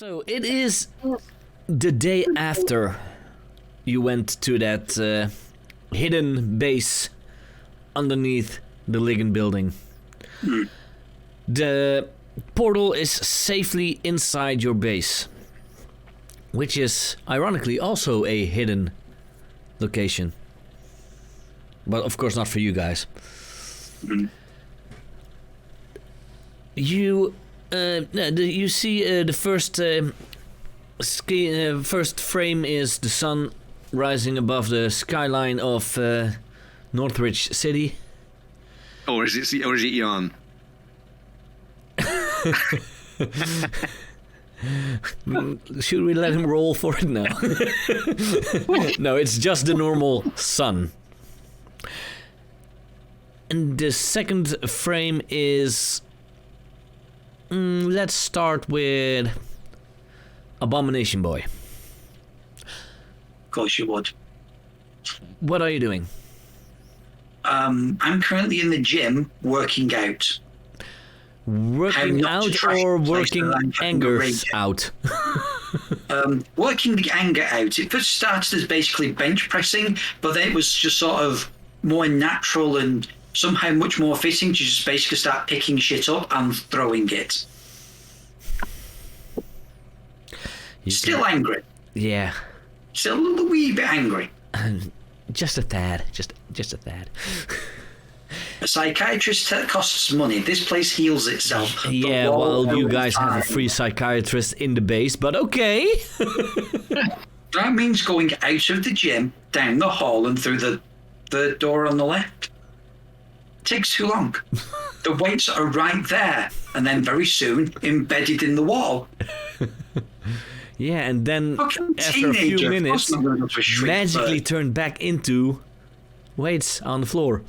So it is the day after you went to that hidden base underneath the Ligon building. The portal is safely inside your base, which is ironically also a hidden location. But of course not for you guys. You see the first frame is the sun rising above the skyline of Northridge City. Or is it Jan? Should we let him roll for it now? No, it's just the normal sun. And the second frame is... let's start with Abomination Boy. Of course you would. What are you doing? I'm currently in the gym working out. Working out or working anger out? Working the anger out. It first started as basically bench pressing, but then it was just sort of more natural and somehow much more fitting to just basically start picking shit up and throwing it. Still angry. Yeah. Still a wee bit angry. Just a tad. Just a tad. A psychiatrist costs money. This place heals itself. Yeah, well, you guys have a free psychiatrist in the base, but okay. That means going out of the gym, down the hall, and through the door on the left. Takes too long. The weights are right there, and then very soon embedded in the wall. Yeah, and then after a few minutes, magically turned back into weights on the floor.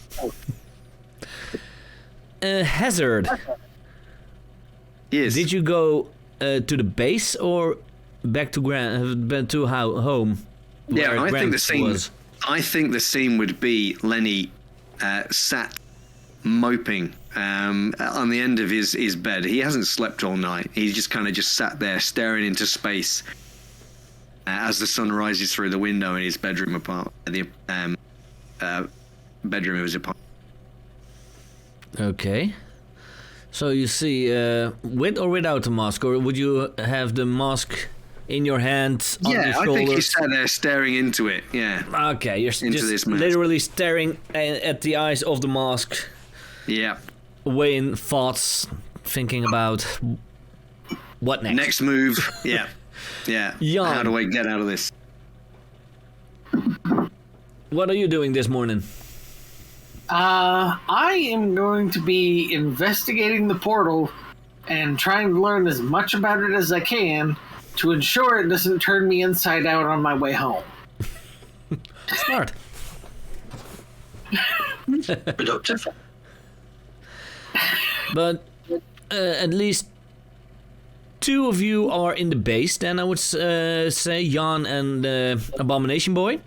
Hazard. Yes. Did you go to the base or back to home? Yeah, I think the scene would be Lenny sat moping on the end of his bed. He hasn't slept all night. He just kind of sat there staring into space as the sun rises through the window in his bedroom apartment. The bedroom of his apartment. Okay. So you see, with or without the mask, or would you have the mask in your hand on your shoulders? Yeah, I think he sat there staring into it. Yeah. Okay, you're just literally staring at the eyes of the mask. Yeah. Away in thoughts, thinking about what next. Next move. Yeah. Yeah. Jan. How do I get out of this? What are you doing this morning? I am going to be investigating the portal and trying to learn as much about it as I can to ensure it doesn't turn me inside out on my way home. Smart. Productive. But at least two of you are in the base, then I would say Jan and Abomination Boy.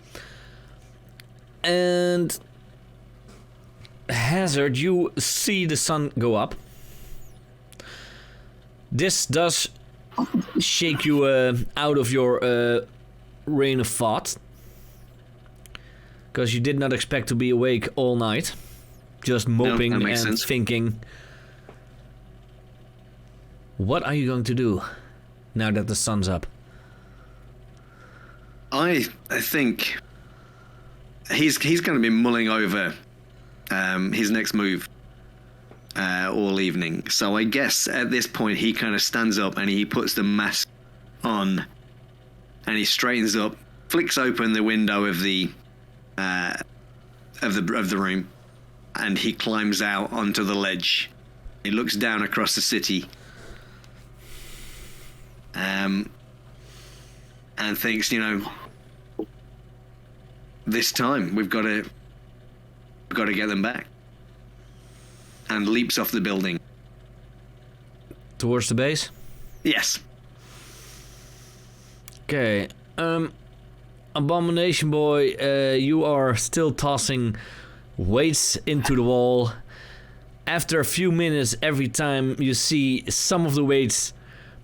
And Hazard, you see the sun go up. This does shake you out of your rain of thought. Because you did not expect to be awake all night. Just moping and thinking. What are you going to do now that the sun's up? I think he's going to be mulling over his next move all evening. So I guess at this point he kind of stands up and he puts the mask on and he straightens up, flicks open the window of the room, and he climbs out onto the ledge. He looks down across the city and thinks, this time we've got to get them back, and leaps off the building towards the base. Yes. Okay. Abomination Boy, you are still tossing weights into the wall. After a few minutes, every time you see some of the weights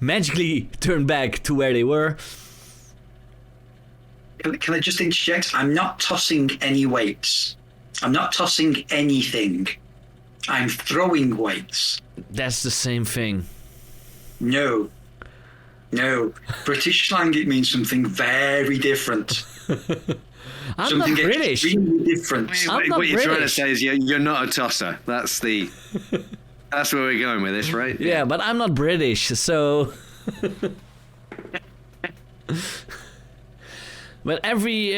magically turn back to where they were. Can I just interject? I'm not tossing any weights. I'm not tossing anything. I'm throwing weights. That's the same thing. No. British slang, it means something very different. I'm something not British. Extremely different. What you're trying to say is you're not a tosser. That's where we're going with this, right? Yeah, but I'm not British, so... But every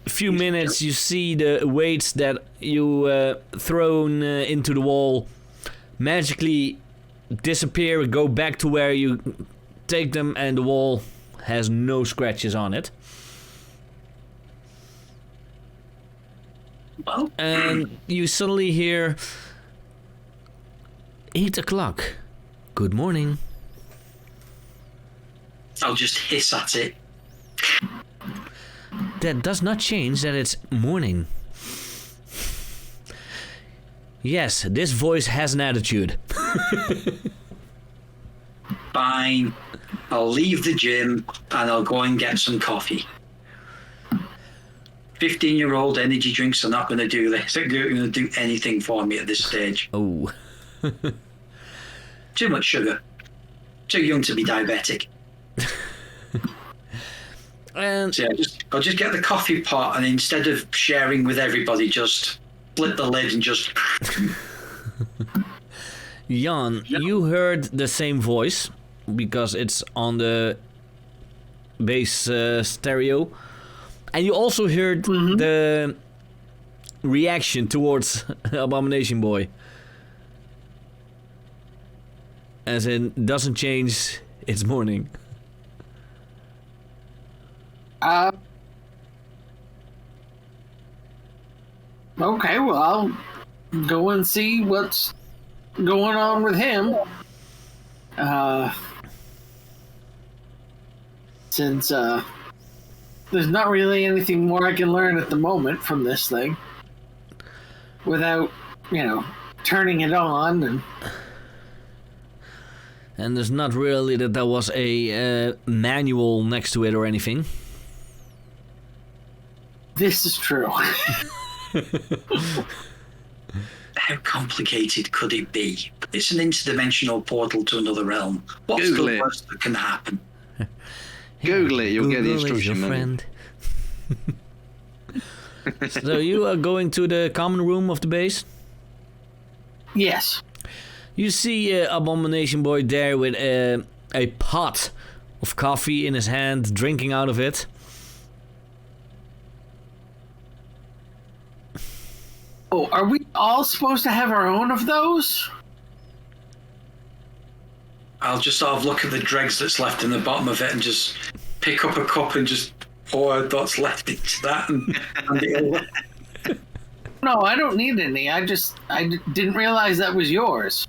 few minutes you see the weights that you thrown into the wall magically disappear, go back to where you take them, and the wall has no scratches on it. Well, And you suddenly hear 8 o'clock. Good morning. I'll just hiss at it. That does not change that it's morning. Yes, this voice has an attitude. Fine. I'll leave the gym and I'll go and get some coffee. 15-year-old energy drinks are not going to do this. They're going to do anything for me at this stage. Oh. Too much sugar. Too young to be diabetic. And So yeah, I'll just get the coffee pot, and instead of sharing with everybody, just split the lid and just... Jan, you heard the same voice because it's on the bass stereo, and you also heard the reaction towards Abomination Boy. As in, doesn't change, it's morning. Okay, well, I'll go and see what's going on with him. Since there's not really anything more I can learn at the moment from this thing without, turning it on. And there's not really that there was a manual next to it or anything. This is true. How complicated could it be? It's an interdimensional portal to another realm. What's Google the it. worst that can happen? Google it, you'll get the Google is your instruction manual. friend. So you are going to the common room of the base? Yes. You see Abomination Boy there with a pot of coffee in his hand, drinking out of it. Oh, are we all supposed to have our own of those? I'll just sort of look at the dregs that's left in the bottom of it and just pick up a cup and just pour what's left into that and hand it over. No, I don't need any. I didn't realize that was yours.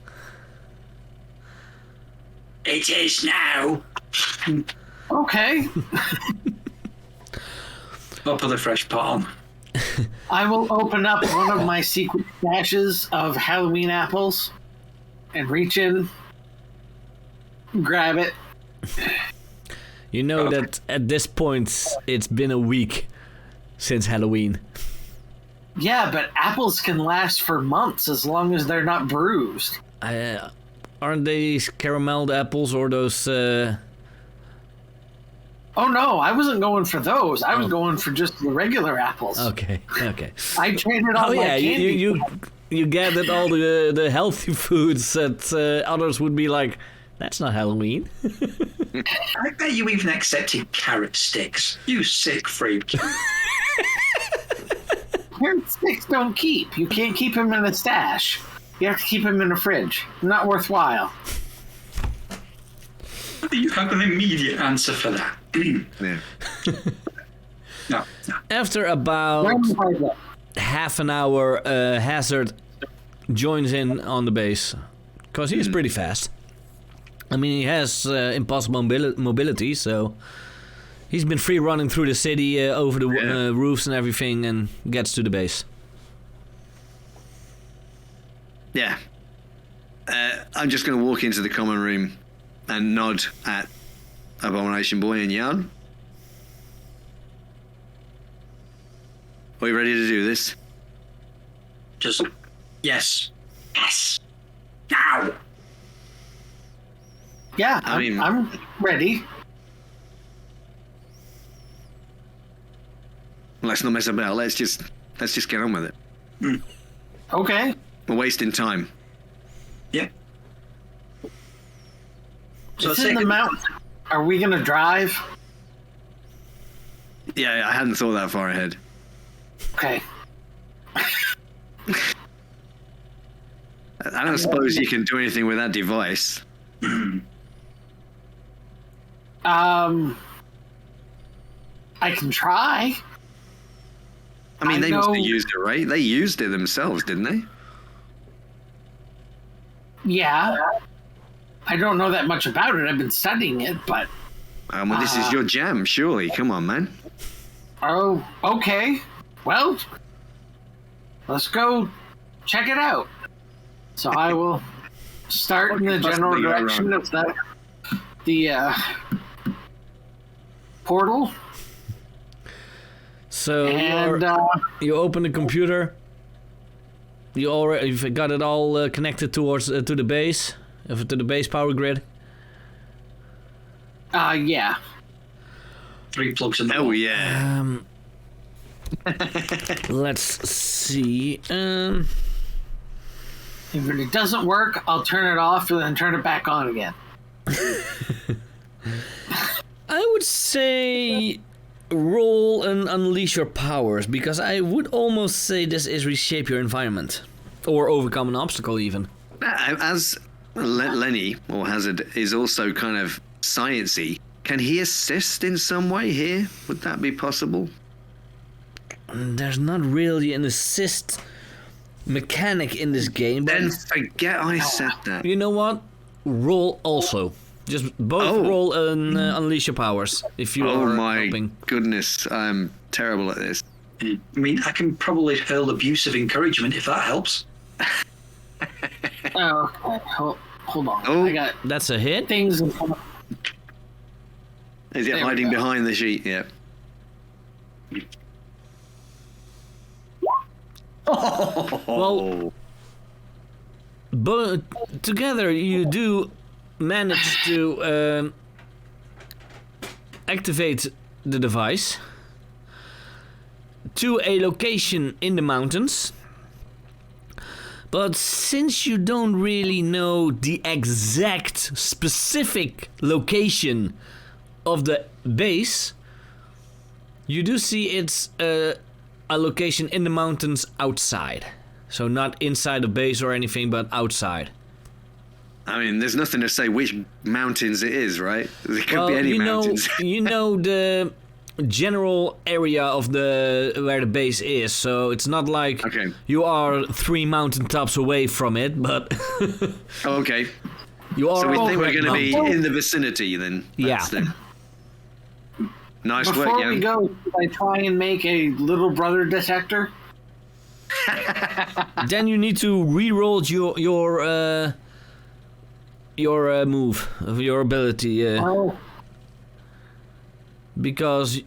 It is now. Okay. I'll put a fresh pot on. I will open up one of my secret stashes of Halloween apples and reach in, grab it. You know that at this point it's been a week since Halloween. Yeah, but apples can last for months as long as they're not bruised. Aren't they carameled apples or those... Oh no, I wasn't going for those. I was going for just the regular apples. Okay. I traded all my candy. You gathered all the healthy foods that others would be like, that's not Halloween. I bet you even accepted carrot sticks. You sick freak. Carrot sticks don't keep. You can't keep them in a stash. You have to keep them in a fridge. Not worthwhile. You have an immediate answer for that. Yeah. No. After about half an hour, Hazard joins in on the base. Because he's pretty fast. I mean, he has impossible mobility, so... He's been free running through the city, over the roofs and everything, and gets to the base. Yeah. I'm just going to walk into the common room and nod at Abomination Boy and Yarn. Are you ready to do this? Just yes. Yes. Now. Yeah, I mean- I'm ready. Let's not mess about. Let's just get on with it. Okay. We're wasting time. Yep. So It's in the mountain. Are we gonna drive? Yeah, I hadn't thought that far ahead. Okay. I don't suppose you can do anything with that device. I can try. I mean, I they must have know- used it, right? They used it themselves, didn't they? Yeah. I don't know that much about it. I've been studying it, but Well, this is your jam, surely. Come on, man. oh, okay. Well, let's go check it out. So I will start in the general Possibly go direction wrong. of the portal, So and you open the computer. You've got it all connected towards to the base, to the base power grid. yeah. 3 plugs in the Oh, wall. yeah. Let's see. If it doesn't work, I'll turn it off and then turn it back on again. I would say roll and unleash your powers, because I would almost say this is reshape your environment or overcome an obstacle even. As Lenny, or Hazard, is also kind of sciencey, can he assist in some way here? Would that be possible? There's not really an assist mechanic in this game, but Then forget I said that. you know what? Roll also. Just both roll and unleash your powers if you Oh are my helping. goodness, I'm terrible at this. I mean, I can probably hurl abusive encouragement if that helps. Oh, okay. Hold on. Oh. I got That's a hit. things in front of Is it There we hiding go. behind the sheet? Yeah. Well, but together you do manage to activate the device to a location in the mountains. But since you don't really know the exact specific location of the base, you do see it's a location in the mountains outside. So not inside the base or anything, but outside. I mean, there's nothing to say which mountains it is, right? It could be any you know, mountains. you know the general area of where the base is, so it's not like Okay. you are 3 mountaintops away from it, but Oh, okay. you are. So we all think we're correct going to be now. in the vicinity then. Yeah. Nice Before work, we Jan. go, should I try and make a little brother detector? Then you need to re-roll your move, your ability, Oh, because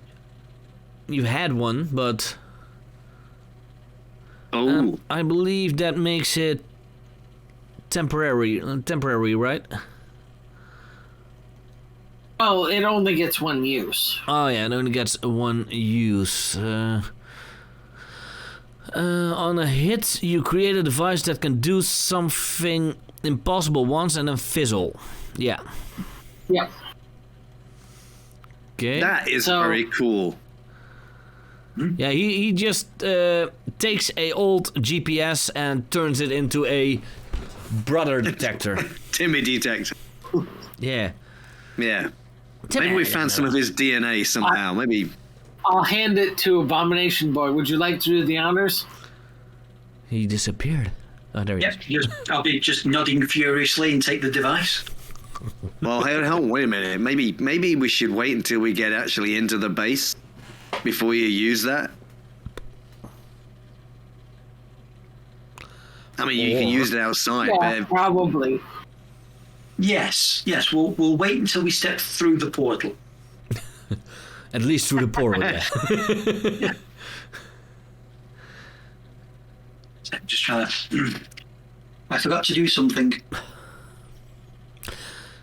you had one, but Oh, I believe that makes it temporary, right? oh, it only gets one use. Oh yeah, it only gets one use. On a hit, you create a device that can do something impossible once and then fizzle. Yeah. Yeah. Okay. that is So- very cool. Yeah, he just takes a old GPS and turns it into a brother detector. Timmy detector. Yeah. Yeah. Maybe we found some of his DNA somehow. Maybe. I'll hand it to Abomination Boy. Would you like to do the honors? He disappeared. Oh, there he Yep, is. I'll be just nodding furiously and take the device. Well, hold on, wait a minute. Maybe we should wait until we get actually into the base before you use that. I mean, you can Or- use it outside, Yeah, but probably. Yes. We'll wait until we step through the portal. At least through the portal, yeah. Yeah. So I'm just trying to. I forgot to do something.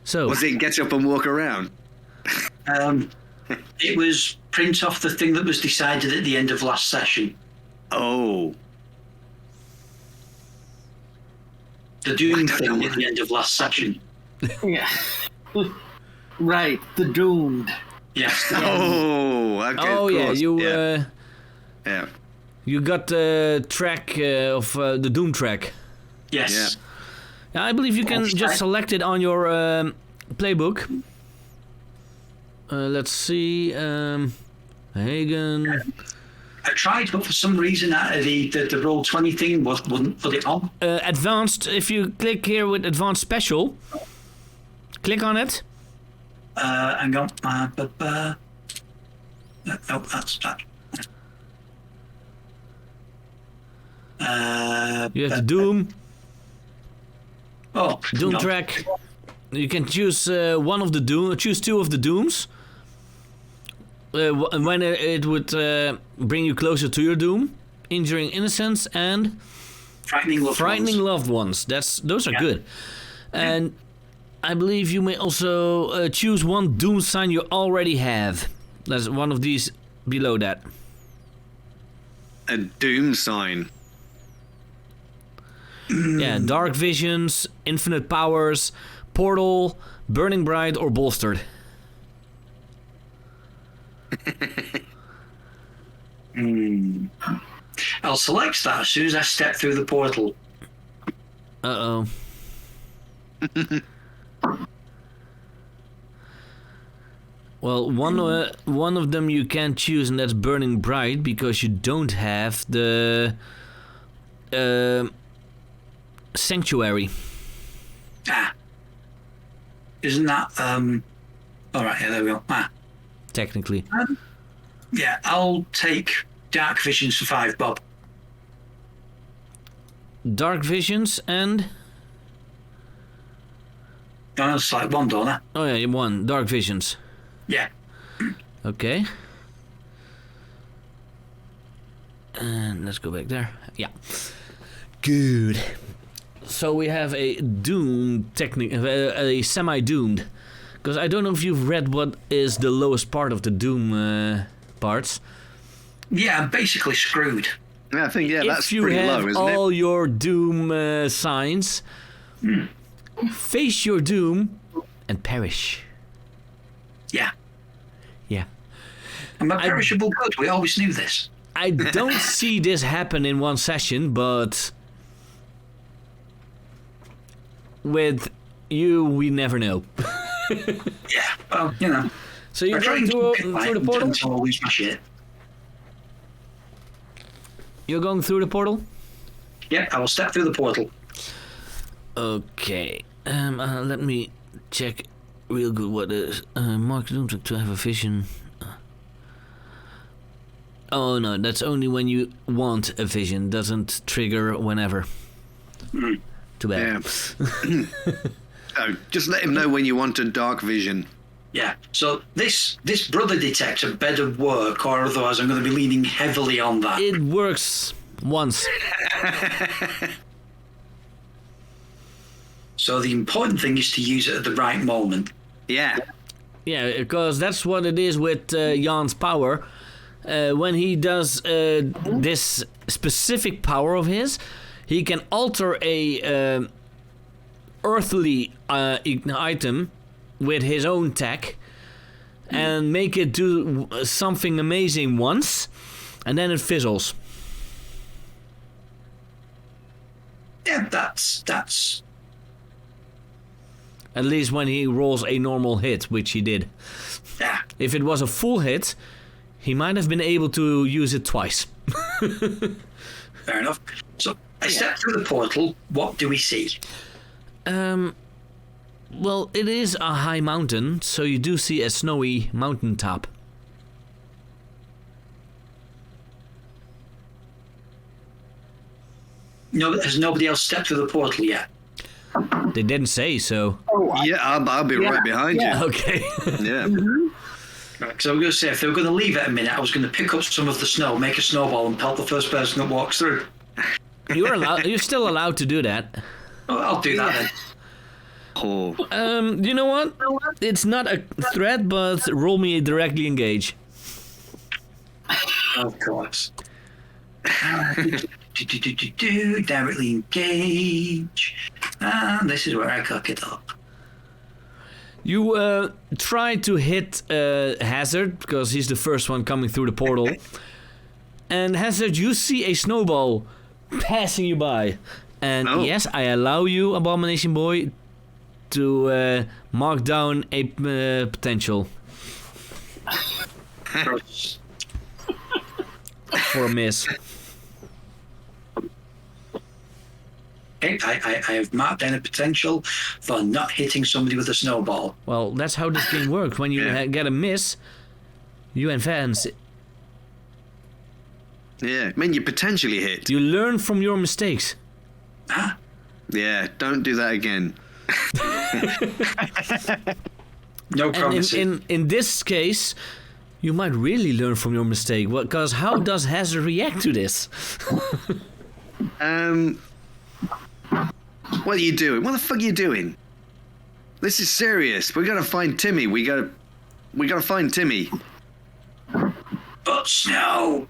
So. Was it get up and walk around? It was print off the thing that was decided at the end of last session. Oh. The Doom thing at the end of last session. Yeah. Right, the doomed. Yes. Oh, okay. Oh, of yeah, course. yeah. You got the track of the Doom track. Yes. Yeah, I believe you can just select it on your playbook. Let's see. Hagen. I tried, but for some reason the Roll20 thing wouldn't put it on. Advanced, if you click here with Advanced Special, click on it. Hang on. No, that's that. You have the Doom. Oh, Doom track. You can choose one of the Doom. Choose two of the Dooms. When it would bring you closer to your Doom, injuring innocents and frightening loved ones. Those are good. And I believe you may also choose one Doom sign you already have. There's one of these below that. A Doom sign. Yeah, Dark Visions, Infinite Powers, Portal, Burning Bright, or Bolstered. I'll select that as soon as I step through the portal. Uh-oh. Well, one of them you can't choose, and that's Burning Bright, because you don't have the Sanctuary. Isn't that all right? Yeah, there we go. Technically. Yeah, I'll take Dark Visions for 5 bob. Dark Visions and... No, it's like one, don't I? Oh yeah, one. Dark Visions. Yeah. Okay. And let's go back there. Yeah. Good. So we have a Doom a semi-doomed. Because I don't know if you've read what is the lowest part of the Doom parts. Yeah, I'm basically screwed. Yeah, I think that's pretty low, If you have isn't it? all your Doom signs, face your Doom and perish. Yeah. Yeah. I'm a perishable good. We always knew this. I don't see this happen in one session, but with you, we never know. Yeah, well, you know. So you're going through the portal? Until I lose my shit. You're going through the portal? Yeah, I will step through the portal. Okay. Let me check real good what is. Mark Doom to have a vision. Oh no, that's only when you want a vision. Doesn't trigger whenever. Too bad. Yeah. Oh, just let him know when you want a dark vision. Yeah, so this brother detector better work, or otherwise I'm going to be leaning heavily on that. It works once. So the important thing is to use it at the right moment. Yeah. Yeah, because that's what it is with Jan's power. When he does this specific power of his, he can alter a earthly item with his own tech and make it do something amazing once, and then it fizzles. Yeah, that's At least when he rolls a normal hit, which he did. yeah. If it was a full hit, he might have been able to use it twice. Fair enough. So I step through the portal. What do we see? Well, it is a high mountain, so you do see a snowy mountaintop. No, has nobody else stepped through the portal yet? They didn't say so. Oh, Yeah, I'll be right behind you. Okay. Yeah. Because I was going to say, if they were going to leave it a minute, I was going to pick up some of the snow, make a snowball, and pelt the first person that walks through. You're still allowed to do that. Oh, I'll do that then. Oh. You know what? It's not a threat, but roll me a directly engage. Of course. Directly engage. And this is where I cock it up. You try to hit Hazard, because he's the first one coming through the portal. And Hazard, you see a snowball passing you by. And yes, I allow you, Abomination Boy, to mark down a potential. For a miss. Okay, I have marked down a potential for not hitting somebody with a snowball. Well, that's how this game works. When you get a miss, you advance. Yeah, I mean, you potentially hit. You learn from your mistakes. Ah, Yeah, don't do that again. no promises. In this case, you might really learn from your mistake. Because how does Hazard react to this? What are you doing? What the fuck are you doing? This is serious. We gotta find Timmy. We gotta find Timmy. But snow.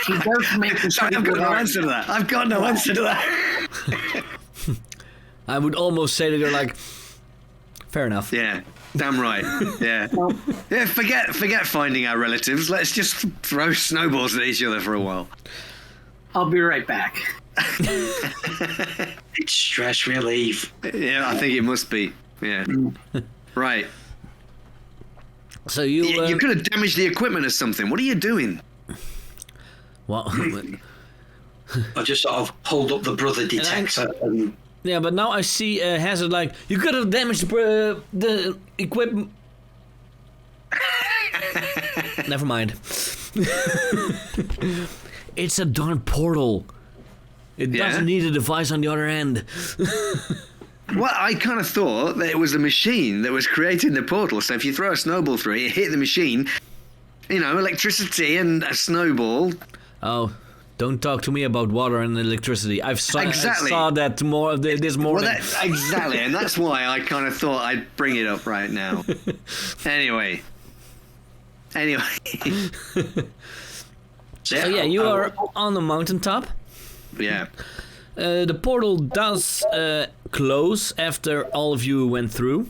He does make the Sorry, I've got no answer to that. I've got no answer to that. I would almost say that you're like, fair enough. Yeah, damn right. Yeah. Yeah, forget finding our relatives. Let's just throw snowballs at each other for a while. I'll be right back. It's stress relief. Yeah, I think it must be. Yeah. Right. So you You could have damaged the equipment or something. What are you doing? well, I just sort of hold up the brother detector and yeah, but now I see Hazard like, you could have damaged the equipment. Never mind. It's a darn portal. It doesn't need a device on the other end. Well, I kind of thought that it was a machine that was creating the portal. So if you throw a snowball through it, you hit the machine. You know, electricity and a snowball. Oh, don't talk to me about water and electricity. I saw that this morning. Well, exactly, and that's why I kind of thought I'd bring it up right now. Anyway. So yeah, you are on the mountaintop. Yeah. The portal does close after all of you went through.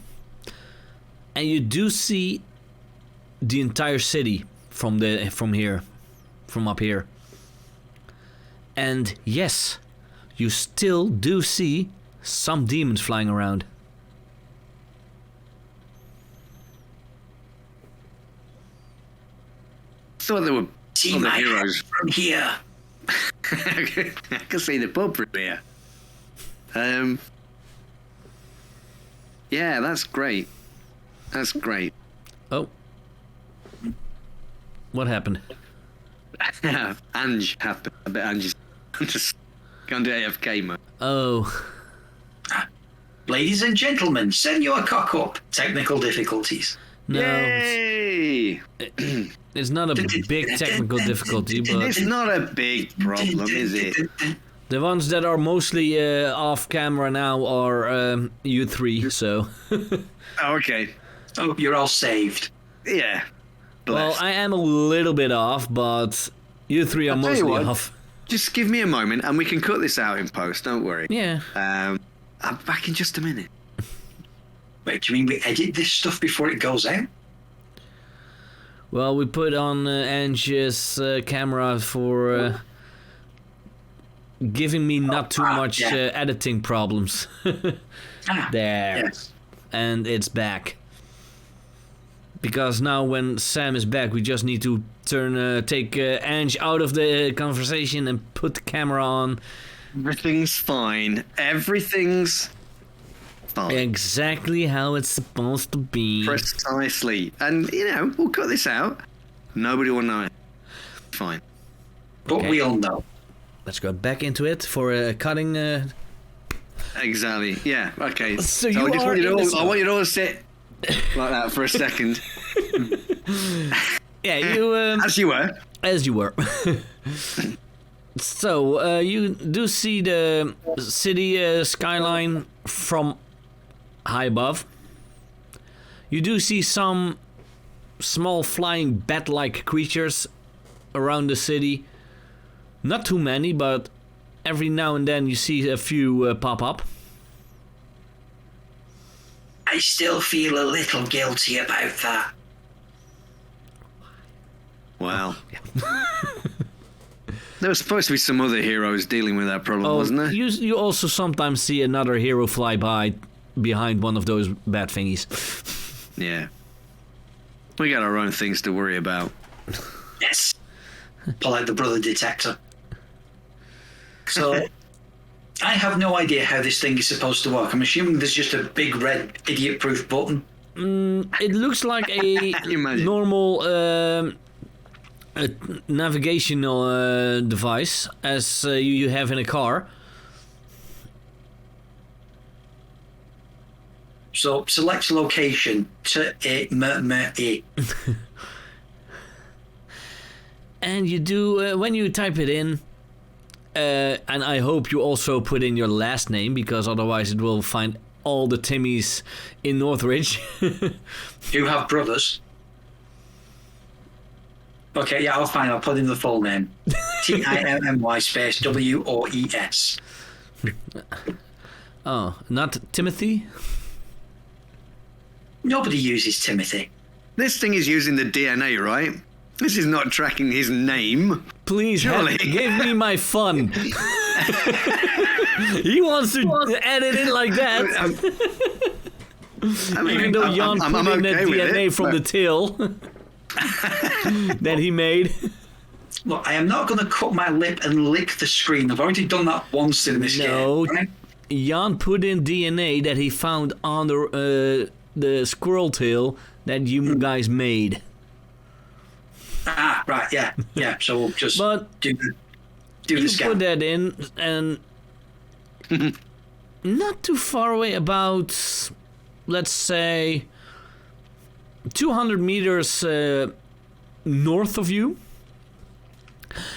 And you do see the entire city from up here. And yes, you still do see some demons flying around. Thought they were see my heroes from here. I can see the pub from here. Yeah, that's great. That's great. Oh. What happened? Ange happened. I bet Ange's just gone to AFK mode. Oh. Ladies and gentlemen, send your cock up. Technical difficulties. No. Yay! It's not a big technical difficulty, but It's not a big problem, is it? the ones that are mostly off camera now are you three, so. Oh, okay. Oh, you're all saved. Yeah. Well, Bless. I am a little bit off, but you three are I'll tell you mostly what. off. Just give me a moment and we can cut this out in post, don't worry. Yeah. I'm back in just a minute. Wait, do you mean we edit this stuff before it goes out? Well, we put on Ange's camera for giving me not too much editing problems. There. Yes. And it's back. Because now when Sam is back, we just need to take Ange out of the conversation and put the camera on. Everything's fine. Everything's fine. Exactly how it's supposed to be. Precisely. And, we'll cut this out. Nobody will know it. Fine. But Okay. we all know. Let's go back into it for a cutting Exactly. Yeah. Okay. So I you just are want you in to the all, I want you to all sit like that for a second. Yeah, you As you were. as you were. So you do see the city skyline from high above. You do see some small flying bat-like creatures around the city. Not too many, but every now and then you see a few pop up. I still feel a little guilty about that. Wow. There was supposed to be some other heroes dealing with that problem, wasn't there? You also sometimes see another hero fly by behind one of those bat thingies. Yeah. We got our own things to worry about. Yes. Pull out the brother detector. So, I have no idea how this thing is supposed to work. I'm assuming there's just a big red idiot-proof button. It looks like a normal navigational device as you have in a car. So, select location to A. And you do, when you type it in, and I hope you also put in your last name, because otherwise it will find all the Timmys in Northridge. You have brothers. Okay, yeah, I'll put in the full name. Timmy space WOES. Oh, not Timothy? Nobody uses Timothy. This thing is using the DNA, right? This is not tracking his name. Please, Surely. give me my fun. He wants to add it in like that. I mean, Even though Jan put in the okay with DNA it, from the tail that he made. Look, I am not going to cut my lip and lick the screen. I've already done that once in this No, game. Right? Jan put in DNA that he found on the squirrel tail that you guys made. Ah, right, yeah. So we'll just But do the you scan. put that in, and not too far away, about, let's say, 200 meters north of you,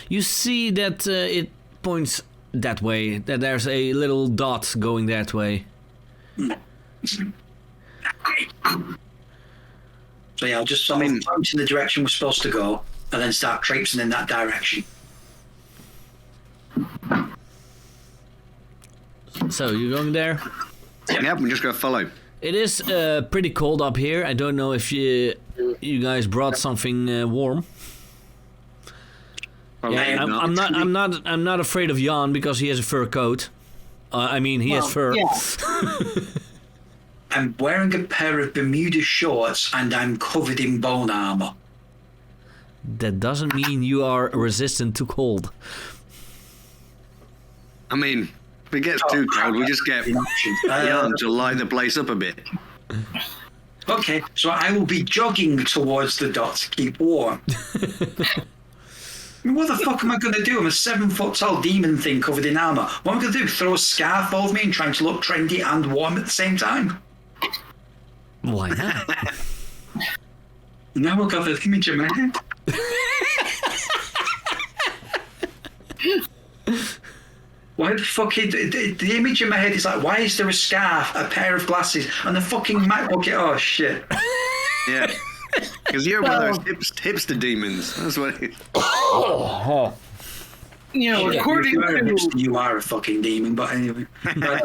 you see that it points that way, that there's a little dot going that way. So yeah, I'll just sort of point in the direction we're supposed to go, and then start traipsing in that direction. So you're going there? Yep, we're just going to follow. It is pretty cold up here. I don't know if you guys brought something warm. Yeah, I'm not afraid of Jan because he has a fur coat. He has fur. Yeah. I'm wearing a pair of Bermuda shorts and I'm covered in bone armor. That doesn't mean you are resistant to cold. I mean, if it gets too cold, we just get Jan to light the place up a bit. Okay, so I will be jogging towards the dot to keep warm. What the fuck am I going to do? I'm a 7-foot-tall demon thing covered in armor. What am I going to do? Throw a scarf over me and trying to look trendy and warm at the same time? Why not? Now I've got the image in my head. Why the fuck the image in my head is like, why is there a scarf, a pair of glasses, and a fucking MacBook? Oh shit. Yeah. Because you're one of those hipster demons. That's what it is. You know, Yeah, according you are a fucking demon, but anyway.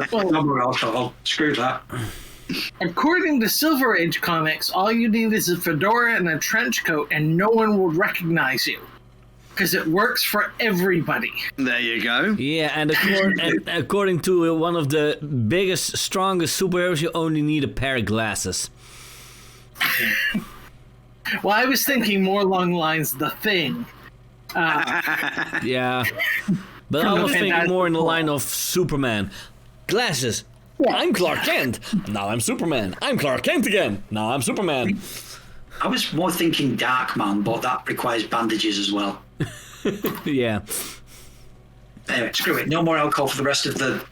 Somewhere else, I'll screw that. According to Silver Age comics, all you need is a fedora and a trench coat, and no one will recognize you. Because it works for everybody. There you go. Yeah, and according to one of the biggest, strongest superheroes, you only need a pair of glasses. Well, I was thinking more along the lines of The Thing. Yeah. But I was thinking more in the line of Superman. Glasses. Yeah. I'm Clark Kent. Now I'm Superman. I'm Clark Kent again. Now I'm Superman. I was more thinking Darkman, but that requires bandages as well. Yeah. Anyway, screw it. No more alcohol for the rest of the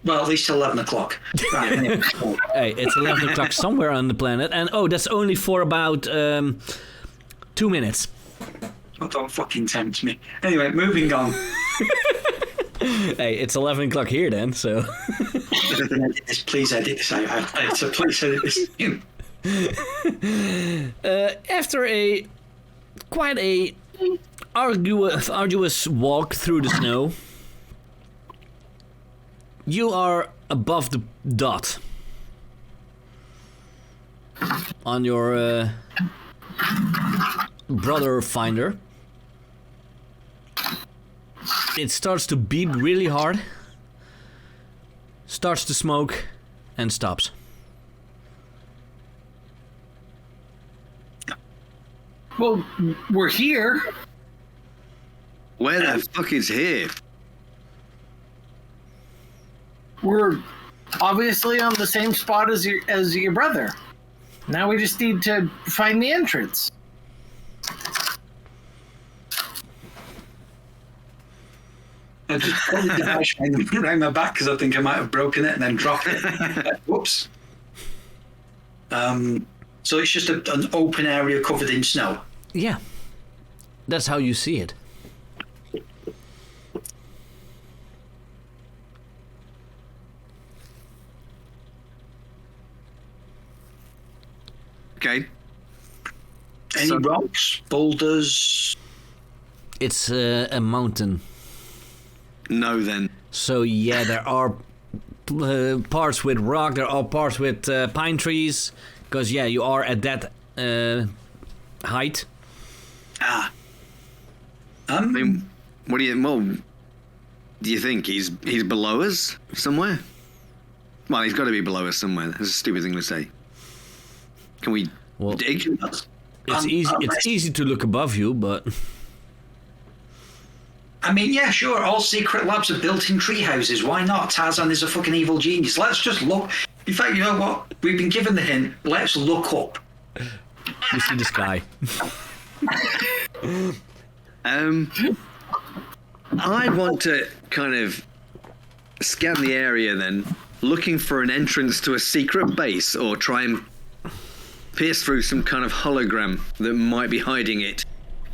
Well, at least 11 o'clock. Right, anyway. Hey, it's 11 o'clock somewhere on the planet, and that's only for about 2 minutes. Oh, don't fucking tempt me. Anyway, moving on. Hey, it's 11 o'clock here then, so... Please edit this out. Please edit this. After quite a arduous walk through the snow, you are above the dot on your brother finder. It starts to beep really hard, starts to smoke, and stops. Well, we're here. Where the fuck is here? We're obviously on the same spot as your brother. Now we just need to find the entrance. I just put the device around my back because I think I might have broken it and then dropped it. Whoops. So it's just an open area covered in snow. Yeah, that's how you see it. Okay. Any rocks, boulders? It's a mountain. No, then. So yeah, there are parts with rock, there are parts with pine trees, because yeah, you are at that height. Ah. I mean, what do you think he's below us somewhere? Well, he's got to be below us somewhere. That's a stupid thing to say. Can we dig? It's easy to look above you, but I mean, yeah, sure. All secret labs are built in tree houses. Why not? Tarzan is a fucking evil genius. Let's just look. In fact, you know what? We've been given the hint. Let's look up. you see the sky. I want to kind of scan the area then, looking for an entrance to a secret base, or try and pierce through some kind of hologram that might be hiding it,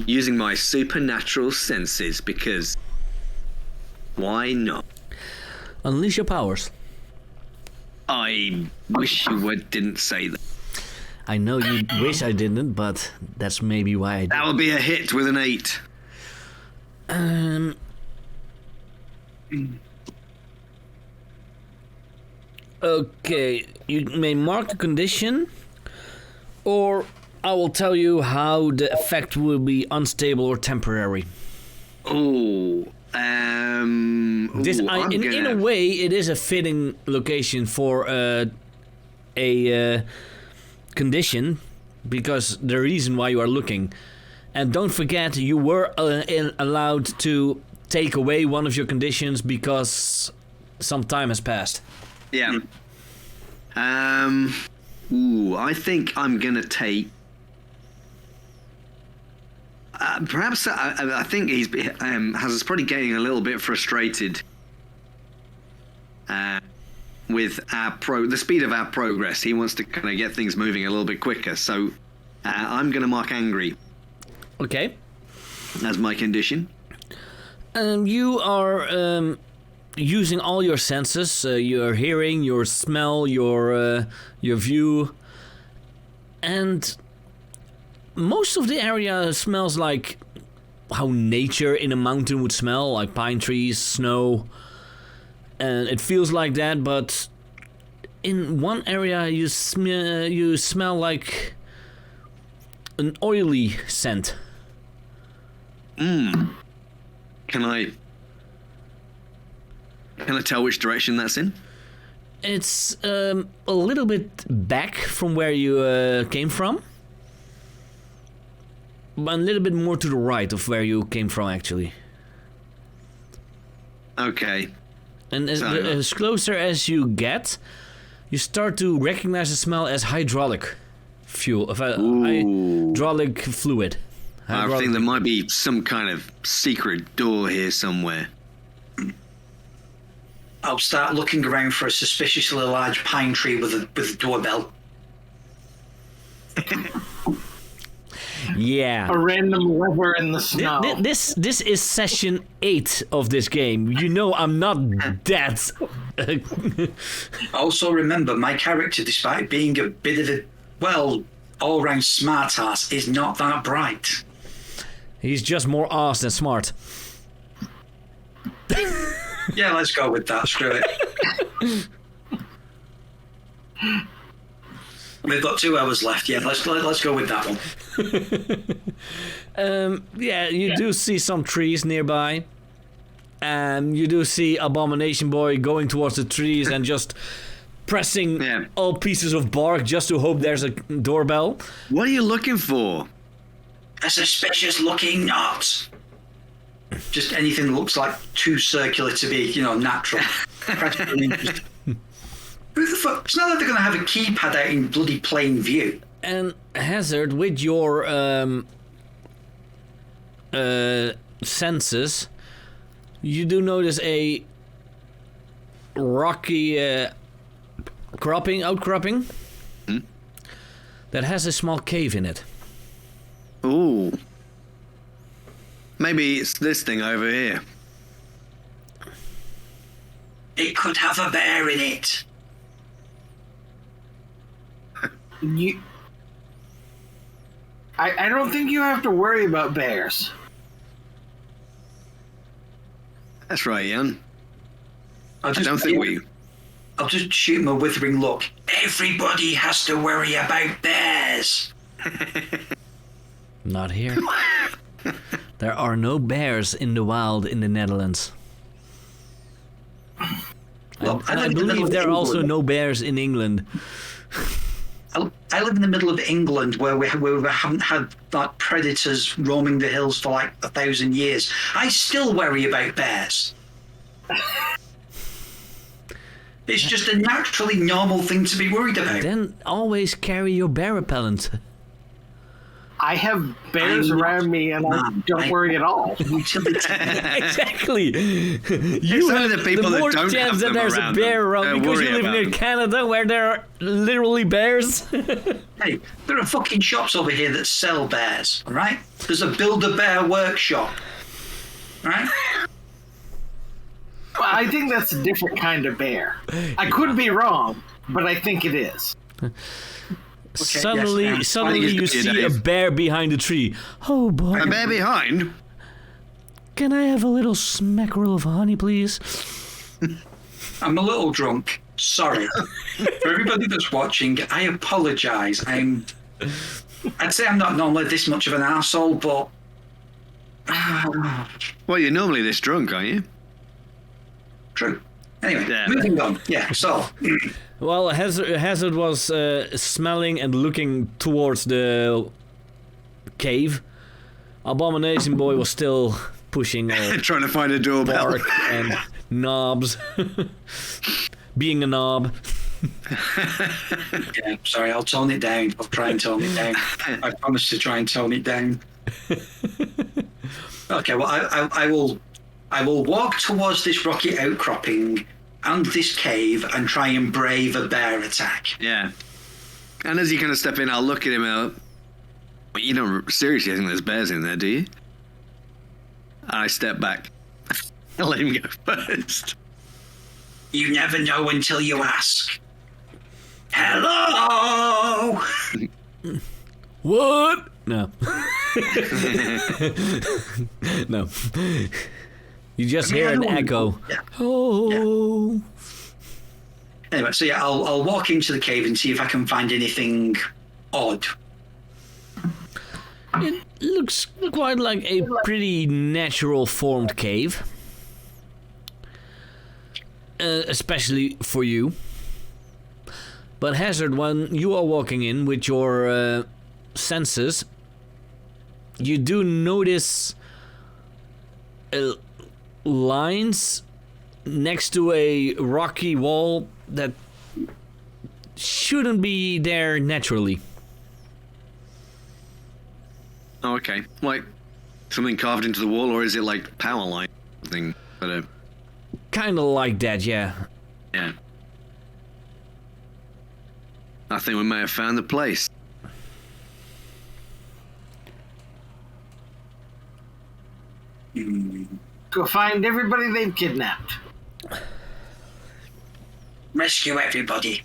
using my supernatural senses, because why not? Unleash your powers. I wish you didn't say that. I know you wish I didn't, but that's maybe why I did. That would be a hit with an 8. Okay, you may mark the condition, or I will tell you how the effect will be unstable or temporary. In a way, it is a fitting location for a condition, because the reason why you are looking. And don't forget, you were allowed to take away one of your conditions because some time has passed. Yeah. I think I'm gonna take. Perhaps I think he's is probably getting a little bit frustrated with the speed of our progress. He wants to kind of get things moving a little bit quicker. So I'm gonna mark angry. Okay. As my condition. You are using all your senses, your hearing, your smell, your view, and most of the area smells like how nature in a mountain would smell, like pine trees, snow, and it feels like that. But in one area, you smell like an oily scent. Can I tell which direction that's in? It's a little bit back from where you came from, but a little bit more to the right of where you came from, actually. Okay. And as closer as you get, you start to recognize the smell as hydraulic fuel, hydraulic fluid. I think there might be some kind of secret door here somewhere. I'll start looking around for a suspiciously large pine tree with a doorbell. Yeah. A random lever in the snow. This is session 8 of this game. You know I'm not that. Also remember, my character, despite being a bit of a, well, all-round smartass, is not that bright. He's just more ass than smart. Yeah, let's go with that. Screw it. We've got 2 hours left. Yeah, let's go with that one. Yeah, you do see some trees nearby. And you do see Abomination Boy going towards the trees and just pressing all pieces of bark just to hope there's a doorbell. What are you looking for? A suspicious looking knot. Just anything that looks like too circular to be, natural. Who the fuck? It's not like they're going to have a keypad out in bloody plain view. And Hazard, with your senses, you do notice a rocky outcropping that has a small cave in it. Ooh. Maybe it's this thing over here. It could have a bear in it. I don't think you have to worry about bears. That's right, Jan. I'll just shoot him a withering look. Everybody has to worry about bears. Not here. There are no bears in the wild in the Netherlands. Well, I believe there are also no bears in England. I live in the middle of England where we haven't had like predators roaming the hills for like 1,000 years. I still worry about bears. It's just a naturally normal thing to be worried about. Then always carry your bear repellent. I have bears around me and I don't worry at all. Exactly. You Some have of the people more that don't chance have that them there's a around bear them, around because worry you live about near them. Canada where there are literally bears. Hey, there are fucking shops over here that sell bears, all right? There's a Build-A-Bear workshop, right? Well, I think that's a different kind of bear. I could be wrong, but I think it is. Suddenly you see a bear behind a tree. Oh boy. A bear behind? Can I have a little smackerel of honey, please? I'm a little drunk. Sorry. For everybody that's watching, I apologise. I'd say I'm not normally this much of an arsehole, but... Well, you're normally this drunk, aren't you? True. Anyway, moving on. Yeah, so... Well, Hazard was smelling and looking towards the cave. Abomination Boy was still pushing Trying to find a doorbell. bark and knobs. Being a knob. Yeah, sorry, I'll tone it down. I'll try and tone it down. I promise to try and tone it down. Okay, well, I will walk towards this rocky outcropping and this cave and try and brave a bear attack. Yeah. And as you kind of step in, I'll look at him and well, you don't seriously think there's bears in there, do you? And I step back. I'll let him go first. You never know until you ask. Hello! What? No. No. You just hear an echo. Yeah. Oh. Yeah. Anyway, so yeah, I'll walk into the cave and see if I can find anything odd. It looks quite like a pretty natural formed cave. Especially for you. But Hazard, when you are walking in with your senses, you do notice lines next to a rocky wall that shouldn't be there naturally. Oh, okay. Like something carved into the wall, or is it like power line thing? But Kind of like that, yeah. Yeah. I think we may have found the place. Go find everybody they've kidnapped. Rescue everybody.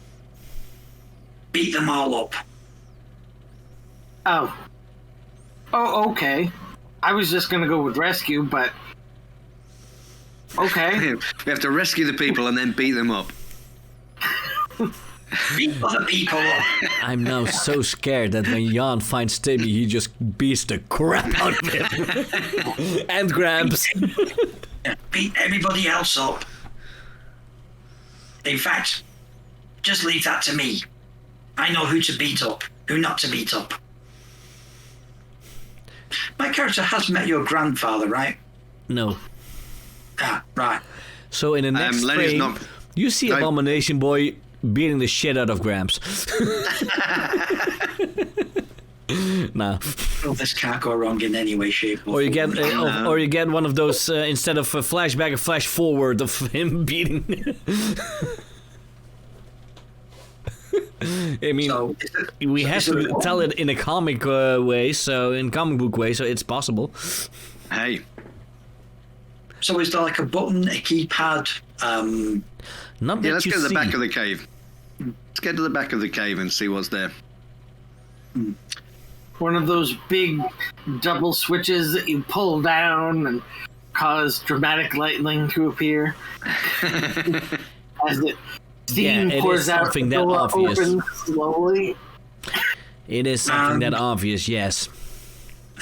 Beat them all up. Oh. Oh, okay. I was just gonna go with rescue, but... Okay. We have to rescue the people and then beat them up. Beat other people up. I'm now so scared that when Jan finds Timmy, he just beats the crap out of him. And Gramps. Beat everybody else up. In fact, just leave that to me. I know who to beat up, who not to beat up. My character has met your grandfather, right? No. Ah, right. So in the next frame, you see Abomination Boy beating the shit out of Gramps. Nah. Well, this can't go wrong in any way, shape, or you get, or you get one of those instead of a flashback, a flash forward of him beating. I mean, so we have to tell it in a comic way, so in comic book way, so it's possible. Hey. So is there like a button, a keypad? Not that let's you get to the see. back of the cave. Let's get to the back of the cave and see what's there. One of those big double switches that you pull down and cause dramatic lightning to appear. As it steam pours out, the door opens slowly. It is something that obvious, yes.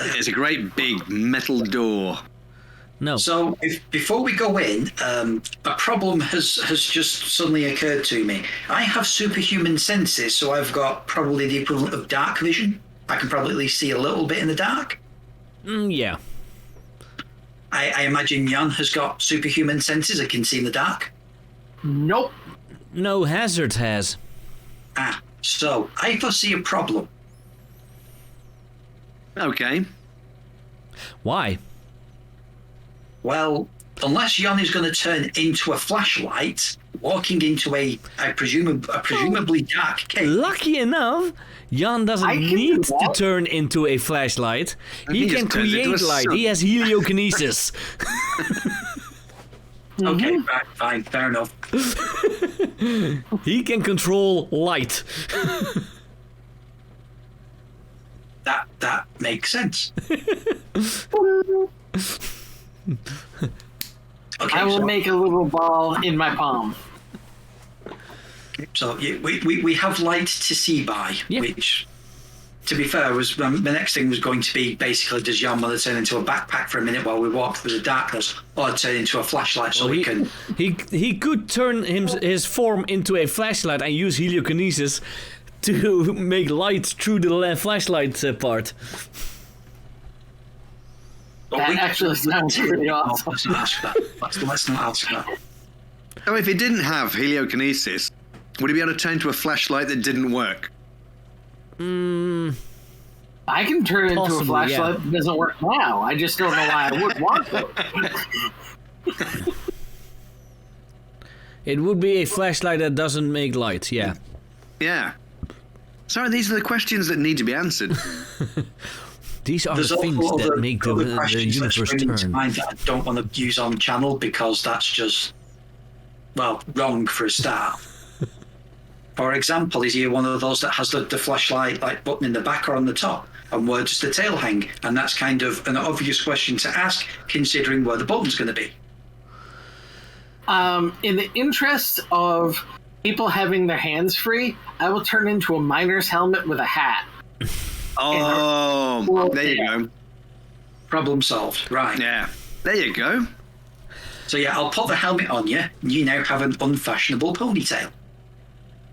It's a great big metal door. No. So before we go in, a problem has just suddenly occurred to me. I have superhuman senses, so I've got probably the equivalent of dark vision. I can probably at least see a little bit in the dark. Yeah. I imagine Jan has got superhuman senses. I can see in the dark. Nope. No, Hazard has. So I foresee a problem. Okay. Why? Well, unless Jan is going to turn into a flashlight, walking into a presumably dark cave. Lucky enough, Jan doesn't need to turn into a flashlight. He can create light. He has heliokinesis. Okay, fine, fair enough. He can control light. That makes sense. Okay, I will make a little ball in my palm. So we have light to see by, which, to be fair, was the next thing was going to be basically, does Jan want to turn into a backpack for a minute while we walk through the darkness, or turn into a flashlight so we can... He could turn his form into a flashlight and use heliokinesis to make light through the flashlight part. That actually sounds pretty awesome. Let's not ask that. Let's not ask that. So if he didn't have heliokinesis, would he be able to turn into a flashlight that didn't work? I can turn into a flashlight that doesn't work now. I just don't know why I would want to. It would be a flashlight that doesn't make light, yeah. Yeah. Sorry, these are the questions that need to be answered. These are the things that make the universe turn. Mind that I don't want to use on channel because that's just, well, wrong for a start. For example, is he one of those that has the flashlight like button in the back or on the top? And where does the tail hang? And that's kind of an obvious question to ask, considering where the button's going to be. In the interest of people having their hands free, I will turn into a miner's helmet with a hat. Oh, there you go. Problem solved. Right. Yeah. There you go. So yeah, I'll put the helmet on you. You now have an unfashionable ponytail.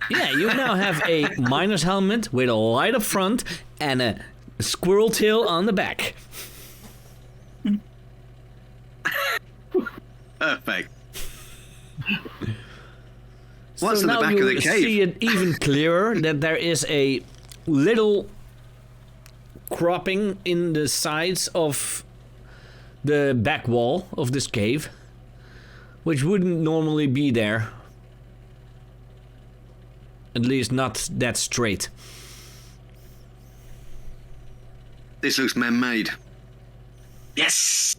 Yeah, you now have a miner's helmet with a light up front and a squirrel tail on the back. Perfect. What's in the back of the cave? So now you see it even clearer that there is a little cropping in the sides of the back wall of this cave which wouldn't normally be there. At least not that straight. This looks man-made. Yes.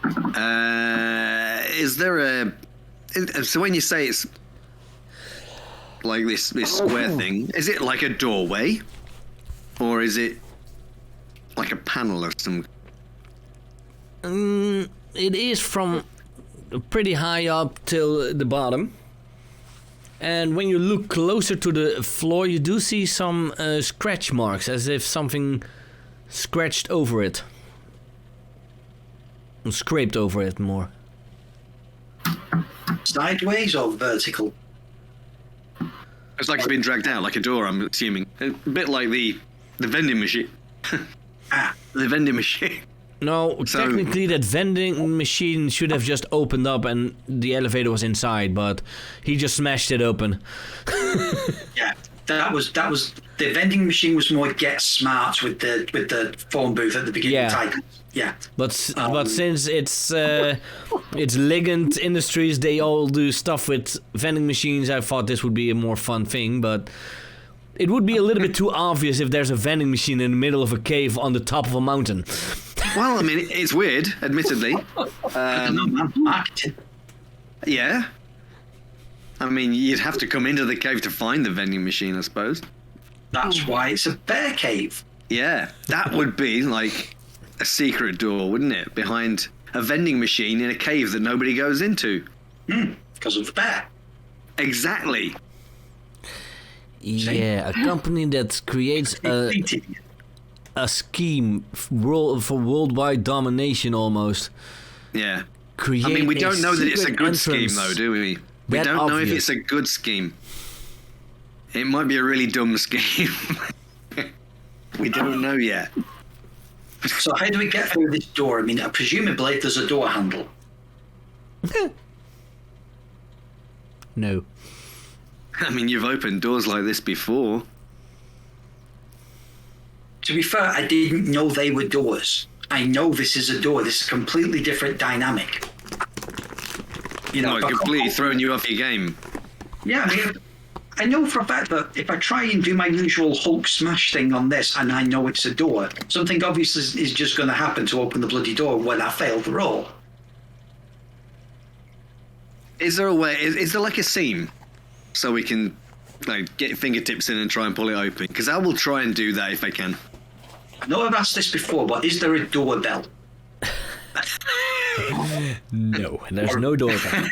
Is there a... So when you say it's like this square thing, is it like a doorway? Or is it like a panel or some... It is from pretty high up till the bottom. And when you look closer to the floor, you do see some scratch marks, as if something scratched over it. Scraped over it more. Sideways or vertical? It's like it's been dragged out, like a door, I'm assuming. A bit like the vending machine. The vending machine. No, technically that vending machine should have just opened up and the elevator was inside, but he just smashed it open. Yeah, that was the vending machine was more get smart with the phone booth at the beginning. Yeah. But since it's Ligand Industries, they all do stuff with vending machines. I thought this would be a more fun thing, but it would be a little bit too obvious if there's a vending machine in the middle of a cave on the top of a mountain. Well, I mean, it's weird, admittedly. Marketing. Yeah. I mean, you'd have to come into the cave to find the vending machine, I suppose. That's why it's a bear cave. Yeah, that would be like a secret door, wouldn't it? Behind a vending machine in a cave that nobody goes into. Because of the bear. Exactly. Yeah, a company that creates a scheme for worldwide domination almost. Yeah. Create I mean, we don't know that it's a good entrance. scheme, though, do we? We don't know if it's a good scheme. It might be a really dumb scheme. We don't know yet. So how do we get through this door? I mean, presumably there's a door handle. No. I mean, you've opened doors like this before. To be fair, I didn't know they were doors. I know this is a door. This is a completely different dynamic. You know, it's completely thrown you off your game. Yeah, I mean, I know for a fact that if I try and do my usual Hulk smash thing on this and I know it's a door, something obvious is just going to happen to open the bloody door when I fail the roll. Is there a way? Is there like a seam so we can get fingertips in and try and pull it open? Because I will try and do that if I can. I know I've asked this before, but is there a doorbell? No, there's no doorbell.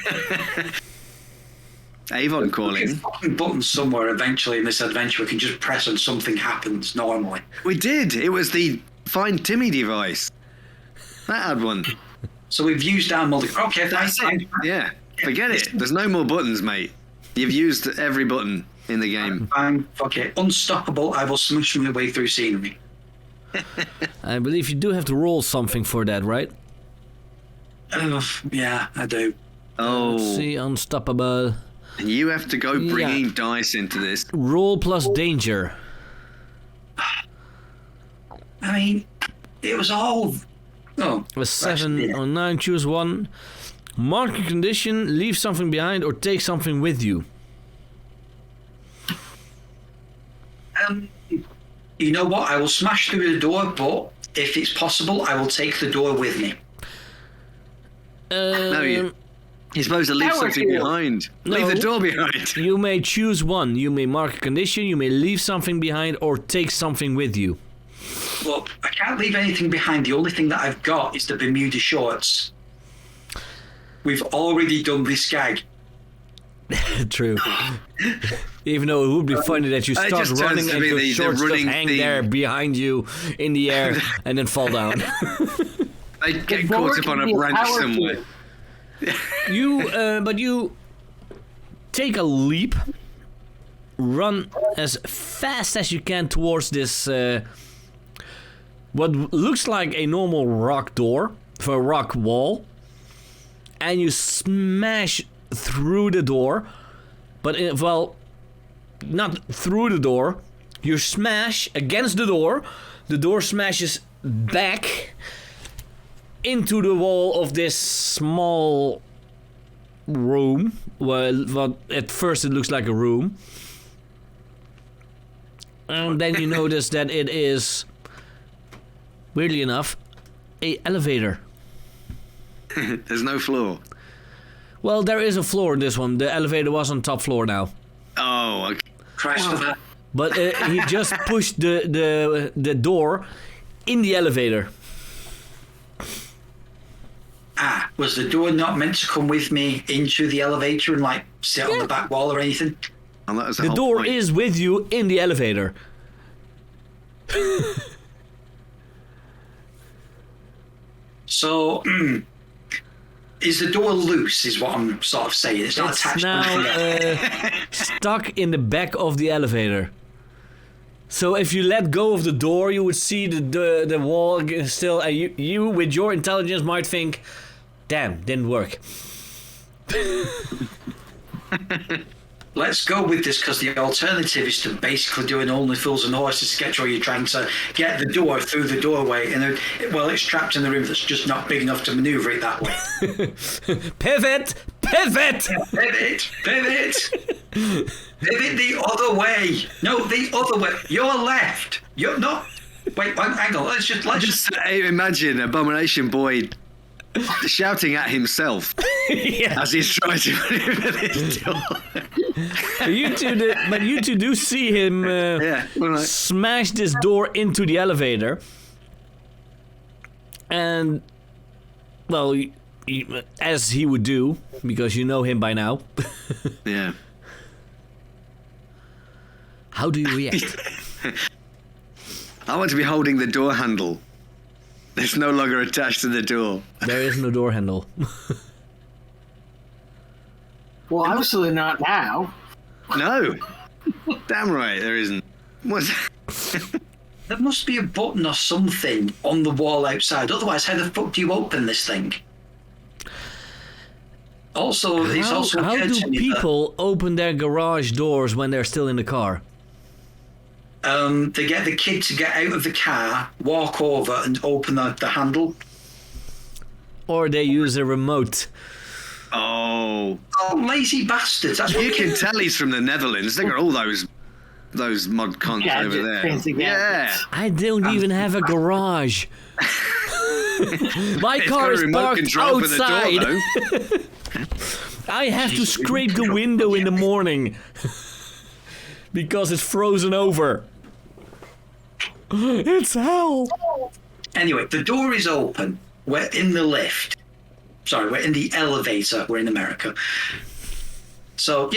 Avon calling. Fucking buttons somewhere eventually in this adventure we can just press and something happens normally. We did. It was the Find Timmy device. That had one. So we've used our multi. Okay, that's it. Yeah, forget it. There's no more buttons, mate. You've used every button in the game. Fine, fuck it. Unstoppable, I will smash my way through scenery. I believe you do have to roll something for that, right? Yeah, I do. Oh. Let's see, unstoppable. You have to go bringing dice into this. Roll plus danger. I mean, it was all... Oh, a 7 or 9, choose one. Mark a condition, leave something behind, or take something with you. You know what? I will smash through the door, but if it's possible, I will take the door with me. No, you're supposed to leave something behind. No, leave the door behind. You may choose one. You may mark a condition, you may leave something behind, or take something with you. Look, I can't leave anything behind. The only thing that I've got is the Bermuda shorts. We've already done this gag. True. Even though it would be funny that you start running and your shorts just hang there behind you in the air and then fall down. They get caught up on a branch somewhere. But you take a leap, run as fast as you can towards this what looks like a normal rock door for a rock wall, and you smash through the door, but not through the door. You smash against the door smashes back, into the wall of this small room. Well, at first it looks like a room. And then you notice that it is, weirdly enough, a elevator. There's no floor. Well, there is a floor in this one. The elevator was on top floor now. Oh, okay. Christ for that. But he just pushed the door in the elevator. Was the door not meant to come with me into the elevator and like sit on the back wall or anything? And that was The door point. is with you in the elevator. So, is the door loose? Is what I'm sort of saying. It's not attached. Now stuck in the back of the elevator. So if you let go of the door, you would see the wall still. And you, with your intelligence, might think, "Damn, didn't work." Let's go with this because the alternative is to basically do an Only Fools and Horses sketch where you're trying to get the door through the doorway and it's trapped in the room that's just not big enough to maneuver it that way. Pivot! Pivot! Pivot! Pivot the other way! No, the other way. You're left. You're not. Wait, hang on. Let's just Imagine Abomination Boyd shouting at himself as he's trying to maneuver this door. But you two do see him smash this door into the elevator. And, well, as he would do, because you know him by now. Yeah. How do you react? I want to be holding the door handle. It's no longer attached to the door. There is no door handle. Well, obviously not now. No. Damn right, there isn't. What's There must be a button or something on the wall outside. Otherwise, how the fuck do you open this thing? Also, it's also how occurred do to me people open their garage doors when they're still in the car? they get the kid to get out of the car, walk over, and open the handle. Or they use a remote. Oh, Lazy bastards! That's what you can tell he's from the Netherlands. Look at all those mod cons over there. Fancy gadgets. I don't even have a garage. My It's car got a is remote parked control for the door, outside. though. I have to scrape the window in the morning because it's frozen over. It's hell. Anyway, the door is open. We're in the lift. Sorry, we're in the elevator. We're in America. So,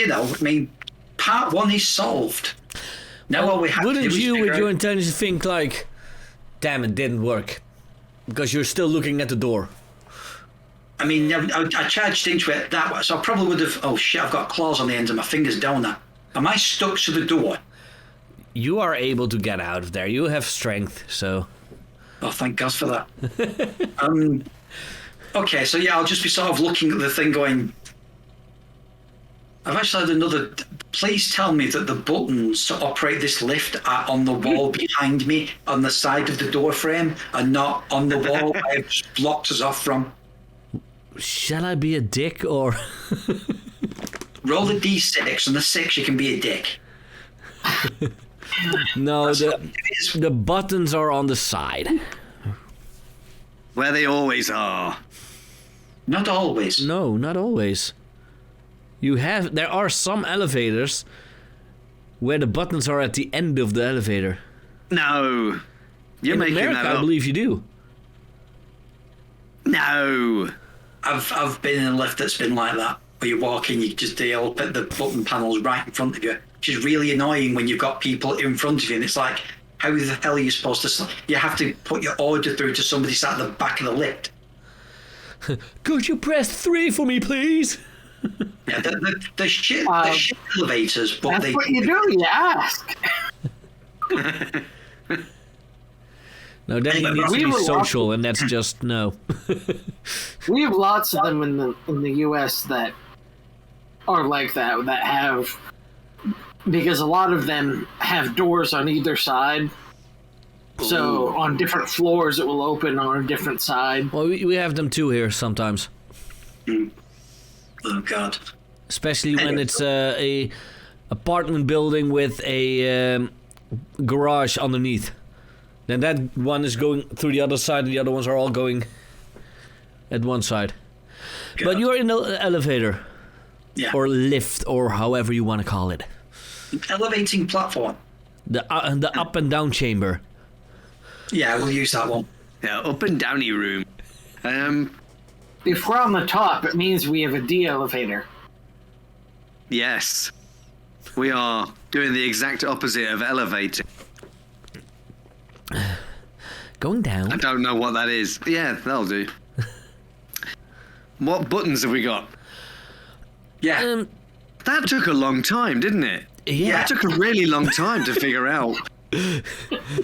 part one is solved. Now all we have to do Wouldn't is you, figure with your out- intelligence, think like, damn, it didn't work? Because you're still looking at the door. I mean, I charged into it that way, so I probably would have... Oh, shit, I've got claws on the ends of my fingers, don't I? Am I stuck to the door? You are able to get out of there. You have strength, so... Oh, thank God for that. Okay, so yeah, I'll just be sort of looking at the thing going... I've actually had another... Please tell me that the buttons to operate this lift are on the wall behind me, on the side of the door frame, and not on the wall where I've just blocked us off from. Shall I be a dick, or... Roll the d6, and the 6 you can be a dick. No, the buttons are on the side. Where they always are. Not always. No, not always. There are some elevators where the buttons are at the end of the elevator. No. You're In making America, that I up. believe you do. No. I've been in a lift that's been like that, where you walk in, the button panel's right in front of you, which is really annoying when you've got people in front of you, and it's like, how the hell are you supposed to... You have to put your order through to somebody sat at the back of the lift. Could you press 3 for me, please? Yeah, the shit elevators, but That's what you do, you ask. No, then you need to be social, and that's just no. We have lots of them in the U.S. that are like that have, because a lot of them have doors on either side. So on different floors, it will open on a different side. Well, we have them too here sometimes. Oh God! Especially when it's a apartment building with a garage underneath. Then that one is going through the other side, and the other ones are all going at one side. God. But you're in the elevator. Yeah. Or lift, or however you want to call it. Elevating platform. The up and down chamber. Yeah, we'll use that one. Yeah, up and downy room. If we're on the top, it means we have a de-elevator. Yes. We are doing the exact opposite of elevating. Going down. I don't know what that is. Yeah, that'll do. What buttons have we got? Yeah. That took a long time, didn't it? Yeah. That took a really long time to figure out.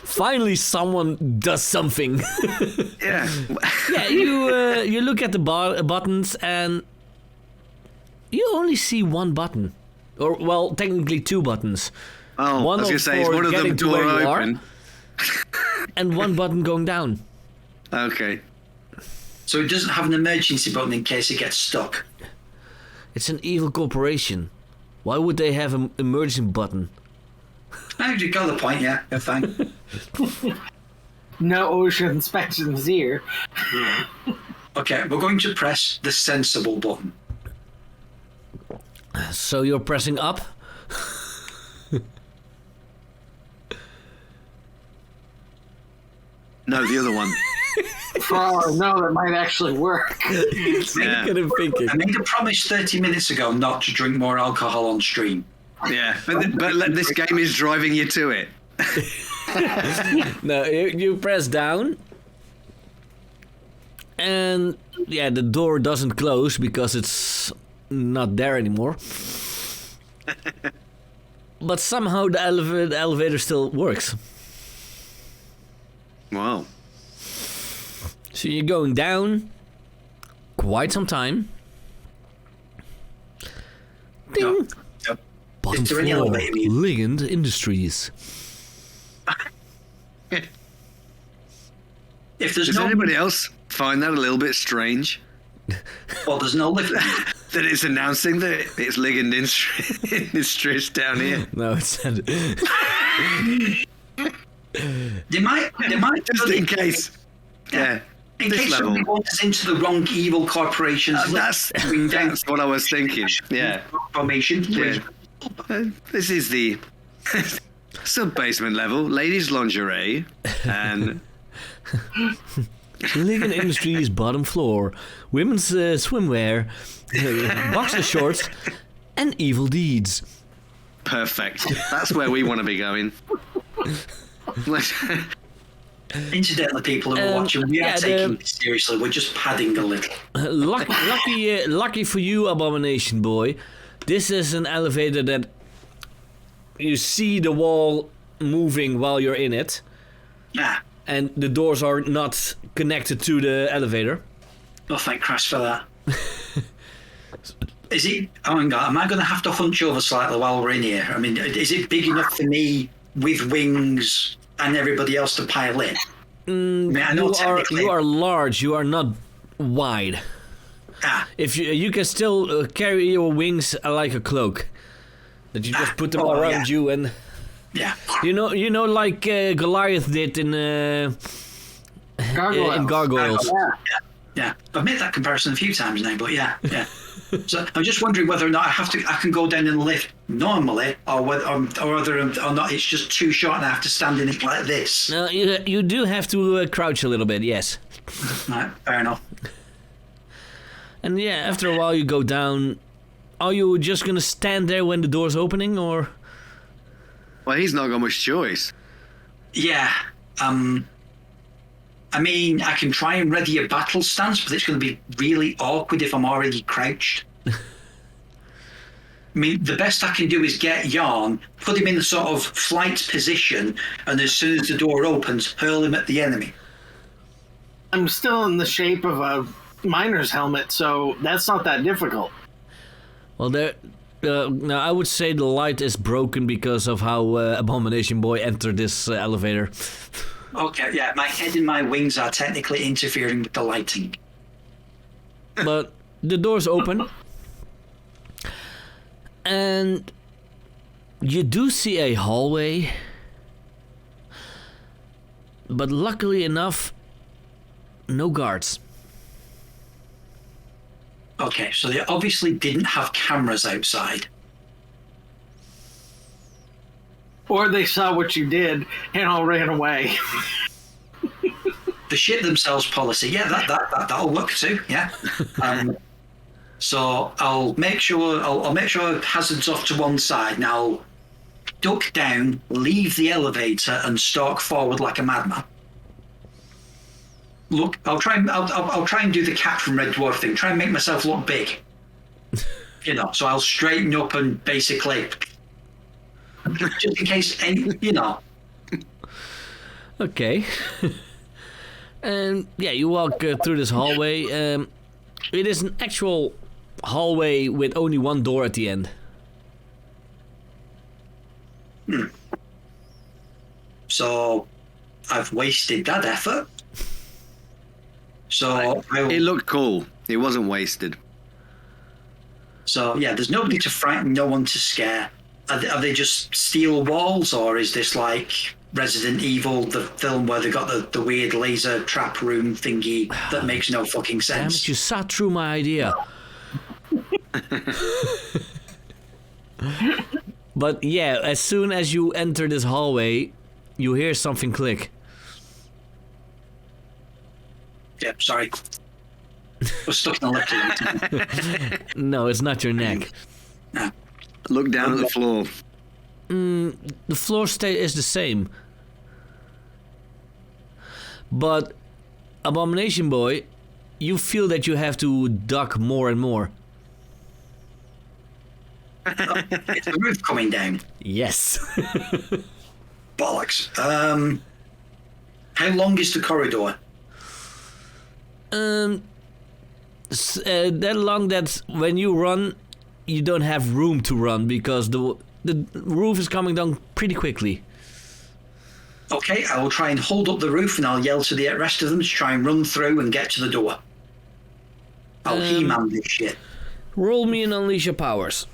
Finally, someone does something. Yeah. Yeah, you look at the buttons and you only see one button, or well, technically two buttons. Oh, One I was going to say, is for one of them getting to door where you are. open? And one button going down. Okay. So it doesn't have an emergency button in case it gets stuck. It's an evil corporation. Why would they have an emergency button? No, you got the point, yeah. You're fine. No OSHA inspections here. Okay, we're going to press the sensible button. So you're pressing up? No, the other one. Oh, no, that might actually work. Yeah. Thinking. I made a promise 30 minutes ago not to drink more alcohol on stream. Yeah, but this game is driving you to it. No, you press down. And yeah, the door doesn't close because it's not there anymore. But somehow the elevator still works. Wow. So you're going down quite some time. Ding! No. Bottom Is there any floor, elevator music? Ligand Industries. If there's Does no anybody else find that a little bit strange? well, there's no lift. That it's announcing that it's Ligand Industries down here. No, it's not. They might Just in case. Yeah. in this case level. somebody wanders into the wrong evil corporation's That's what I was thinking. Yeah. formation. Yeah. This is the sub-basement level, ladies' lingerie, and Ligand Industries bottom floor, women's swimwear, boxer shorts, and evil deeds. perfect. That's where we want to be going. Incidentally, people who are watching, we are taking this seriously. We're just padding a little. Lucky for you, Abomination Boy. This is an elevator that you see the wall moving while you're in it, Ah, and the doors are not connected to the elevator. oh, thank Christ for that. Is it? Oh my God! Am I going to have to hunch over slightly while we're in here? I mean, is it big enough for me with wings and everybody else to pile in? I mean, I know You are large. You are not wide. Ah, If you can still carry your wings like a cloak, that you just put them around you, and yeah. you know, like Goliath did in Gargoyles. Yeah, I've made that comparison a few times now, but yeah. So I'm just wondering whether or not I can go down in the lift normally, or whether or not it's just too short and I have to stand in it like this. No, you do have to crouch a little bit, yes. Right, fair enough. And yeah, after a while you go down. Are you just gonna stand there when the door's opening, or? Well, he's not got much choice. Yeah. I mean, I can try and ready a battle stance, but it's going to be really awkward if I'm already crouched. I mean, the best I can do is get Yarn, put him in a sort of flight position, and as soon as the door opens, hurl him at the enemy. I'm still in the shape of a miner's helmet, so that's not that difficult. Well, now I would say the light is broken because of how Abomination Boy entered this elevator. Okay, yeah, my head and my wings are technically interfering with the lighting. But the door's open. And you do see a hallway. But luckily enough, no guards. Okay, so they obviously didn't have cameras outside. Or they saw what you did and all ran away. The shit themselves policy, yeah, that'll work too, yeah. So I'll make sure hazards off to one side. Now, duck down, leave the elevator, and stalk forward like a madman. Look, I'll try and do the cat from Red Dwarf thing. Try and make myself look big. You know, so I'll straighten up and basically, just in case, you know. Okay. And yeah, you walk through this hallway. It is an actual hallway with only one door at the end. So I've wasted that effort. So it looked cool. It wasn't wasted. So yeah, there's nobody to frighten, no one to scare. Are they just steel walls, or is this like Resident Evil, the film where they got the weird laser trap room thingy that makes no fucking Damn sense? it, you sat through my idea. But yeah, as soon as you enter this hallway, you hear something click. Yeah, sorry. We're stuck in the left. No, it's not your neck. No. Look down at the floor. The floor state is the same. But Abomination Boy, you feel that you have to duck more and more. It's the roof coming down. Yes. Bollocks. How long is the corridor? That long that when you run, you don't have room to run because the roof is coming down pretty quickly. Okay, I will try and hold up the roof and I'll yell to the rest of them to try and run through and get to the door. I'll He-Man this shit. Roll me and unleash your powers.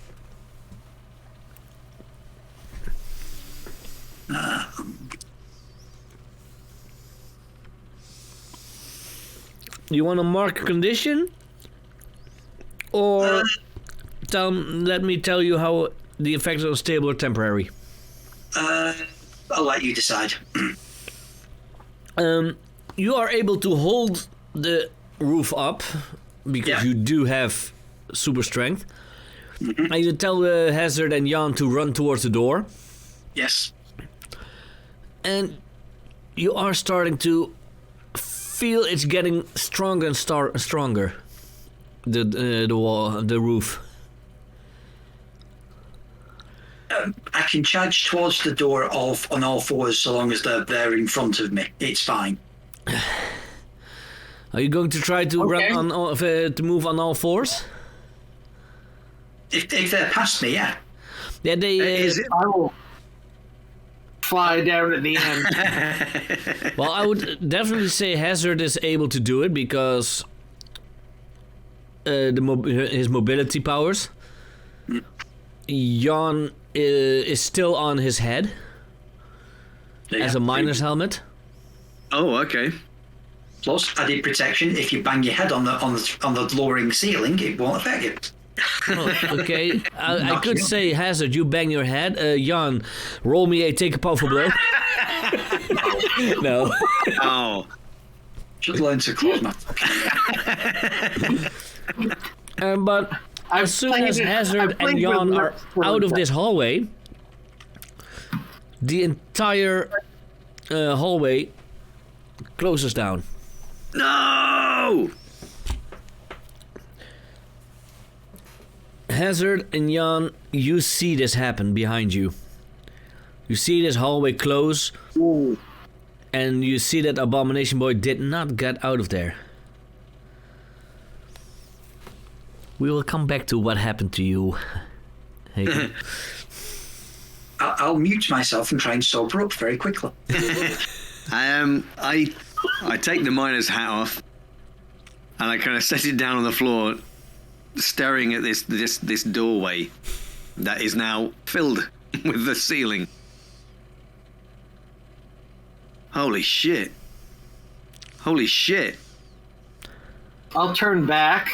You want to mark a condition? Or let me tell you how the effects are stable or temporary. I'll let you decide. You are able to hold the roof up because you do have super strength. Mm-hmm. And you tell Hazard and Jan to run towards the door. Yes. And you are starting to feel it's getting stronger and stronger. The wall, the roof. I can charge towards the door on all fours so long as they're there in front of me. It's fine. Are you going to try to run on to move on all fours? If they're past me, yeah. Yeah, they. I will fly down at the end. Well, I would definitely say Hazard is able to do it because his mobility powers. Jan is still on his head as a miner's helmet. Oh, okay. Plus, added protection. If you bang your head on the lowering ceiling, it won't affect you. Oh, okay, I could say Hazard, you bang your head. Jan, roll me a take a powerful blow. No. Oh. Should learn to close my but as soon as Hazard and Jan are out of this hallway, the entire hallway closes down. No! Hazard and Jan, you see this happen behind you. You see this hallway close. Ooh. And you see that Abomination Boy did not get out of there. We will come back to what happened to you. Hey. I'll mute myself and try and sober up very quickly. I take the miner's hat off, and I kind of set it down on the floor, staring at this doorway that is now filled with the ceiling. Holy shit! Holy shit! I'll turn back.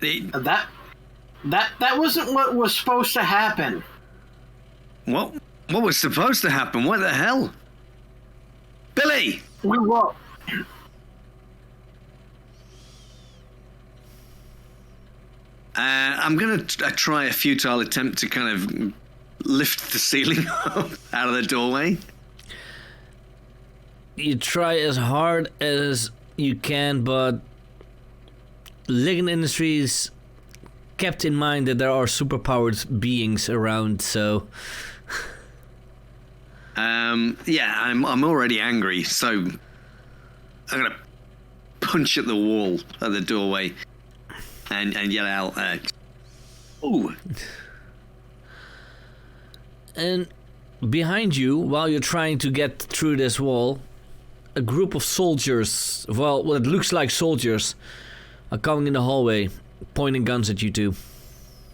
It, That wasn't what was supposed to happen. what was supposed to happen? What the hell? Billy! We what? I'm going to try a futile attempt to kind of lift the ceiling up out of the doorway. You try as hard as you can, but Ligon Industries kept in mind that there are superpowered beings around, so... Yeah, I'm already angry, so I'm going to punch at the wall at the doorway and yell out, ooh. And behind you, while you're trying to get through this wall, a group of soldiers, well, what it looks like soldiers, are coming in the hallway, pointing guns at you two.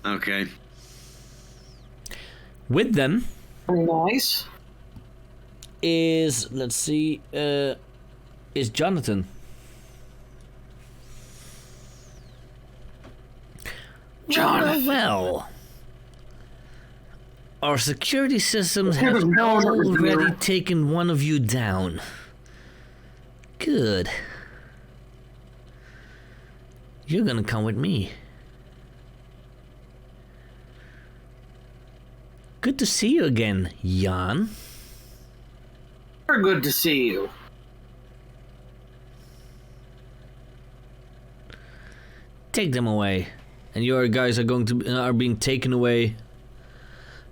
Okay. With them Nice. is, let's see, is Jonathan. Jonathan. Well, our security systems Should have have known it was already you. taken one of you down. Good. You're gonna come with me. Good to see you again, Jan. Very good to see you. Take them away. And your guys are being taken away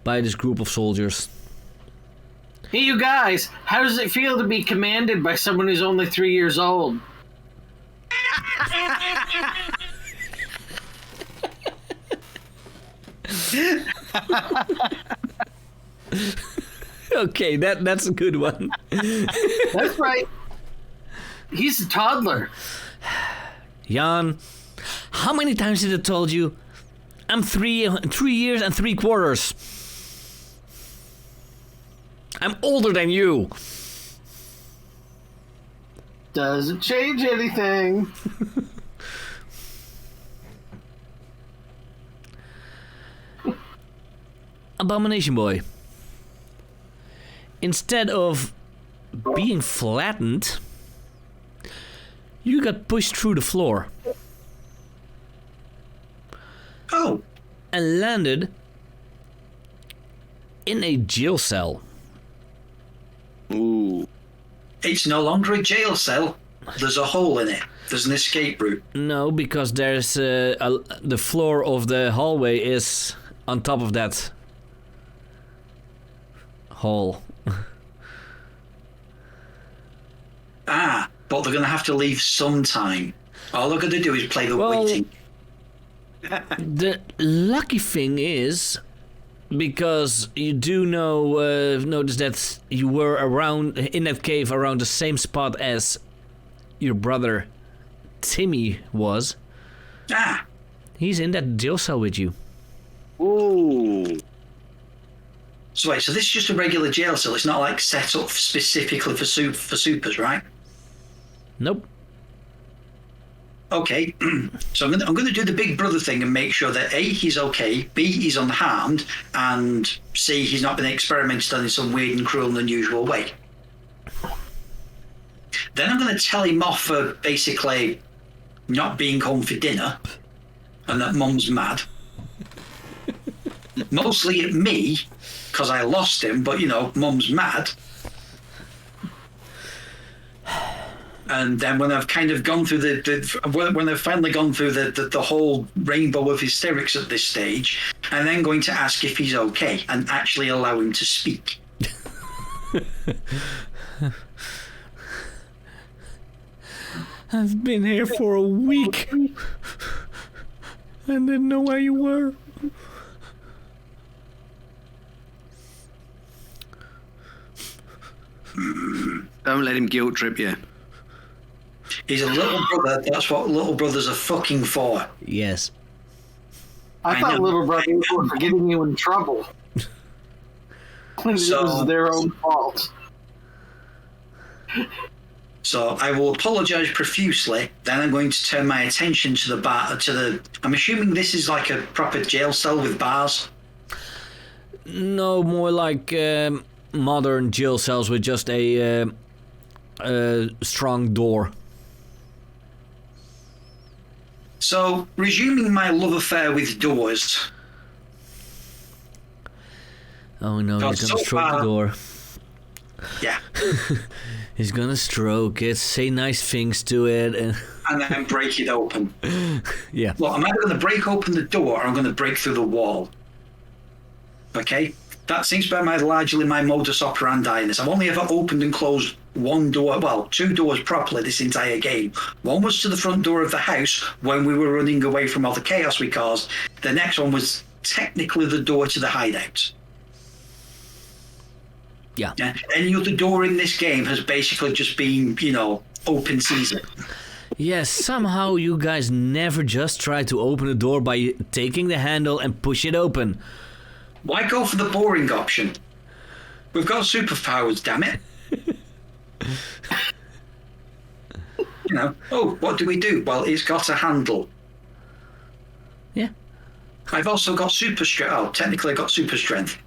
by this group of soldiers. Hey, you guys, how does it feel to be commanded by someone who's only 3 years old? Okay, that's a good one. That's right. He's a toddler. Jan, how many times did I told you? I'm 3 years and 3/4. I'm older than you. Doesn't change anything. Abomination Boy. Instead of being flattened, you got pushed through the floor Oh, and landed in a jail cell. Ooh. it's no longer a jail cell. There's a hole in it. There's an escape route. No, because there's the floor of the hallway is on top of that hole. Ah, but they're going to have to leave sometime. All they're going to do is play the Well- waiting. The lucky thing is, because you do notice that you were around in that cave around the same spot as your brother Timmy was. Ah, He's in that jail cell with you. Ooh. so wait, so this is just a regular jail cell. It's not like set up specifically for supers, right? Nope. Okay, so I'm going to do the big brother thing and make sure that A, he's okay, B, he's unharmed, and C, he's not been experimented on in some weird and cruel and unusual way. Then I'm going to tell him off for basically not being home for dinner and that Mum's mad. Mostly at me, because I lost him, but Mum's mad. And then when I've kind of gone through when I've finally gone through the whole rainbow of hysterics at this stage, I'm then going to ask if he's okay and actually allow him to speak. I've been here for a week. I didn't know where you were. Don't let him guilt trip you. He's a little brother. That's what little brothers are fucking for. Yes. I thought little brothers were getting you in trouble. When it was their own fault. So I will apologise profusely. Then I'm going to turn my attention to the bar. I'm assuming this is like a proper jail cell with bars. No, more like modern jail cells with just a strong door. So, resuming my love affair with doors. Oh no, he's gonna stroke the door. Yeah. He's gonna stroke it, say nice things to it, and then break it open. Yeah. Well, I'm either going to break open the door or I'm going to break through the wall. Okay? That seems to be largely my modus operandi in this. I've only ever opened and closed one door, well, two doors properly this entire game. One was to the front door of the house when we were running away from all the chaos we caused. The next one was technically the door to the hideout. Yeah. Any other door in this game has basically just been, open season. Yes, somehow you guys never just try to open a door by taking the handle and push it open. Why go for the boring option? We've got superpowers, damn it. What do we do? Well, it's got a handle. Yeah. I've also got super strength. Oh, technically I got super strength.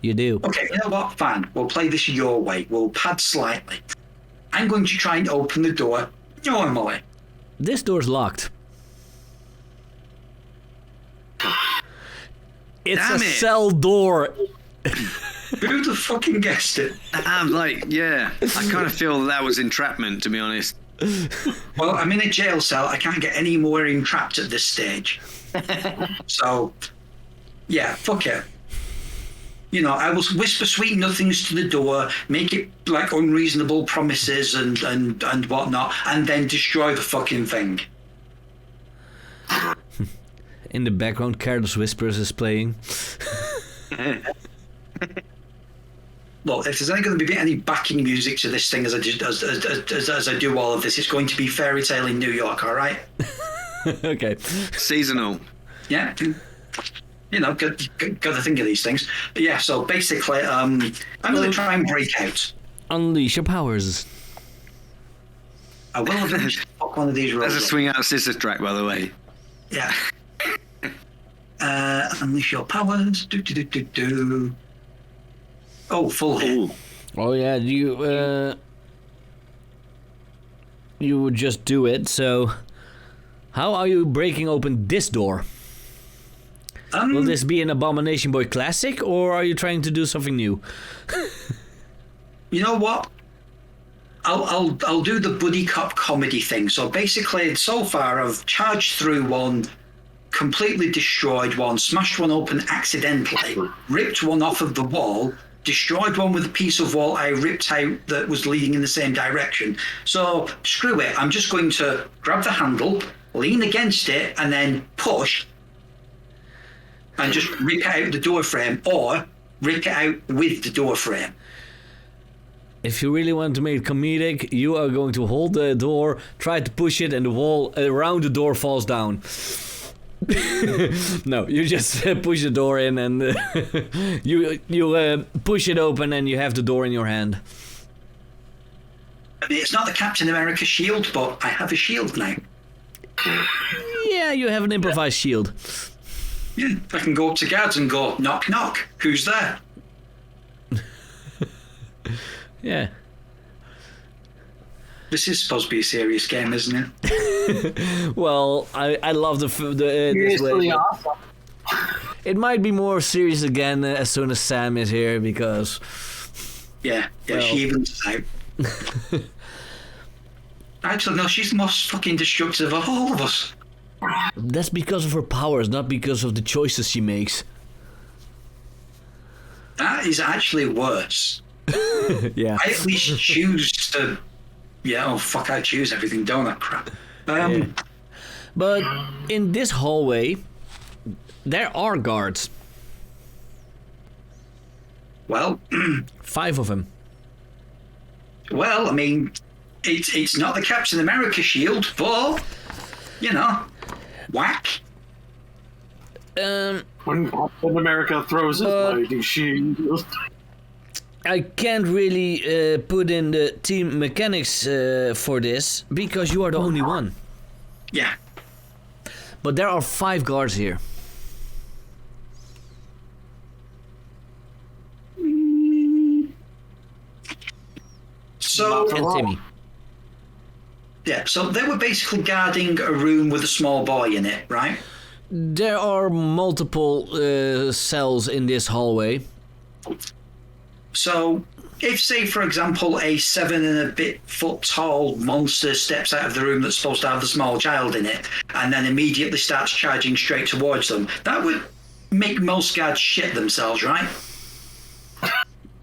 You do. Okay, you know what? Fine. We'll play this your way. We'll pad slightly. I'm going to try and open the door normally. This door's locked. It's Damn a it. cell door. Who the fucking guessed it? I'm like, yeah. I kind of feel that was entrapment, to be honest. Well, I'm in a jail cell. I can't get any more entrapped at this stage. So, yeah, fuck it. I will whisper sweet nothings to the door, make it like unreasonable promises and whatnot, and then destroy the fucking thing. In the background, Carlos Whispers is playing. Look, if there's going to be any backing music to this thing as I do all of this, it's going to be Fairy Tale in New York, all right? Okay. Seasonal. Yeah. Got to think of these things. But yeah, so basically, I'm going to try and break out. Unleash your powers. I will eventually fuck one of these rolls. That's a swing out scissors track, by the way. Yeah. Unleash your powers. Do. Oh, full hit. Oh yeah, you would just do it. So, how are you breaking open this door? Will this be an Abomination Boy classic, or are you trying to do something new? You know what? I'll do the buddy cop comedy thing. So basically, so far I've charged through one, completely destroyed one, smashed one open accidentally, ripped one off of the wall, destroyed one with a piece of wall I ripped out that was leading in the same direction. So screw it. I'm just going to grab the handle, lean against it, and then push, and just rip out the door frame, or rip it out with the door frame. If you really want to make it comedic, you are going to hold the door, try to push it, and the wall around the door falls down. No, you just push the door in, and you push it open, and you have the door in your hand. I mean, it's not the Captain America shield, but I have a shield now. Yeah, you have an improvised shield. Yeah, I can go up to guards and go, knock, knock, who's there? Yeah. This is supposed to be a serious game, isn't it? Well, I love this way. Awesome. It might be more serious again as soon as Sam is here, because... Yeah, well, she evens out. Actually, no, she's the most fucking destructive of all of us. That's because of her powers, not because of the choices she makes. That is actually worse. Yeah. I at least choose to... Yeah, oh fuck, I choose everything, don't I? Crap. Yeah. But in this hallway, there are guards. Well, 5 of them. Well, I mean, it's not the Captain America shield, but whack. When Captain America throws his mighty shield. I can't really put in the team mechanics for this because you are the only one. Yeah. But there are 5 guards here. So And Timmy. Yeah, so they were basically guarding a room with a small boy in it, right? There are multiple cells in this hallway. So, if, say, for example, a 7 and a bit foot tall monster steps out of the room that's supposed to have the small child in it, and then immediately starts charging straight towards them, that would make most guards shit themselves, right?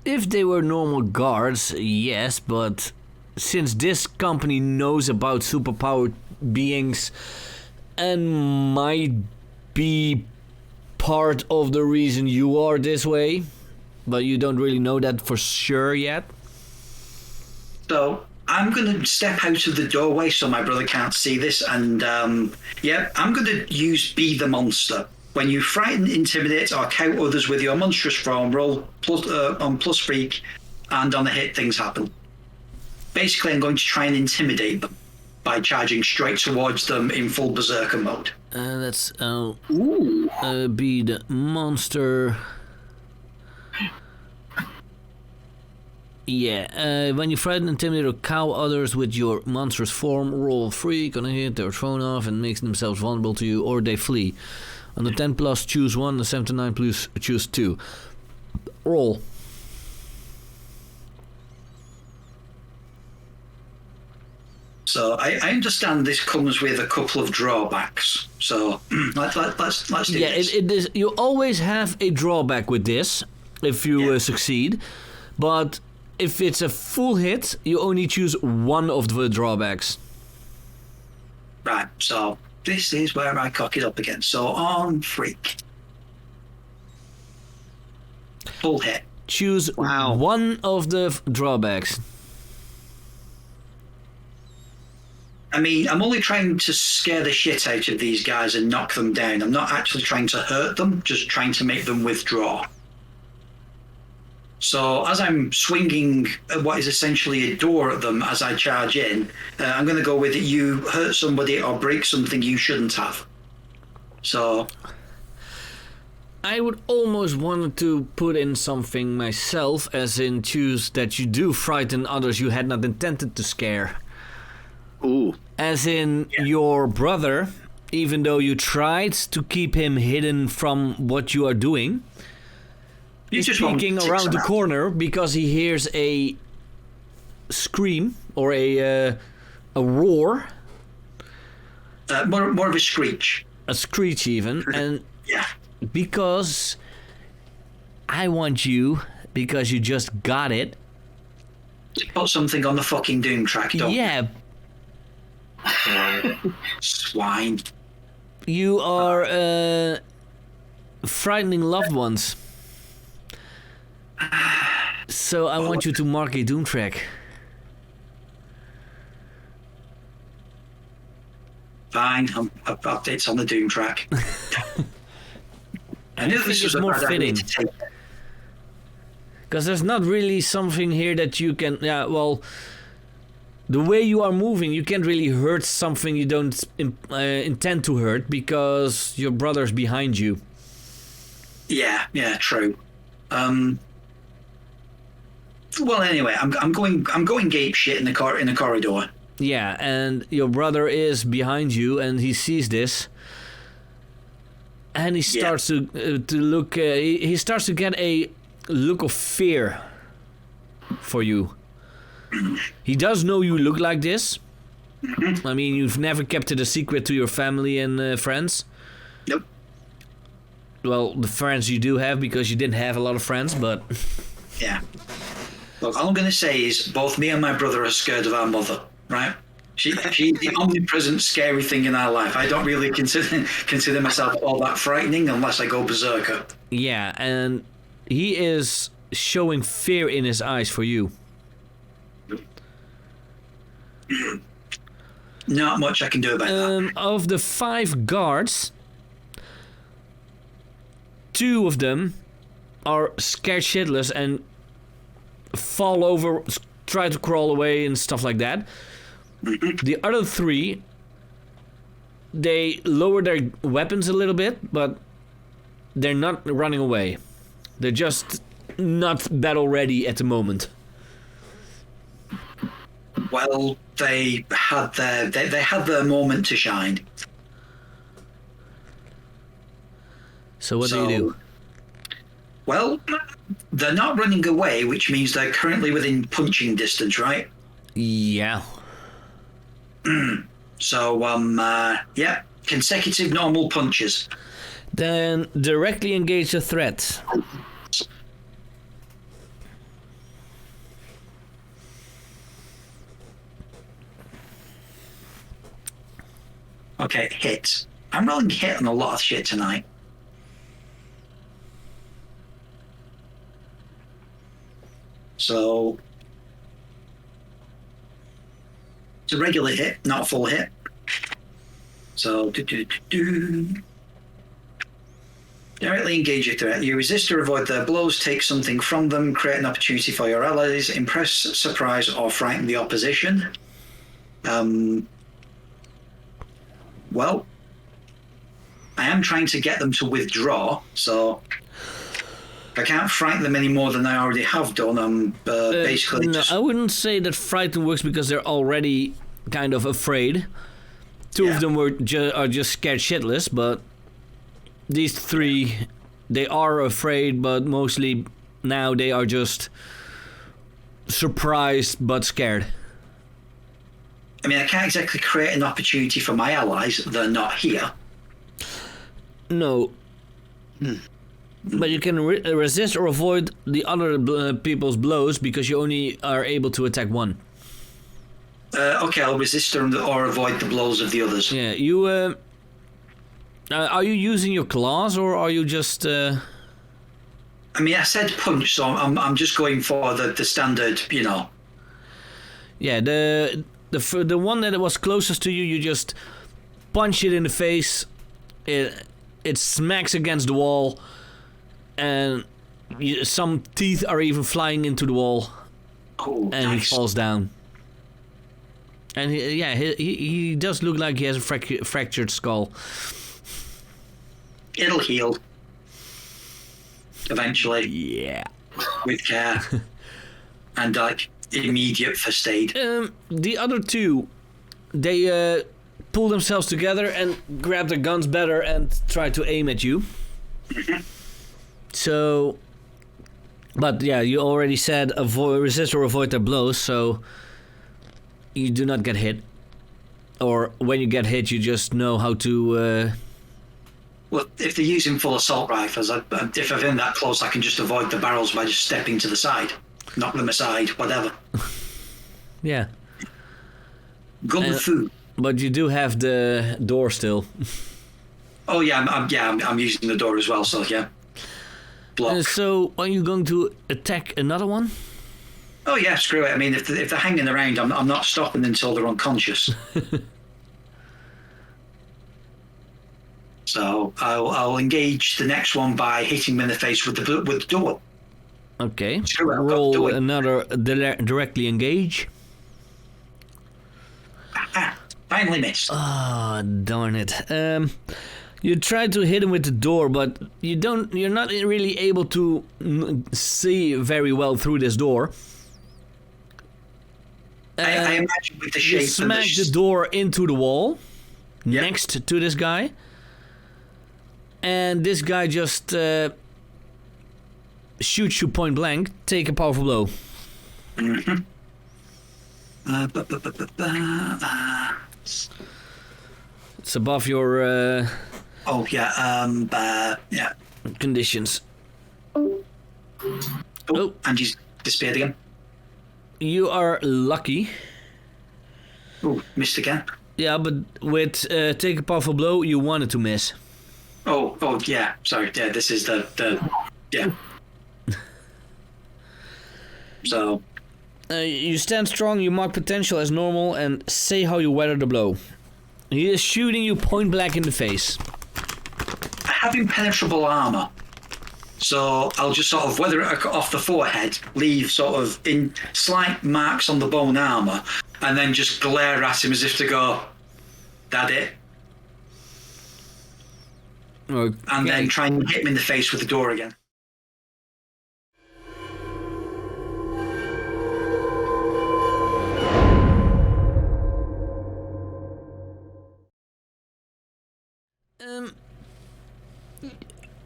If they were normal guards, yes, but since this company knows about superpowered beings and might be part of the reason you are this way, but you don't really know that for sure yet. So I'm going to step out of the doorway so my brother can't see this, and I'm going to use Be the Monster. When you frighten, intimidate, or cow others with your monstrous form, roll on plus freak, and on a hit, things happen. Basically, I'm going to try and intimidate them by charging straight towards them in full berserker mode. Let's Be the Monster. Yeah, when you frighten, intimidate, or cow others with your monstrous form, roll freak on a hit, they're thrown off and makes themselves vulnerable to you, or they flee. On the 10 plus, choose 1, the 7 to 9 plus, choose 2. Roll. So I understand this comes with a couple of drawbacks. So let's do this. Yeah, it is. You always have a drawback with this if you succeed, but if it's a full hit, you only choose one of the drawbacks. Right, so this is where I cock it up again. So on freak. Full hit. Choose one of the drawbacks. I mean, I'm only trying to scare the shit out of these guys and knock them down. I'm not actually trying to hurt them, just trying to make them withdraw. So as I'm swinging what is essentially a door at them as I charge in, I'm going to go with you hurt somebody or break something you shouldn't have. So I would almost want to put in something myself, as in choose that you do frighten others you had not intended to scare. Ooh. As in your brother, even though you tried to keep him hidden from what you are doing, he's just peeking around the corner because he hears a scream or a roar. More of a screech. A screech even. And yeah. Because I want you, because you just got it. Put something on the fucking Doom track, don't you? Yeah. Swine. You are frightening loved ones. So I want you to mark a Doom track. Fine, updates on the Doom track. I think it's more fitting. Because there's not really something here that you can... Yeah, well... The way you are moving, you can't really hurt something you don't intend to hurt because your brother's behind you. Yeah, true. Well, anyway, I'm going gape shit in the corridor. Yeah, and your brother is behind you, and he sees this, and he starts to look. He starts to get a look of fear for you. He does know you look like this. I mean, you've never kept it a secret to your family and friends. Nope. Well, the friends you do have, because you didn't have a lot of friends, but... Yeah. Look, all I'm going to say is both me and my brother are scared of our mother, right? She's the omnipresent scary thing in our life. I don't really consider myself all that frightening unless I go berserker. Yeah, and he is showing fear in his eyes for you. Not much I can do about that. Of the 5 guards, 2 of them are scared shitless and fall over, try to crawl away and stuff like that. The other 3, they lower their weapons a little bit, but they're not running away. They're just not battle ready at the moment. Well, they had their moment to shine. So what do you do? Well, they're not running away, which means they're currently within punching distance, right? Yeah. So, yeah, consecutive normal punches. Then directly engage the threat. Okay, hit. I'm rolling hit on a lot of shit tonight. So it's a regular hit, not a full hit. So directly engage your threat. You resist or avoid their blows, take something from them, create an opportunity for your allies, impress, surprise, or frighten the opposition. Well, I am trying to get them to withdraw, so if I can't frighten them any more than I already have done, I'm basically no, I wouldn't say that frighten works because they're already kind of afraid. 2 of them are just scared shitless, but these 3, they are afraid, but mostly now they are just surprised but scared. I mean, I can't exactly create an opportunity for my allies. They're not here. No. But you can resist or avoid the other people's blows because you only are able to attack 1. Okay, I'll resist or avoid the blows of the others. Yeah, you... are you using your claws or are you just... I mean, I said punch, so I'm just going for the standard, you know. Yeah, the one that was closest to you, you just punch it in the face. It smacks against the wall, and some teeth are even flying into the wall. Oh, and nice. He falls down. And he does look like he has a fractured skull. It'll heal eventually. Yeah. With care and like immediate first aid. The other 2, they pull themselves together and grab their guns better and try to aim at you. So, but yeah, you already said resist or avoid their blows, so you do not get hit. Or when you get hit, you just know how to... Well, if they're using full assault rifles, if I've been that close, I can just avoid the barrels by just stepping to the side. Knock them aside, whatever. Yeah. Gun food. But you do have the door still. Oh yeah, I'm using the door as well. So yeah. Block. So are you going to attack another one? Oh yeah, screw it. I mean, if they're hanging around, I'm not stopping until they're unconscious. So I'll engage the next one by hitting them in the face with the door. Okay. Screw it, roll another directly engage. Finally missed. Ah, darn it. You try to hit him with the door, but you're not really able to see very well through this door. I imagine with the shape. You smack the door into the wall next to this guy. And this guy just shoots you point blank. Take a powerful blow. Mm-hmm. It's above your conditions. Oh, and he's disappeared again. You are lucky. Oh, missed again. Yeah, but with take a powerful blow, you wanted to miss. Oh, yeah. Sorry. Yeah, this is the. So You stand strong, you mark potential as normal, and say how you weather the blow. He is shooting you point blank in the face. I have impenetrable armor. So I'll just sort of weather it off the forehead, leave sort of in slight marks on the bone armor, and then just glare at him as if to go, that it? Okay. And then try and hit him in the face with the door again.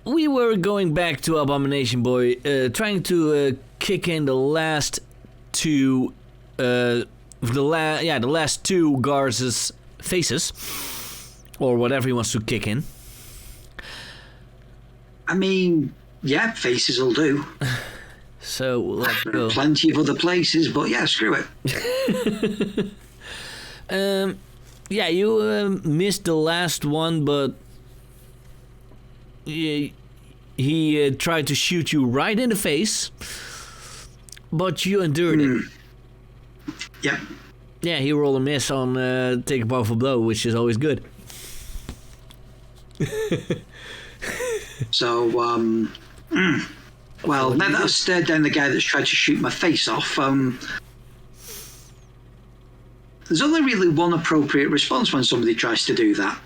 We were going back to Abomination Boy, trying to kick in the last two, the last two guards' faces, or whatever he wants to kick in. I mean, yeah, faces will do. So let's There go. are plenty of other places, but yeah, screw it. Yeah, you missed the last one, but he tried to shoot you right in the face, but you endured it. Yep. Yeah, he rolled a miss on take a powerful blow, which is always good. So, well, now that I've stared down the guy that's tried to shoot my face off, there's only really one appropriate response when somebody tries to do that.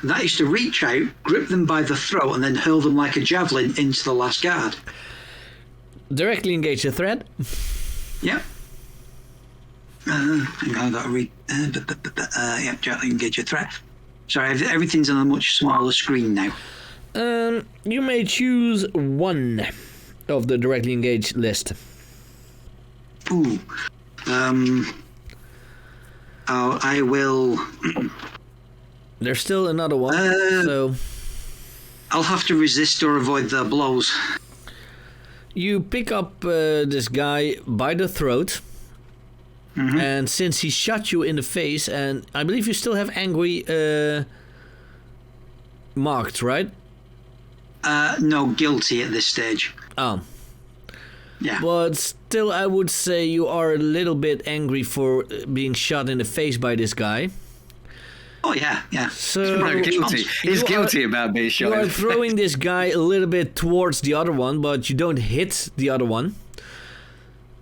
And that is to reach out, grip them by the throat, and then hurl them like a javelin into the last guard. Directly engage the threat. Yep. Hang on, I've got to read. Yep, directly engage a threat. Sorry, everything's on a much smaller screen now. You may choose one of the directly engaged list. Ooh. I will. There's still another one, so I'll have to resist or avoid their blows. you pick up this guy by the throat, and since he shot you in the face, and I believe you still have angry marked, right? No, guilty at this stage. Oh. Yeah. But still, I would say you are a little bit angry for being shot in the face by this guy. Oh, yeah, yeah. So No, guilty. He's guilty about being shot. You in are the face. throwing this guy a little bit towards the other one, but you don't hit the other one.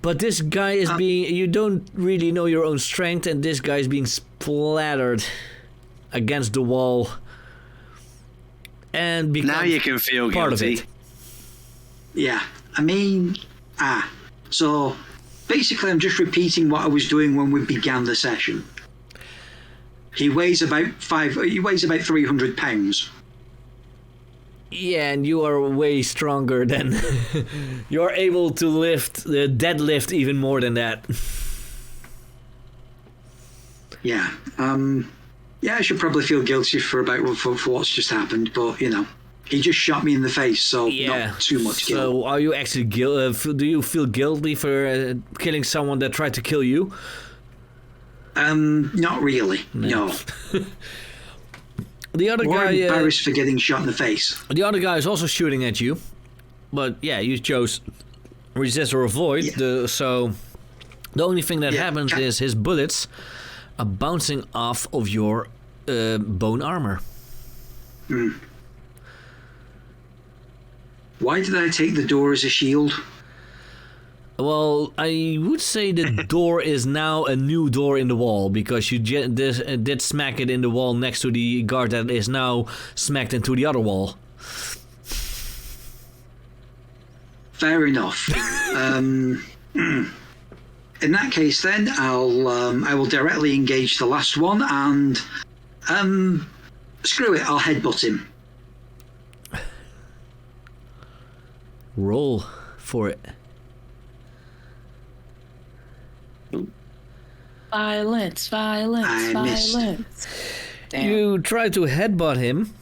But this guy is being... You don't really know your own strength, and this guy is being splattered against the wall. And becomes Now you can feel part guilty. of it. Yeah. I mean, so basically I'm just repeating what I was doing when we began the session. He weighs about 300 pounds. Yeah, and you are way stronger than... You're able to lift the deadlift even more than that. Yeah. Yeah, I should probably feel guilty for what's just happened, but you know, he just shot me in the face, so not too much guilt. So are you actually do you feel guilty for killing someone that tried to kill you? Not really. No. The other Or guy embarrassed for getting shot in the face. the other guy is also shooting at you. But yeah, you chose resist or avoid. Yeah. So the only thing that happens is his bullets are bouncing off of your bone armor. Why did I take the door as a shield? Well, I would say the door is now a new door in the wall, because you did smack it in the wall next to the guard that is now smacked into the other wall. Fair enough. In that case, then I will directly engage the last one, and screw it, I'll headbutt him. Roll for it. Violence, I missed. violence. Damn. You try to headbutt him,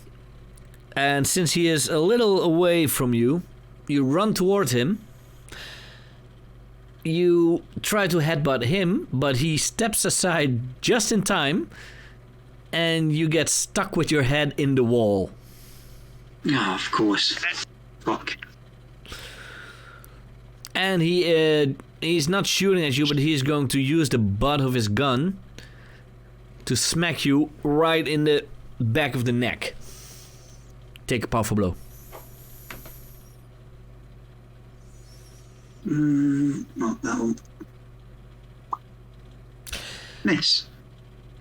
and since he is a little away from you, you run towards him. You try to headbutt him, but he steps aside just in time, and you get stuck with your head in the wall. Oh, of course. Fuck. And he he's not shooting at you, but he's going to use the butt of his gun to smack you right in the back of the neck. Take a powerful blow. Not that one. Miss.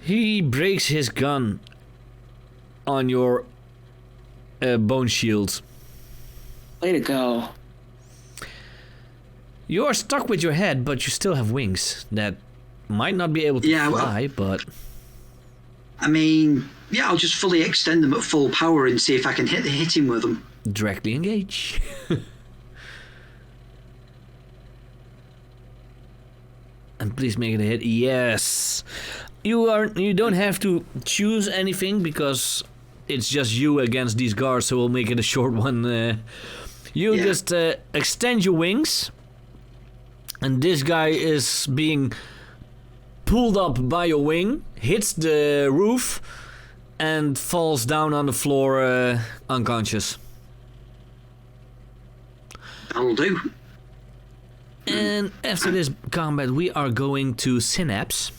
He breaks his gun on your bone shield. Way to go. You are stuck with your head, but you still have wings that might not be able to fly, but... I mean, yeah, I'll just fully extend them at full power and see if I can hit him with them. Directly engage. And please make it a hit. Yes. You don't have to choose anything because it's just you against these guards, so we'll make it a short one. Just extend your wings. And this guy is being pulled up by your wing, hits the roof, and falls down on the floor unconscious. That'll do. And after this combat, we are going to Synapse.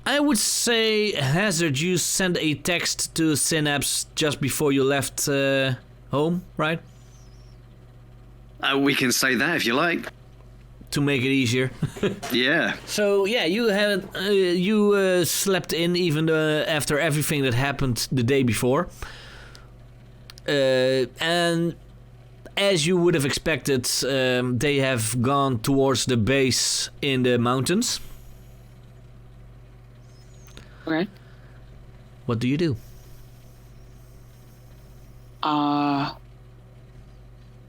I would say, Hazard, you sent a text to Synapse just before you left home, right? We can say that if you like. To make it easier. Yeah. So yeah, you haven't you slept in even after everything that happened the day before, and as you would have expected, they have gone towards the base in the mountains. Okay. What do you do?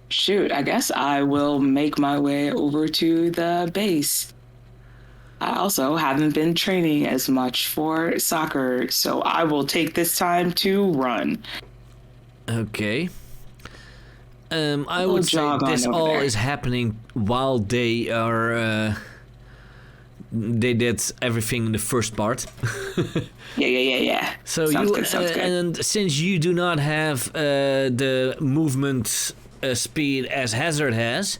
Shoot, I guess I will make my way over to the base. I also haven't been training as much for soccer, so I will take this time to run. Okay. I would say this all is happening while they are... they did everything in the first part. Yeah. So sounds good. And since you do not have the movement speed as Hazard has,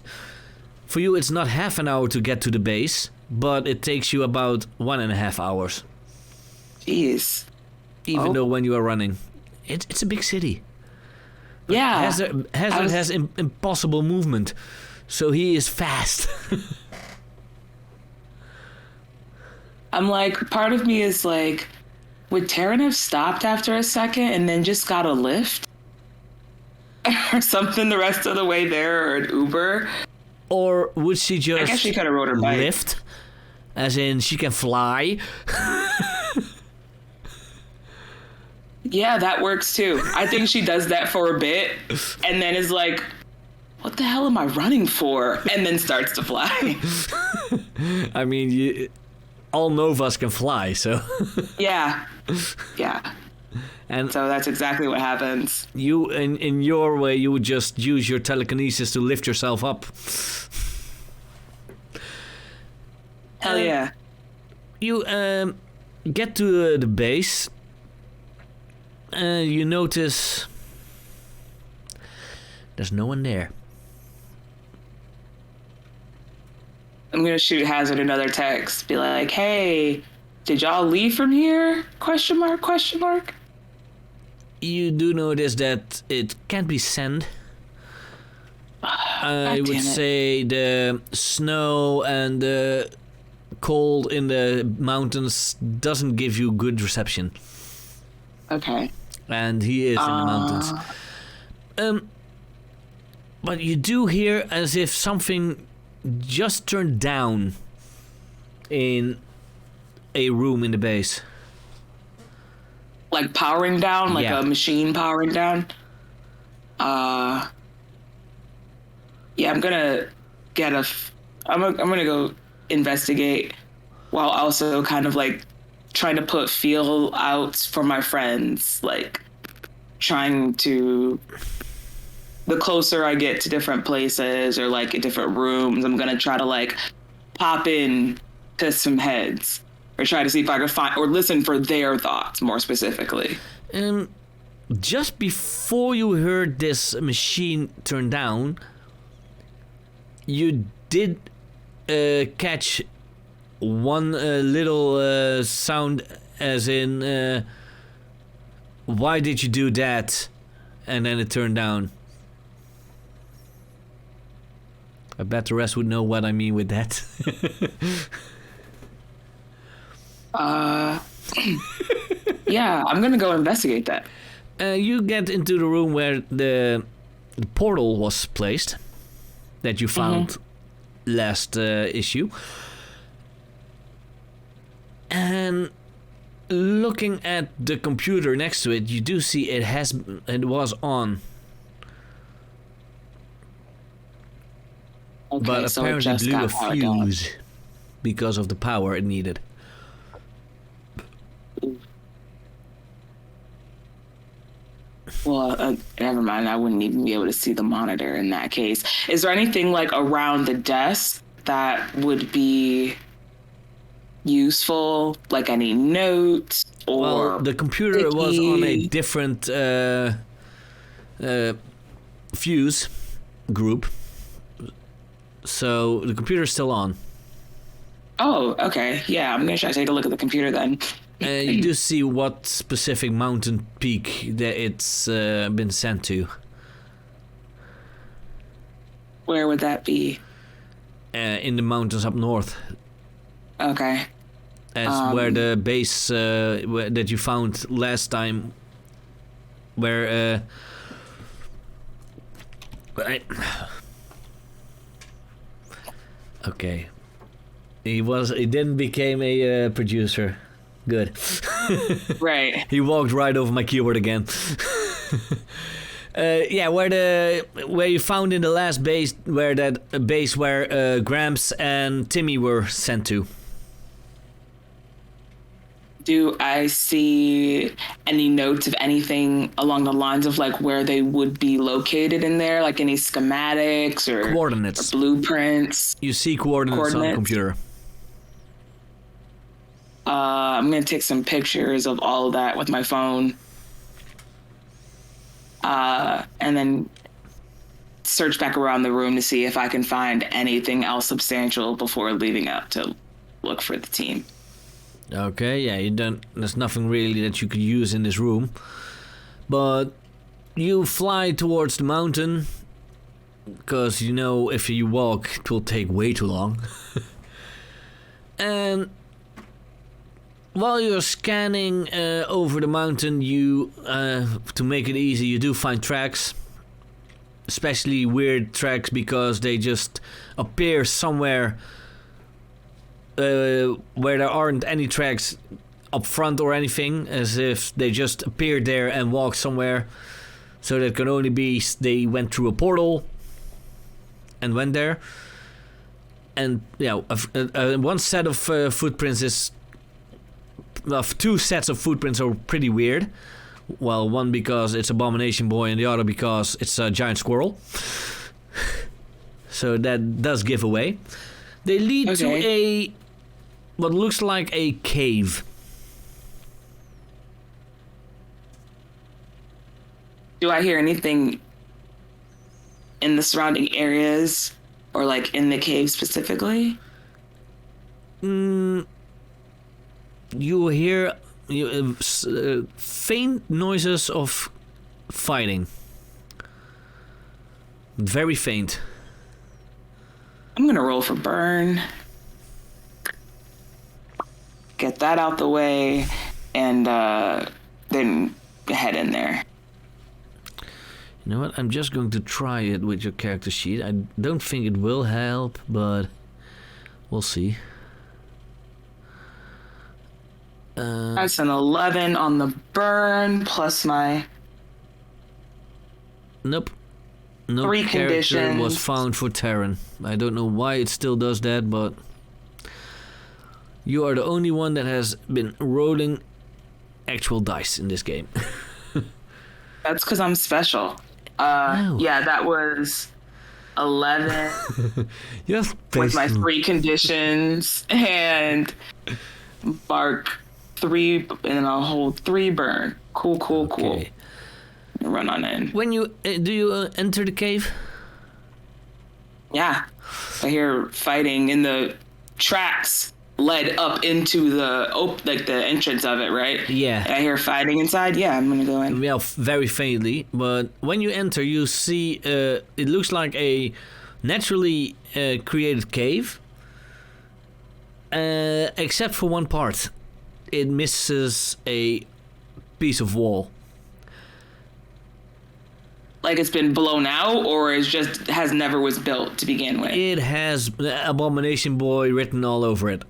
for you it's not half an hour to get to the base, but it takes you about 1.5 hours. Jeez. Even though when you are running, it's a big city. But yeah. Hazard has impossible movement, so he is fast. I'm like, part of me is like, would Taryn have stopped after a second and then just got a lift? Or something the rest of the way there, or an Uber? Or would she just... I guess she could have rode her bike. Lift? As in, she can fly? Yeah, that works too. I think she does that for a bit, and then is like, what the hell am I running for? And then starts to fly. I mean, all Novas can fly, so... Yeah. And so that's exactly what happens. You, in your way, you would just use your telekinesis to lift yourself up. Hell yeah. You get to the base, and you notice there's no one there. I'm gonna shoot Hazard another text. Be like, hey, did y'all leave from here? Question mark. You do notice that it can't be sent. I would say the snow and the cold in the mountains doesn't give you good reception. Okay. And he is in the mountains. But you do hear as if something just turned down in a room in the base. Like powering down, like a machine powering down. Yeah, I'm gonna I'm gonna go investigate while also kind of like trying to put feel out for my friends, like trying to. The closer I get to different places or like different rooms, I'm gonna try to like pop in to some heads. Or try to see if I can find or listen for their thoughts more specifically. Just before you heard this machine turn down, you did catch one little sound, as in, why did you do that? And then it turned down. I bet the rest would know what I mean with that. Yeah, I'm gonna go investigate that. You get into the room where the portal was placed that you found last issue. And looking at the computer next to it, you do see it was on. Okay, But so it apparently just blew got a powered down. fuse because of the power it needed. Well, never mind. I wouldn't even be able to see the monitor in that case. Is there anything like around the desk that would be useful, like any notes or? Well, the computer was on a different fuse group, so the computer's still on. Oh, okay. Yeah, I'm gonna try to take a look at the computer then. You do see what specific mountain peak that it's been sent to. Where would that be? In the mountains up north. Okay. As where the base that you found last time, where okay, he didn't became a producer. Good. Right. He walked right over my keyboard again. Yeah, where you found in the last base, where Gramps and Timmy were sent to. Do I see any notes of anything along the lines of like where they would be located in there, like any schematics or coordinates, or blueprints? You see coordinates on the computer. I'm gonna take some pictures of all of that with my phone, and then search back around the room to see if I can find anything else substantial before leaving out to look for the team. Okay, yeah, there's nothing really that you could use in this room, but you fly towards the mountain, because you know if you walk it will take way too long. And while you're scanning over the mountain, you to make it easy, you do find tracks, especially weird tracks, because they just appear somewhere where there aren't any tracks up front or anything, as if they just appeared there and walked somewhere. So that can only be they went through a portal and went there. And yeah, one set of footprints is. Two sets of footprints are pretty weird. Well, one because it's Abomination Boy, and the other because it's a giant squirrel. So that does give away. They lead to what looks like a cave. Do I hear anything in the surrounding areas or like in the cave specifically? You hear faint noises of fighting. Very faint. I'm gonna roll for burn. Get that out the way, and then head in there. You know what? I'm just going to try it with your character sheet. I don't think it will help, but we'll see. That's an 11 on the burn, plus my... Nope. No 3 character conditions. was found for Terran. I don't know why it still does that, but... You are the only one that has been rolling actual dice in this game. That's because I'm special. No. Yeah, that was 11 Yes, with my 3 conditions, and bark 3, and then I'll hold 3 burn. Cool. Okay. Run on in. When you do you enter the cave? Yeah. I hear fighting in the tracks led up into the the entrance of it, right? Yeah. And I hear fighting inside. Yeah, I'm gonna go in. Well, very faintly, but when you enter, you see it looks like a naturally created cave, except for one part. It misses a piece of wall. Like it's been blown out, or it just has never was built to begin with. It has Abomination Boy written all over it.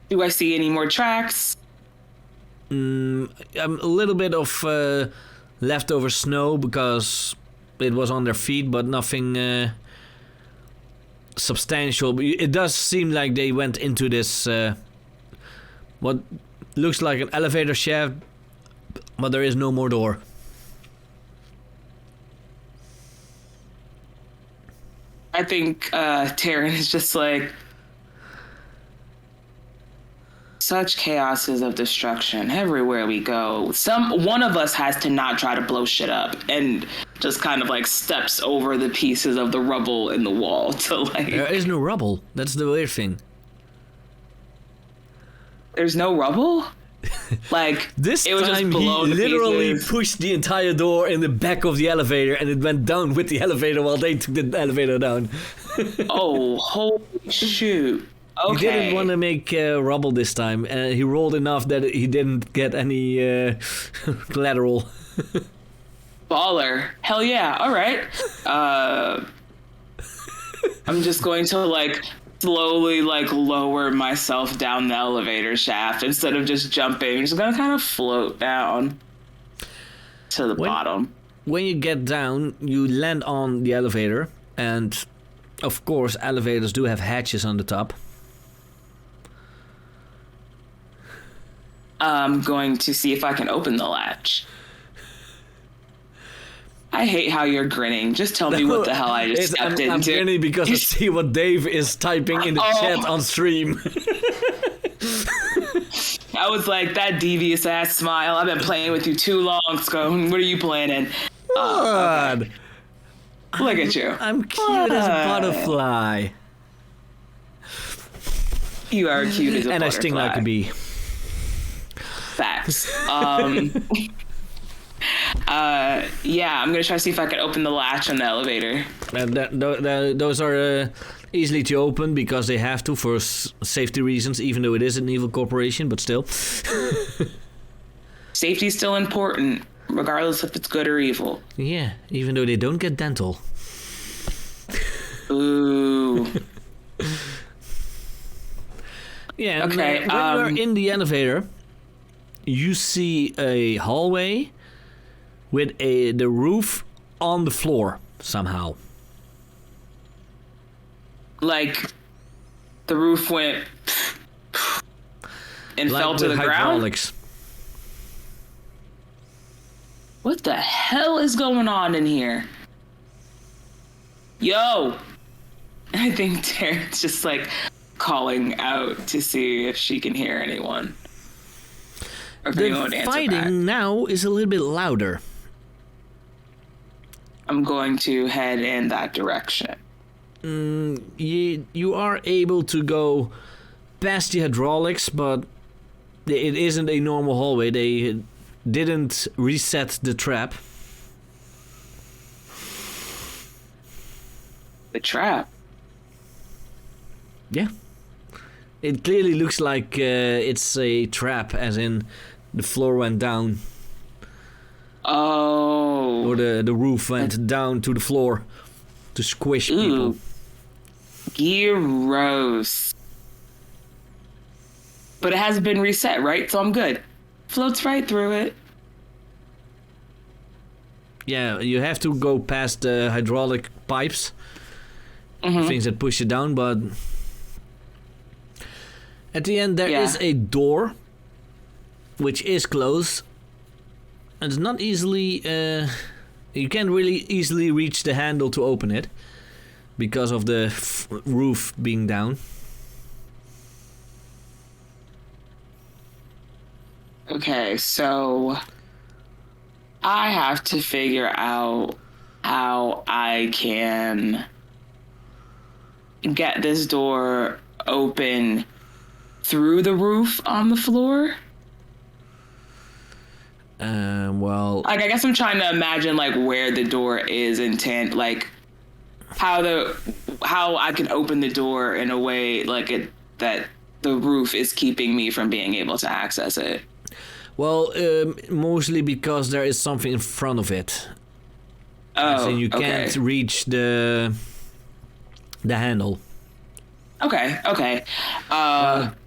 Do I see any more tracks? A little bit of leftover snow because it was on their feet, but nothing substantial. It does seem like they went into this what looks like an elevator shaft, but there is no more door. I think Taryn is just like, such chaoses of destruction everywhere we go. One of us has to not try to blow shit up, and just kind of like steps over the pieces of the rubble in the wall to like. There is no rubble. That's the weird thing. There's no rubble? Like this it was time just blown he literally pieces. pushed the entire door in the back of the elevator, and it went down with the elevator while they took the elevator down. Oh, holy shoot. Okay. He didn't want to make rubble this time. He rolled enough that he didn't get any collateral. Baller. Hell yeah. All right. I'm just going to like slowly like lower myself down the elevator shaft instead of just jumping. I'm just gonna kind of float down to the bottom. When you get down, you land on the elevator, and of course elevators do have hatches on the top. I'm going to see if I can open the latch. I hate how you're grinning. Just tell me what the hell I just stepped into. I'm grinning because I see what Dave is typing in the chat on stream. I was like, that devious ass smile. I've been playing with you too long, Scone. What are you planning? What? Okay. Look at you. I'm cute as a butterfly. You are cute as a butterfly. And I sting like a bee. Facts. Yeah, I'm gonna try to see if I can open the latch on the elevator. Those are easily to open because they have to for safety reasons, even though it is an evil corporation, but still. Safety's still important, regardless if it's good or evil. Yeah, even though they don't get dental. Ooh. Yeah, okay, when you're in the elevator, you see a hallway with the roof on the floor somehow. Like the roof went and like fell to the hydraulics. ground. What the hell is going on in here? Yo! I think Taryn's just like calling out to see if she can hear anyone. Or if anyone would The answer fighting back. now is a little bit louder. I'm going to head in that direction. You are able to go past the hydraulics, but it isn't a normal hallway. They didn't reset the trap. The trap? Yeah. It clearly looks like it's a trap, as in the floor went down. Oh. Or the roof went down to the floor to squish people. Gross. But it hasn't been reset, right? So I'm good. Floats right through it. Yeah, you have to go past the hydraulic pipes. Things that push it down, but at the end there is a door which is closed. And it's not easily you can't really easily reach the handle to open it because of the roof being down. Okay, so I have to figure out how I can get this door open through the roof on the floor. Well, like, I guess I'm trying to imagine like where the door is like how I can open the door in a way like that the roof is keeping me from being able to access it. Well, mostly because there is something in front of it. Oh, you can't reach the handle. Okay.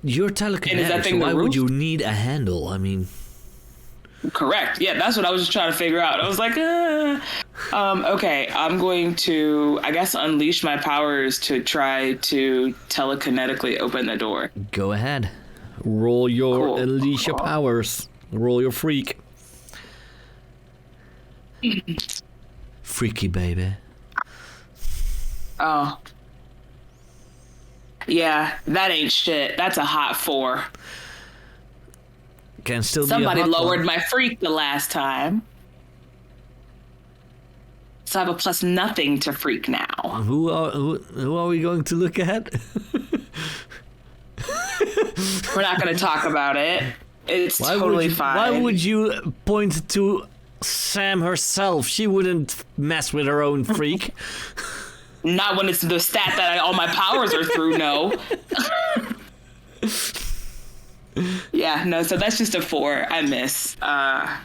You're telekinetic, so why would you need a handle? I mean... Correct. Yeah, that's what I was just trying to figure out. I was like, okay, I'm going to, I guess, unleash my powers to try to telekinetically open the door. Go ahead. Roll your unleash your powers. Roll your freak. Freaky, baby. Oh. Yeah, that ain't shit. That's a hot 4. Can still Somebody be a hot lowered one. my freak the last time. So I have a plus nothing to freak now. Who are we going to look at? We're not going to talk about it. It's Why totally fine. Why would you point to Sam herself? She wouldn't mess with her own freak. Not when it's the stat that all my powers are through, no. Yeah, no, so that's just a 4. I miss. Yeah.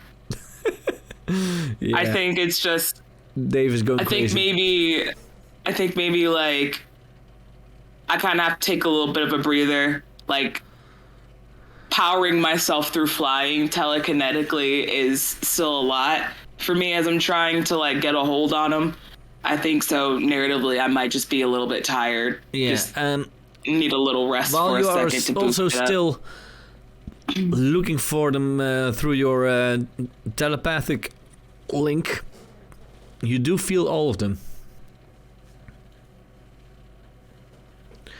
I think it's just... Dave is going crazy. I think maybe, like, I kind of have to take a little bit of a breather. Like, powering myself through flying telekinetically is still a lot for me as I'm trying to, like, get a hold on him. I think so. Narratively, I might just be a little bit tired. Yeah. Just need a little rest for a second to boost also it up. still looking for them through your telepathic link, you do feel all of them.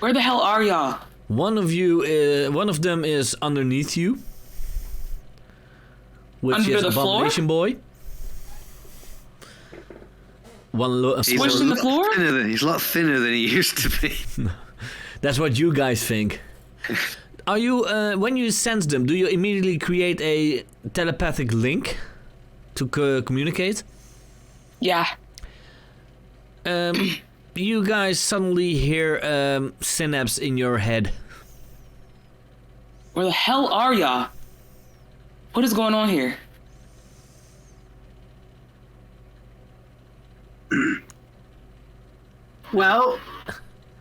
Where the hell are y'all? One of them is underneath you, which Under is the floor? Abomination Boy. Squished in the floor? He's a lot thinner than he used to be. That's what you guys think. Are you when you sense them? Do you immediately create a telepathic link to communicate? Yeah. You guys suddenly hear synapse in your head. Where the hell are y'all? What is going on here? Well,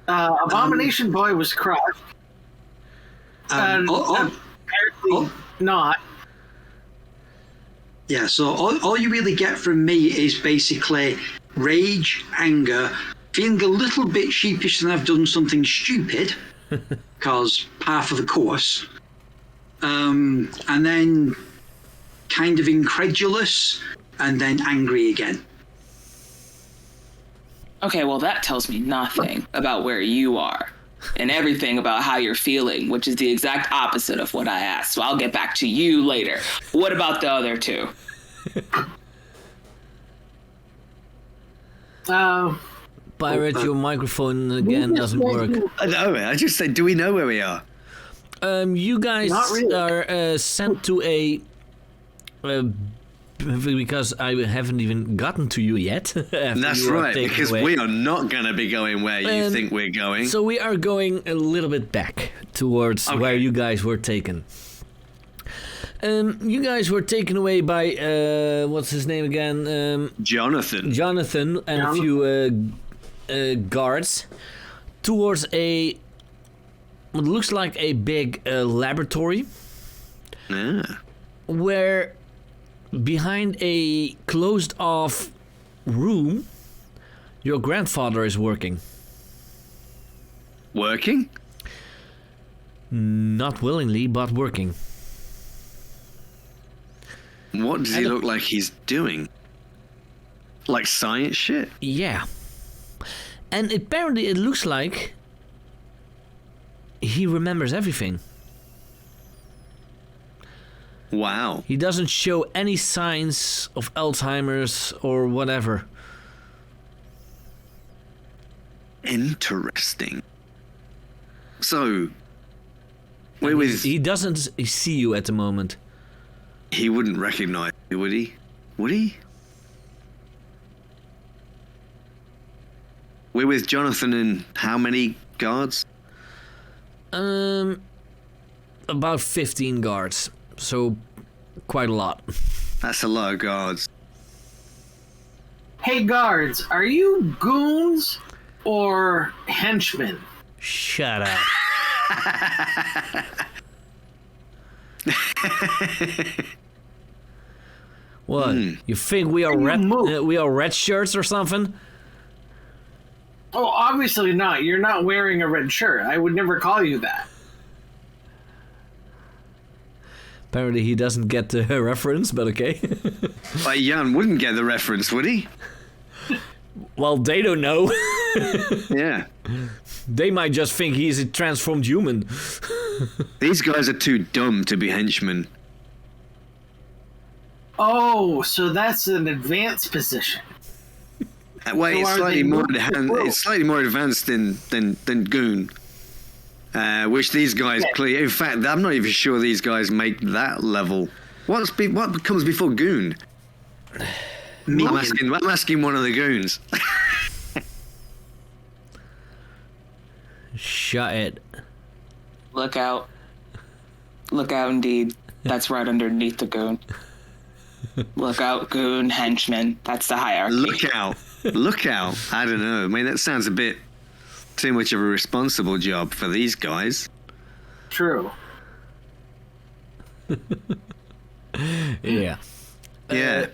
Abomination Boy was crushed. Apparently not. Yeah, so all you really get from me is basically rage, anger, feeling a little bit sheepish that I've done something stupid, because half of the course, and then kind of incredulous, and then angry again. Okay, well, that tells me nothing about where you are and everything about how you're feeling, which is the exact opposite of what I asked. So I'll get back to you later. What about the other two? Pirate, your microphone again doesn't work. I know. I just said, do we know where we are? You guys really. are sent to a... because I haven't even gotten to you yet. That's right, because we are not going to be going where you think we're going. So we are going a little bit back towards where you guys were taken. You guys were taken away by, what's his name again? Jonathan and a few guards towards what looks like a big laboratory. Yeah. Where behind a closed-off room, your grandfather is working. Working? Not willingly, but working. What does he look like he's doing? Like science shit? Yeah. And apparently it looks like he remembers everything. Wow. He doesn't show any signs of Alzheimer's or whatever. Interesting. So, we're with... He doesn't see you at the moment. He wouldn't recognize you, would he? Would he? We're with Jonathan and how many guards? About 15 guards. So, quite a lot. That's a lot of guards. Hey guards, are you goons or henchmen? Shut up. What? You think we are red shirts or something? Oh, obviously not. You're not wearing a red shirt. I would never call you that. Apparently he doesn't get the reference, but okay. Like Jan wouldn't get the reference, would he? Well, they don't know. Yeah. They might just think he's a transformed human. These guys are too dumb to be henchmen. Oh, so that's an advanced position. Well, So it's are slightly they more moving it's slightly more advanced than goon. Which these guys clear. In fact, I'm not even sure these guys make that level. What comes before goon? I'm asking one of the goons. Shut it. Look out. Look out, indeed. That's right underneath the goon. Look out, goon, henchman. That's the hierarchy. Look out. Look out. I don't know. I mean, that sounds a bit too much of a responsible job for these guys. True. Yeah. Yeah.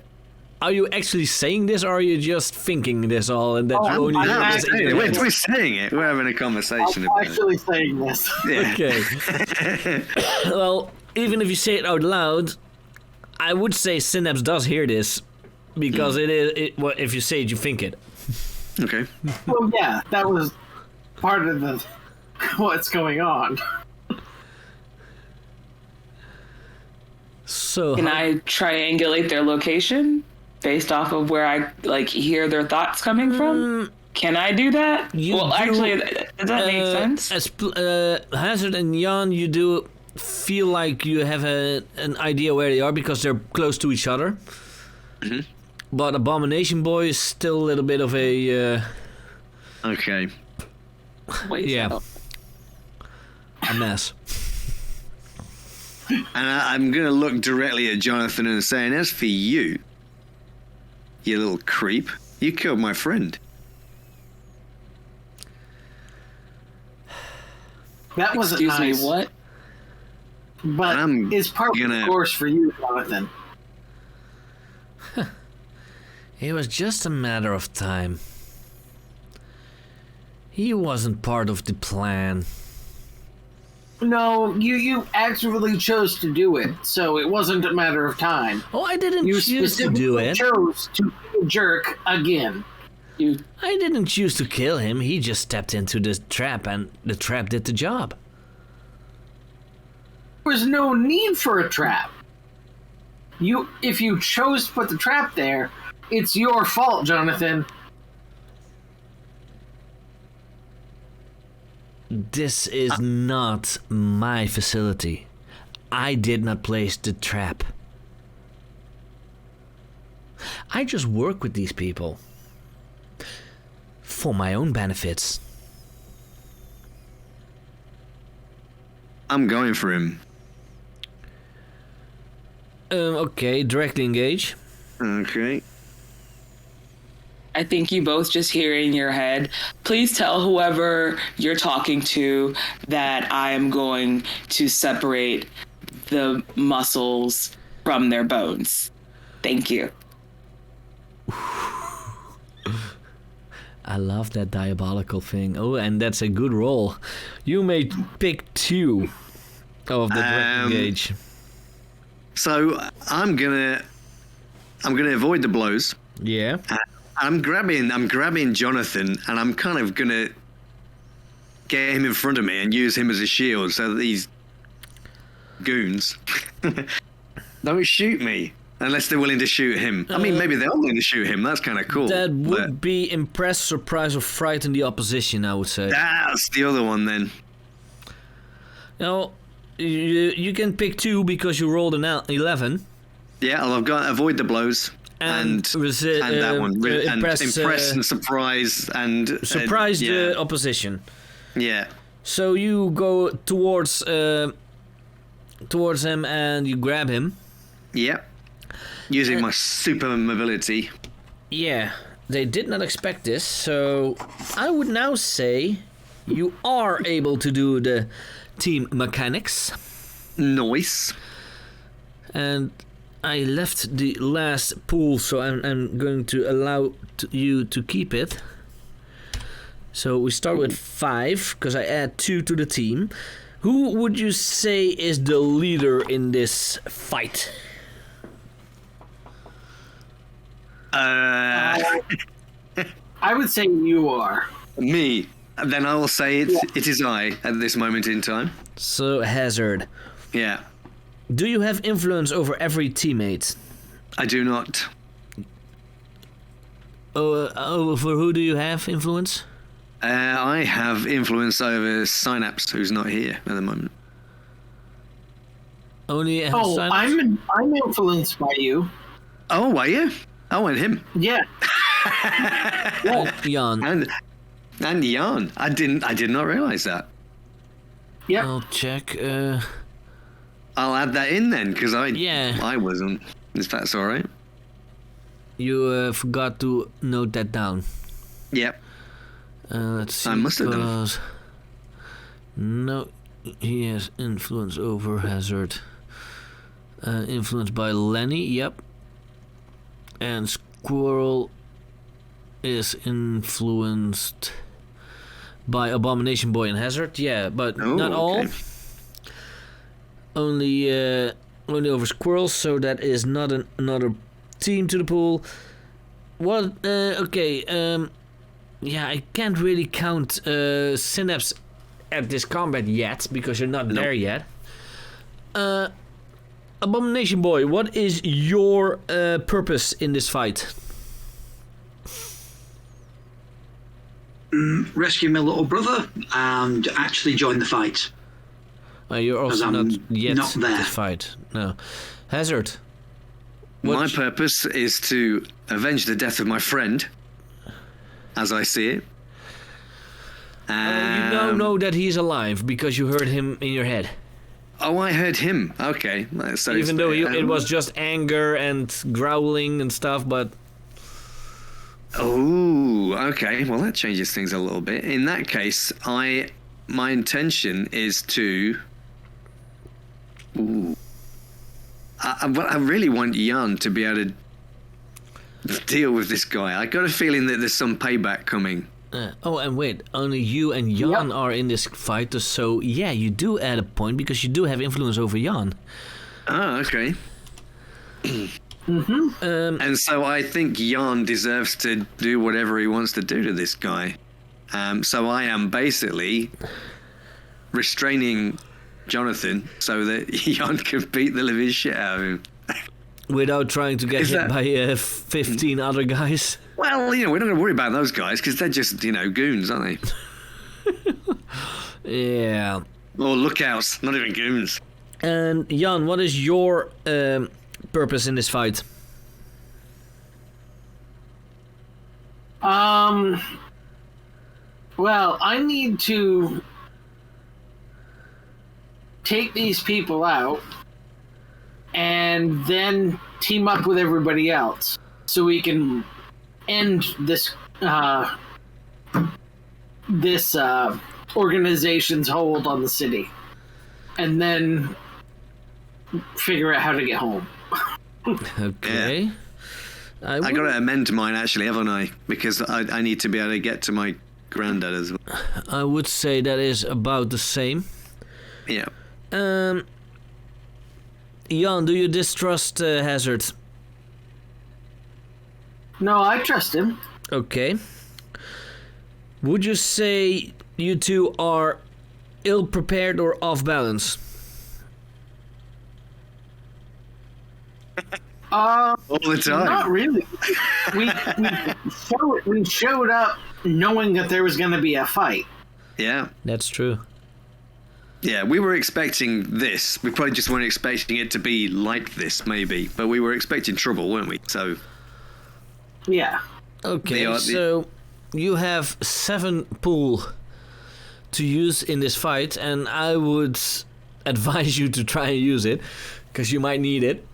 Are you actually saying this, or are you just thinking this all, and that you only No, know we're this saying it. ignorance? We're saying it. We're having a conversation I'm about actually saying this. it. Okay. Well, even if you say it out loud, I would say Synapse does hear this, because well, if you say it, you think it. Okay. Well, yeah, that was part of the what's going on. So Can I triangulate their location based off of where I hear their thoughts coming from? Can I do that? Actually, does that make sense? As Hazard and Jan, you do feel like you have an idea where they are because they're close to each other. Mm-hmm. But Abomination Boy is still a little bit of a Okay. Wait, yeah. so- a mess. And I'm going to look directly at Jonathan and saying, as for you, you little creep, you killed my friend. That wasn't Excuse nice. me, what? But I'm it's part of the course for you, Jonathan. It was just a matter of time. He wasn't part of the plan. No, you actively chose to do it, so it wasn't a matter of time. Oh, I didn't You choose to do specifically it. chose to be a jerk again. I didn't choose to kill him. He just stepped into the trap, and the trap did the job. There was no need for a trap. If you chose to put the trap there, it's your fault, Jonathan. This is not my facility. I did not place the trap. I just work with these people. For my own benefits. I'm going for him. Okay, directly engage. Okay. I think you both just hear in your head, please tell whoever you're talking to that I am going to separate the muscles from their bones. Thank you. I love that diabolical thing. Oh, and that's a good roll. You may pick 2 of the direct engage. So I'm gonna avoid the blows. Yeah. I'm grabbing Jonathan, and I'm kind of gonna get him in front of me and use him as a shield so that these goons don't shoot me. Unless they're willing to shoot him. I mean, maybe they're willing to shoot him. That's kind of cool. That would be impress, surprise, or frighten the opposition, I would say. That's the other one then. Now, you can pick 2 because you rolled an 11. Yeah, I've got avoid the blows. And that one. Impress and surprise and... Surprise the opposition. Yeah. So you go towards him and you grab him. Yep. Using my super mobility. Yeah, they did not expect this, so I would now say you are able to do the team mechanics. Nice. And I left the last pool, so I'm going to allow you to keep it. So we start with 5, because I add 2 to the team. Who would you say is the leader in this fight? I would say you are. Me. Then I will say it is I at this moment in time. So, Hazard. Yeah. Do you have influence over every teammate? I do not. For who do you have influence? I have influence over Synapse, who's not here at the moment. Only Synapse? I'm influenced by you. Oh, are you? Oh, and him. Yeah. Jan. And Jan. I did not realize that. Yeah. I'll check. I'll add that in then, because I wasn't. If that's all right. You forgot to note that down. Yep. Let's see. I must have done. No, he has influence over Hazard. Influenced by Lenny. Yep. And Squirrel is influenced by Abomination Boy and Hazard. Yeah, but not all. Only over Squirrel, so that is not another team to the pool. What? Okay. Yeah, I can't really count Synapse at this combat yet because you're not there yet. Abomination Boy, what is your purpose in this fight? Rescue my little brother and actually join the fight. You're also not yet not there. the fight. No. Hazard. My purpose is to avenge the death of my friend, as I see it. You now know that he's alive because you heard him in your head. Oh, I heard him. Okay. So even though it was just anger and growling and stuff, but... Oh, okay. Well, that changes things a little bit. In that case, my intention is to... Ooh. I really want Jan to be able to deal with this guy. I got a feeling that there's some payback coming. And wait, only you and Jan are in this fight, so yeah, you do add a point because you do have influence over Jan. Oh, okay. And so I think Jan deserves to do whatever he wants to do to this guy. So I am basically restraining Jonathan so that Jan can beat the living shit out of him. Without trying to get hit by 15 other guys? Well, we're not going to worry about those guys because they're just, goons, aren't they? Yeah. Or lookouts, not even goons. And Jan, what is your purpose in this fight? Well, I need to take these people out and then team up with everybody else so we can end this organization's hold on the city and then figure out how to get home. Okay. Yeah. I got to amend mine actually, haven't I? Because I need to be able to get to my granddad as well. I would say that is about the same. Yeah. Jan, do you distrust Hazard? No, I trust him. Okay. Would you say you two are ill-prepared or off balance? All the time. Not really. We showed up knowing that there was going to be a fight. Yeah. That's true. Yeah, we were expecting this. We probably just weren't expecting it to be like this, maybe. But we were expecting trouble, weren't we? So. Yeah. Okay, so you have 7 pool to use in this fight, and I would advise you to try and use it, because you might need it.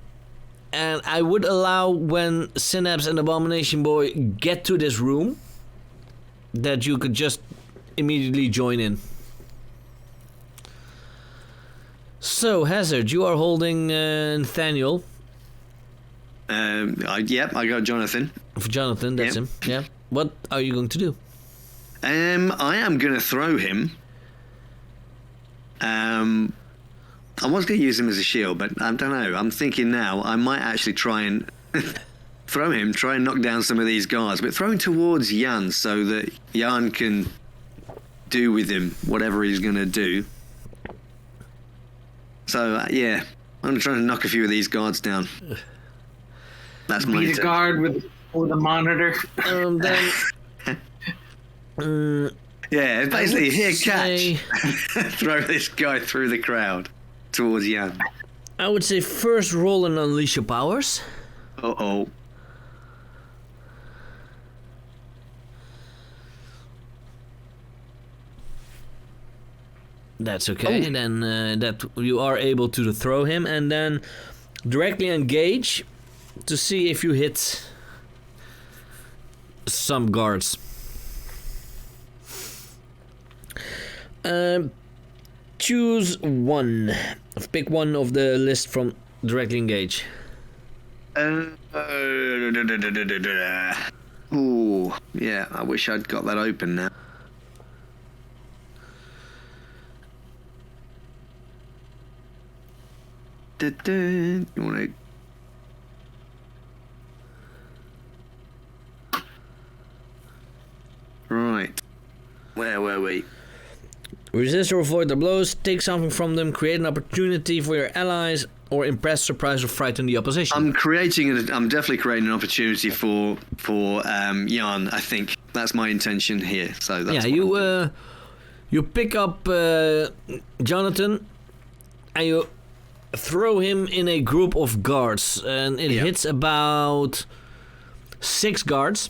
And I would allow, when Synapse and Abomination Boy get to this room, that you could just immediately join in. So, Hazard, you are holding Nathaniel. I got Jonathan. For Jonathan, that's him. Yeah. What are you going to do? I am going to throw him. I was going to use him as a shield, but I don't know. I'm thinking now I might actually try and throw him, try and knock down some of these guards, but throw him towards Jan so that Jan can do with him whatever he's going to do. So, yeah, I'm trying to knock a few of these guards down. That's my Beat a guard with a monitor. Yeah, basically, here, catch. Throw this guy through the crowd towards Jan. I would say first roll and unleash your powers. Uh-oh. That's okay. Then that you are able to throw him, and then directly engage to see if you hit some guards. Choose one. Pick one of the list from directly engage. Ooh, yeah. I wish I'd got that open now. You want to? Right. Where were we? Resist or avoid the blows, take something from them, create an opportunity for your allies, or impress, surprise, or frighten the opposition. I'm definitely creating an opportunity for Jan. I think that's my intention here. So that's you pick up Jonathan, and you throw him in a group of guards, and it hits about 6 guards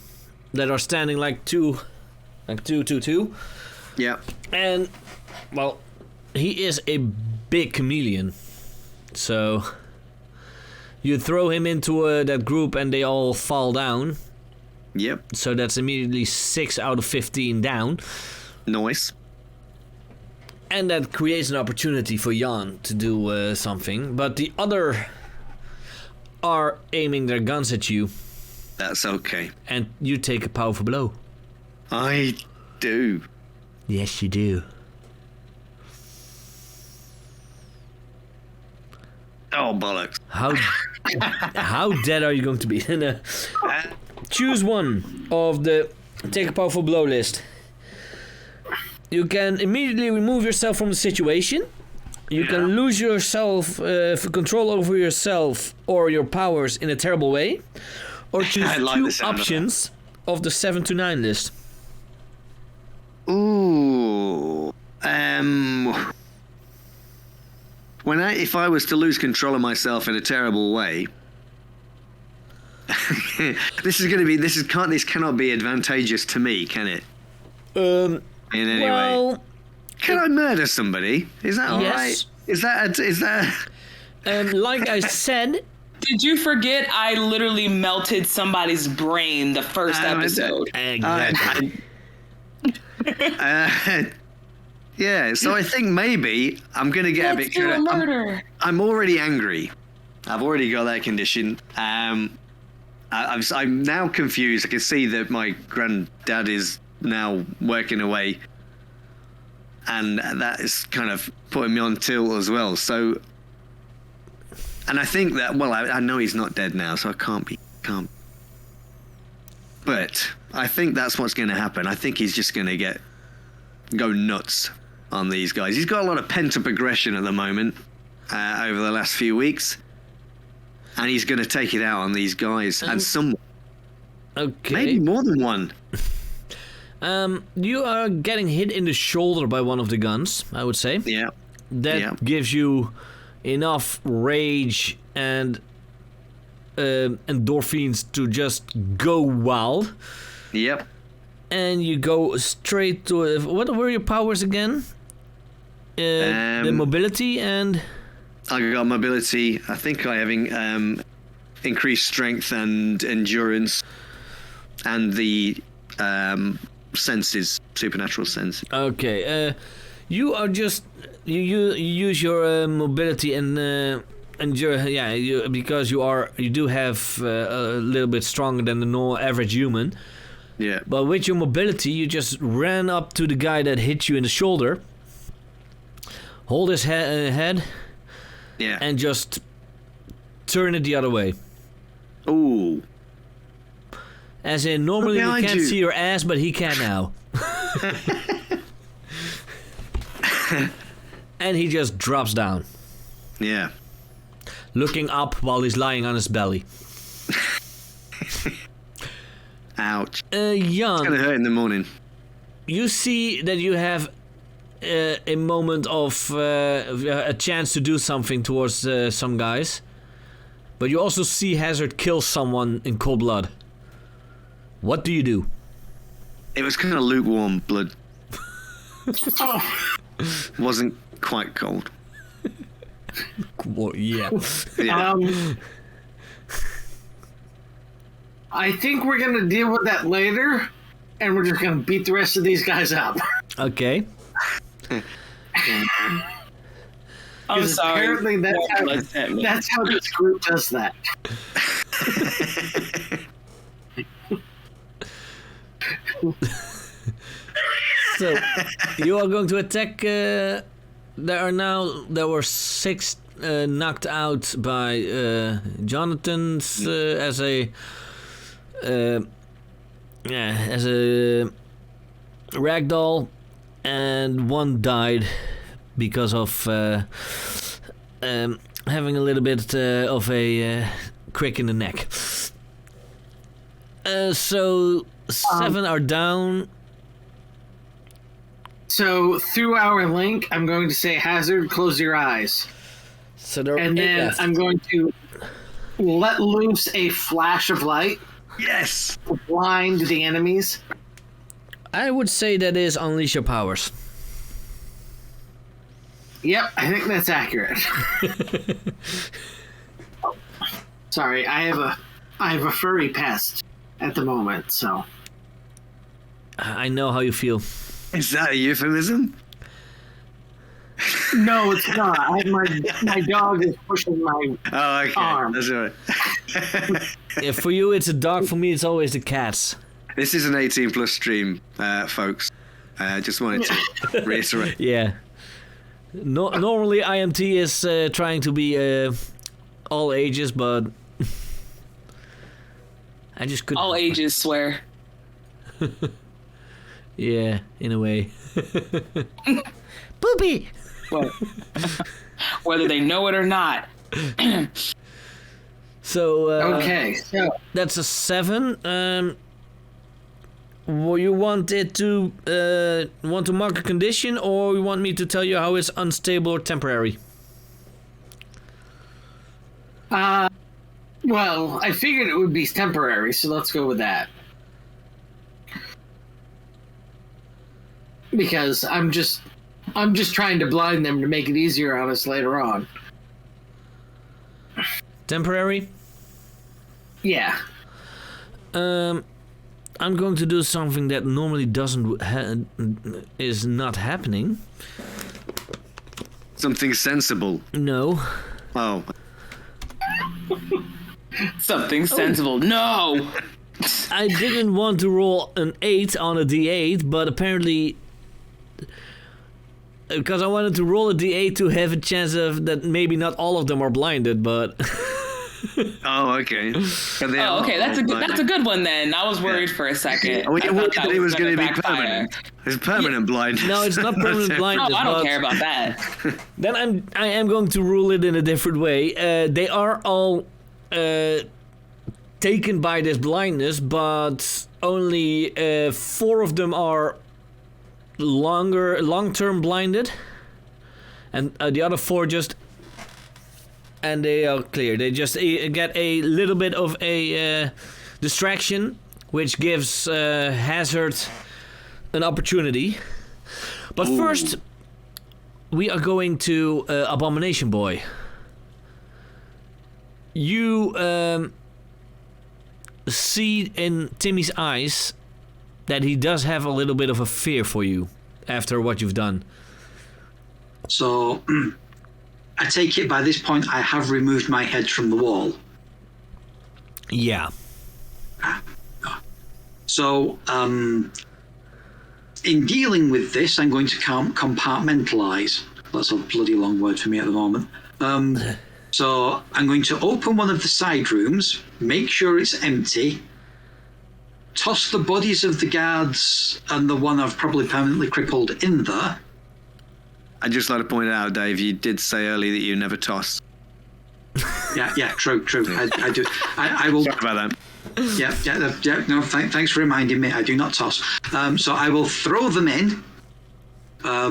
that are standing like two. Yeah. And, well, he is a big chameleon. So, you throw him into that group and they all fall down. Yep. So that's immediately 6 out of 15 down. Nice. And that creates an opportunity for Jan to do something. But the other are aiming their guns at you. That's okay. And you take a powerful blow. I do. Yes, you do. Oh, bollocks. How dead are you going to be? Choose one of the take a powerful blow list. You can immediately remove yourself from the situation. You can lose yourself, control over yourself or your powers in a terrible way. Or choose 2 options of the 7 to 9 list. Ooh. If I was to lose control of myself in a terrible way, this cannot be advantageous to me, can it? In any way. Can I murder somebody? Is that alright? Is that? Like I said. Did you forget I literally melted somebody's brain the first episode? Exactly. Yeah, so I think maybe I'm gonna get a bit. Let's do a murder. I'm already angry. I've already got that condition. I'm now confused. I can see that my granddad is now working away, and that is kind of putting me on tilt as well. So, and I think that I know he's not dead now, so I can't. But I think that's what's going to happen. I think he's just going to go nuts on these guys. He's got a lot of pent-up aggression at the moment over the last few weeks. and he's going to take it out on these guys and someone. Okay. Maybe more than one. You are getting hit in the shoulder by one of the guns, I would say. Yeah. That gives you enough rage and endorphins to just go wild. Yep. And you go straight to... what were your powers again? The mobility and... I got mobility. I think I have increased strength and endurance. And the senses, supernatural senses. Okay. You are just... You use your mobility and your because you do have a little bit stronger than the normal average human. Yeah. But with your mobility, you just ran up to the guy that hit you in the shoulder, hold his head, yeah, and just turn it the other way. Ooh. As in, normally we can't see your ass, but he can now. And he just drops down. Yeah. Looking up while he's lying on his belly. Ouch. Jan, it's gonna hurt in the morning. You see that you have a moment of a chance to do something towards some guys, but you also see Hazard kill someone in cold blood. What do you do? It was kind of lukewarm blood. Wasn't quite cold. Well, yeah. I think we're going to deal with that later, and we're just going to beat the rest of these guys up. Okay. I'm sorry. Apparently that's how this group does that. So, you are going to attack... there were 6 knocked out by Jonathan's as a ragdoll, and 1 died because of having a little bit of a crick in the neck. So 7 are down. So through our link, I'm going to say, Hazard, close your eyes. So there and then I'm going to let loose a flash of light. Yes. To blind the enemies. I would say that is unleash your powers. Yep, I think that's accurate. Sorry, I have a furry pest at the moment, so. I know how you feel. Is that a euphemism? No, it's not. My dog is pushing my arm. That's all right. Yeah, for you, it's a dog. For me, it's always the cats. This is an 18+ stream, folks. Just wanted to reiterate. Yeah. Normally, IMT is trying to be all ages, but I just couldn't. All ages, swear. Yeah, in a way. Poopy! What? Whether they know it or not. So, okay, so that's a 7. Well, you want it to want to mark a condition, or you want me to tell you how it's unstable or temporary? Well, I figured it would be temporary, so let's go with that. Because I'm just trying to blind them to make it easier on us later on. Temporary? Yeah. I'm going to do something that normally is not happening. Something sensible. No. Oh. Something sensible. No! I didn't want to roll an 8 on a D8, but apparently... Because I wanted to roll a D8 to have a chance of that maybe not all of them are blinded, but... Oh, okay. Oh, okay. That's a good one then. I was worried for a second. Oh, you worried that it was going to be backfire. permanent. It's permanent blind. No, it's not permanent blindness. No, I don't care about that. Then I am going to rule it in a different way. They are all taken by this blindness, but only 4 of them are long-term blinded, and the other 4 just, and they are clear. They just get a little bit of a distraction, which gives Hazard an opportunity. But first, we are going to Abomination Boy. You see in Timmy's eyes that he does have a little bit of a fear for you after what you've done. So, I take it by this point I have removed my head from the wall. Yeah. So, in dealing with this, I'm going to compartmentalize. That's a bloody long word for me at the moment. So I'm going to open one of the side rooms, make sure it's empty, toss the bodies of the guards and the one I've probably permanently crippled in there. I'd just like to point out, Dave, you did say earlier that you never toss. Yeah, true. I do. I will. Sorry about that. Yeah. No, thanks for reminding me. I do not toss. So I will throw them in. I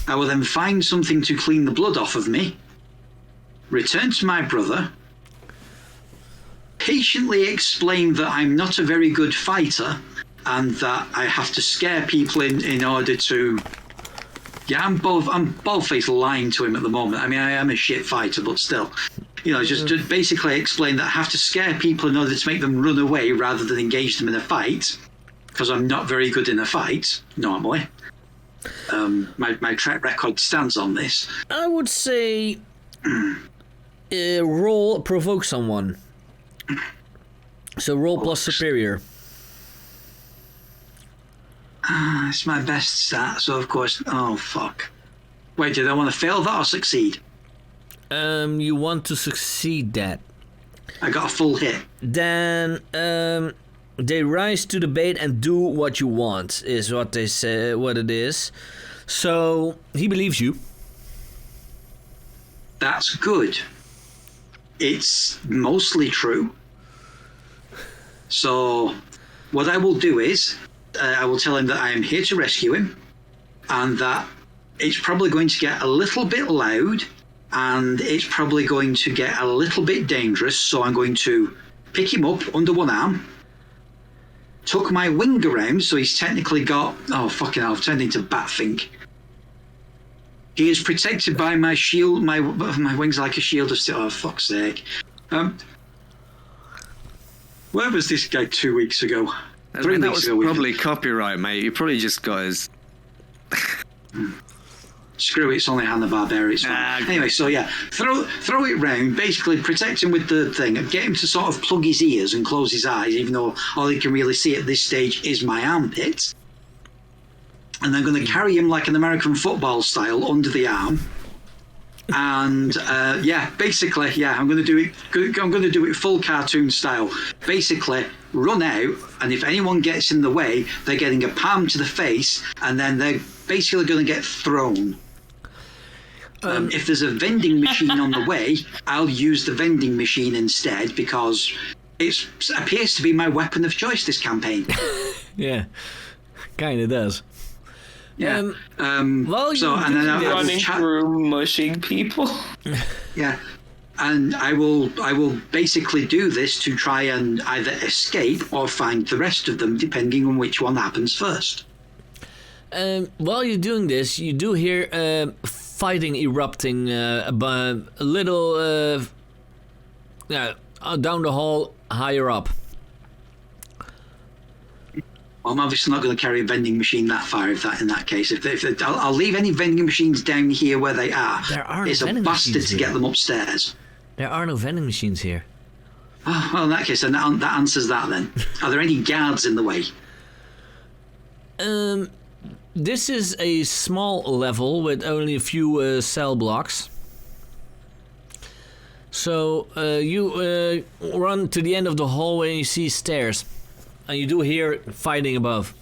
will then find something to clean the blood off of me. Return to my brother. Patiently explain that I'm not a very good fighter, and that I have to scare people in order to. Yeah, I'm bald-faced lying to him at the moment. I mean, I am a shit fighter, but still. Just to basically explain that I have to scare people in order to make them run away rather than engage them in a fight, because I'm not very good in a fight, normally. My track record stands on this. I would say roll provoke someone. So roll plus superior. It's my best stat, so of course... Oh, fuck. Wait, did I want to fail that or succeed? You want to succeed that. I got a full hit. Then, they rise to the bait and do what you want, is what they say, what it is. So, he believes you. That's good. It's mostly true. So, what I will do is, I will tell him that I am here to rescue him, and that it's probably going to get a little bit loud, and it's probably going to get a little bit dangerous, so I'm going to pick him up under one arm, tuck my wing around, so he's technically got... Oh, fucking hell, I've turned into Batfink. He is protected by my shield, my wings like a shield of steel. Oh, fuck's sake. Where was this guy 2 weeks ago? 3 weeks ago. That was probably copyright, mate. You probably just got his... Screw it, it's only Hanna-Barbera, it's fine. Anyway, so yeah, throw it round, basically protect him with the thing, get him to sort of plug his ears and close his eyes, even though all he can really see at this stage is my armpit. And I'm going to carry him like an American football style under the arm. And basically, I'm going to do it full cartoon style. Basically, run out, and if anyone gets in the way, they're getting a palm to the face, and then they're basically going to get thrown. If there's a vending machine on the way, I'll use the vending machine instead, because it appears to be my weapon of choice this campaign. Yeah, kind of does. Yeah. Well, so and then running through mushing people. Yeah, and I will basically do this to try and either escape or find the rest of them, depending on which one happens first. While you're doing this, you do hear fighting erupting a little down the hall, higher up. I'm obviously not going to carry a vending machine that far. In that case, I'll leave any vending machines down here where they are. There are no it's a bastard to get them upstairs. There are no vending machines here. Oh, well, in that case, then that answers that. Then, are there any guards in the way? This is a small level with only a few cell blocks. So you run to the end of the hallway and you see stairs. And you do hear fighting above.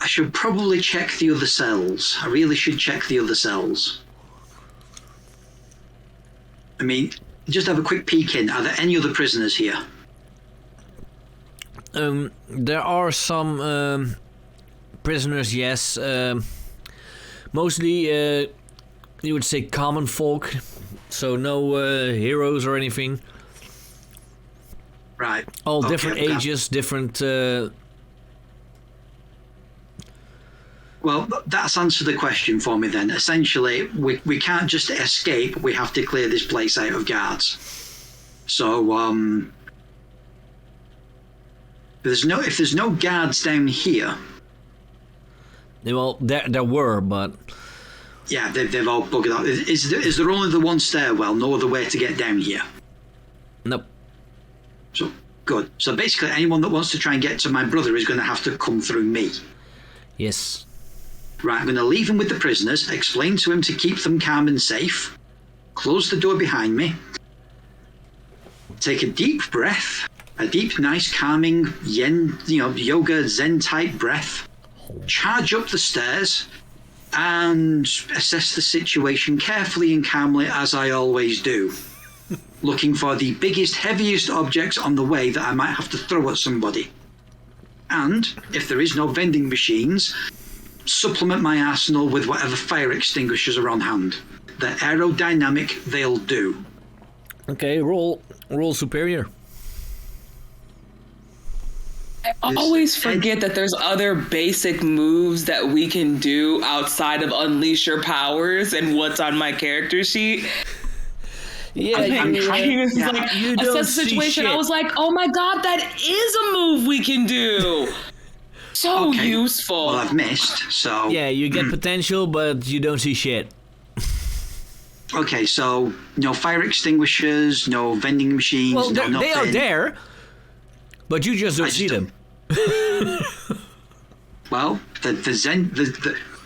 I should probably check the other cells. I really should check the other cells. mean, just have a quick peek in. Are there any other prisoners here? There are some prisoners, yes. Mostly, you would say common folk, so no heroes or anything. Right. All different ages, different... Well, that's answered the question for me then. Essentially, we can't just escape. We have to clear this place out of guards. So, if there's no guards down here... Well, there were, but... Yeah, they've all buggered out. Is there only the one stairwell, no other way to get down here? Nope. So, good. So basically, anyone that wants to try and get to my brother is going to have to come through me. Yes. Right, I'm going to leave him with the prisoners, explain to him to keep them calm and safe, close the door behind me, take a deep breath, a deep, nice, calming yoga, Zen-type breath, charge up the stairs, and assess the situation carefully and calmly, as I always do, looking for the biggest, heaviest objects on the way that I might have to throw at somebody. And, if there is no vending machines, supplement my arsenal with whatever fire extinguishers are on hand. They're aerodynamic, they'll do. Okay, roll superior. I always forget that there's other basic moves that we can do outside of unleash your powers and what's on my character sheet. Yeah, you don't see situation. Shit. I was like, oh my god, that is a move we can do. So useful. Well, I've missed, so... Yeah, you get potential, but you don't see shit. Okay, so no fire extinguishers, no vending machines, well, no nothing. They are there, but you just don't see them. Well, the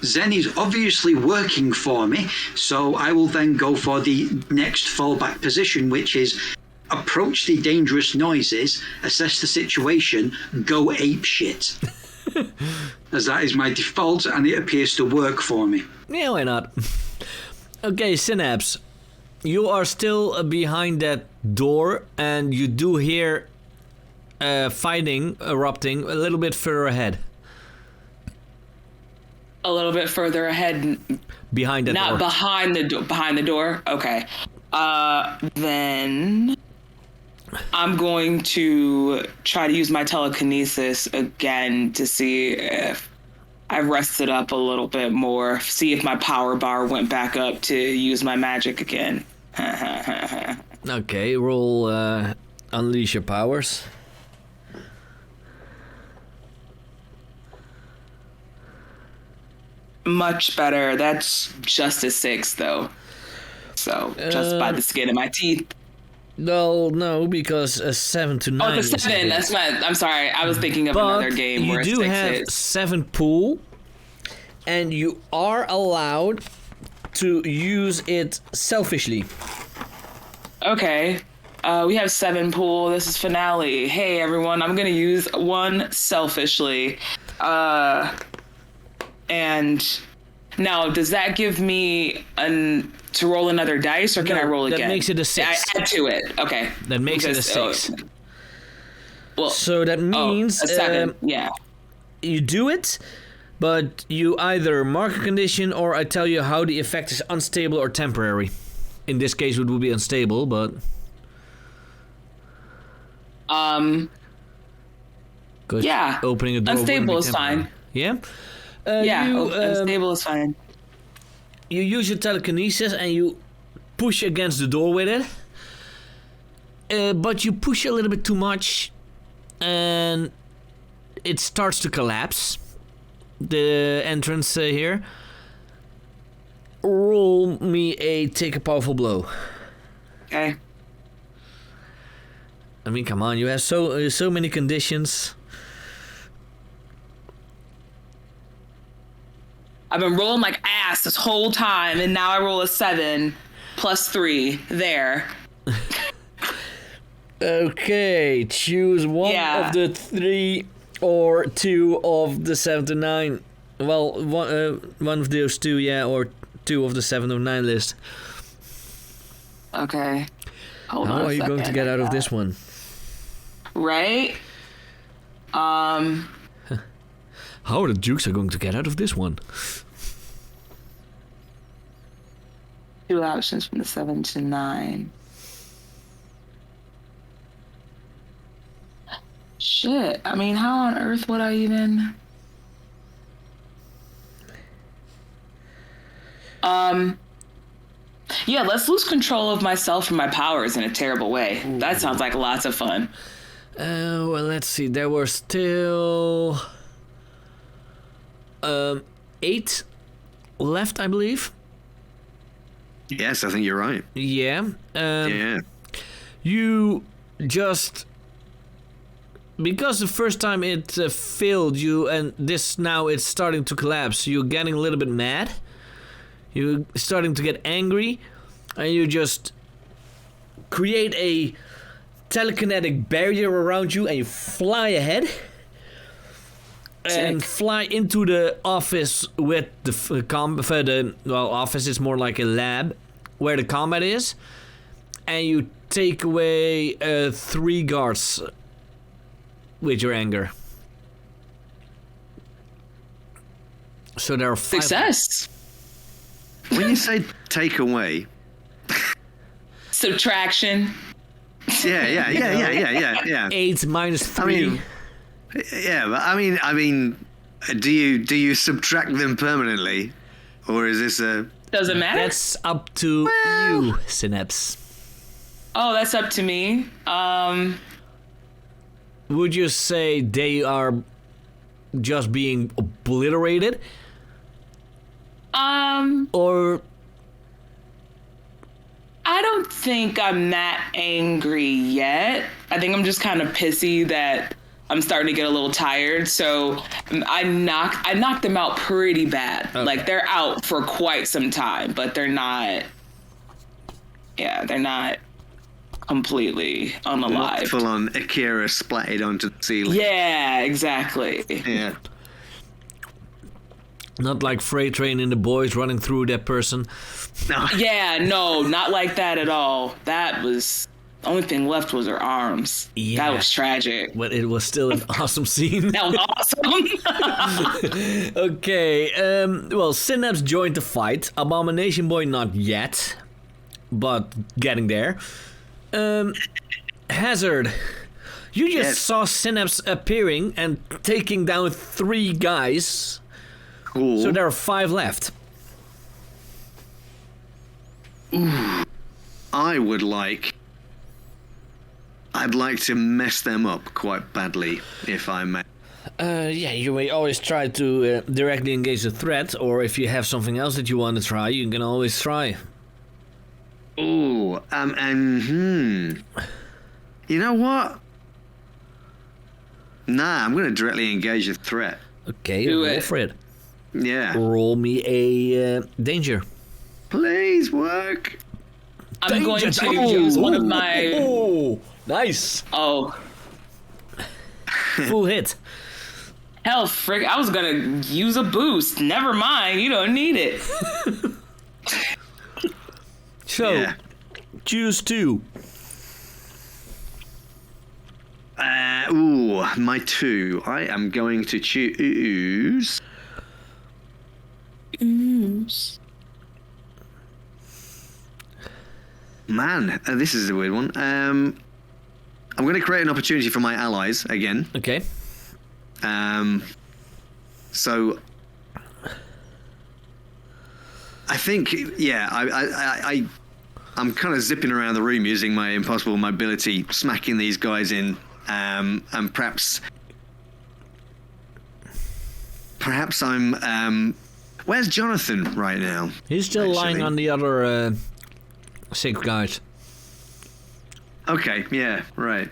Zen is obviously working for me, so I will then go for the next fallback position, which is approach the dangerous noises, assess the situation, go apeshit. As that is my default, and it appears to work for me. Yeah, why not? Okay, Synapse, you are still behind that door, and you do hear fighting erupting a little bit further ahead. A little bit further ahead. Behind the door. Not behind the door. Behind the door. Okay. Then I'm going to try to use my telekinesis again to see if I rested up a little bit more. See if my power bar went back up to use my magic again. Okay, roll unleash your powers. Much better. That's just a 6, though. So, just by the skin of my teeth. Well, no, because a 7 to 9. Oh, the 7. That's my. I'm sorry. I was thinking of another game where you do have 7 pool, and you are allowed to use it selfishly. Okay. We have 7 pool. This is finale. Hey, everyone. I'm gonna use 1 selfishly. And now, does that give me to roll another dice, or can I roll again? That makes it a 6. I add to it. Okay. That makes it a 6. Well, so that means a 7. Yeah. You do it, but you either mark a condition, or I tell you how the effect is unstable or temporary. In this case, it would be unstable, but yeah. Opening a door. Unstable is fine. Yeah. Unstable is fine. You use your telekinesis and you push against the door with it, but you push a little bit too much, and it starts to collapse. The entrance here. Roll me take a powerful blow. Okay. I mean, come on, you have so many conditions. I've been rolling like ass this whole time, and now I roll a 7 plus 3 there. Okay, choose one of the 3 or 2 of the 7 to 9. Well, one, one of those 2, yeah, or 2 of the 7 to 9 list. Okay. Hold on How a are you going to second. get out of this one? Right? How are the Dukes are going to get out of this one? 2 options from the 7 to 9. Shit. I mean, how on earth would I even... Yeah, let's lose control of myself and my powers in a terrible way. Ooh. That sounds like lots of fun. Well, let's see. There were still 8 left, I believe. Yes, I think you're right. Yeah. Yeah. You just... Because the first time it failed you, and this now it's starting to collapse, you're getting a little bit mad. You're starting to get angry, and you just create a telekinetic barrier around you, and you fly ahead. And fly into the office with the office is more like a lab where the combat is, and you take away 3 guards with your anger. So there are 5. Success. When you say take away, subtraction. Yeah. 8 minus 3. I mean, yeah, but I mean, do you subtract them permanently, or is this a? Doesn't matter. That's up to you, Synapse. Oh, that's up to me. Would you say they are just being obliterated? Or I don't think I'm that angry yet. I think I'm just kind of pissy that I'm starting to get a little tired. So I knocked them out pretty bad. Okay. Like they're out for quite some time, but they're not completely unalive. Not full on Akira splatted onto the ceiling. Yeah, exactly. Yeah. Not like Freight Train and the boys running through that person. No. Yeah, no, not like that at all. That was... The only thing left was her arms. Yeah. That was tragic. But it was still an awesome scene. That was awesome. Okay, well, Synapse joined the fight. Abomination Boy not yet, but getting there. Hazard, you just saw Synapse appearing and taking down 3 guys. Cool. So there are 5 left. I'd like to mess them up quite badly, if I may. Yeah, you may always try to directly engage the threat, or if you have something else that you want to try, you can always try. Ooh, You know what? Nah, I'm going to directly engage the threat. Okay, roll for it. Yeah. Roll me a danger. Please work. I'm going to use one of my... Oh, nice. Oh. Full hit. Hell, frick, I was going to use a boost. Never mind, you don't need it. So, choose 2. My 2. I am going to choose... Man, this is a weird one. I'm going to create an opportunity for my allies again. Okay. So I think, I'm kind of zipping around the room using my impossible mobility, smacking these guys in, and perhaps I'm. Where's Jonathan right now? He's still lying on the other 6 guys. Okay, yeah, right.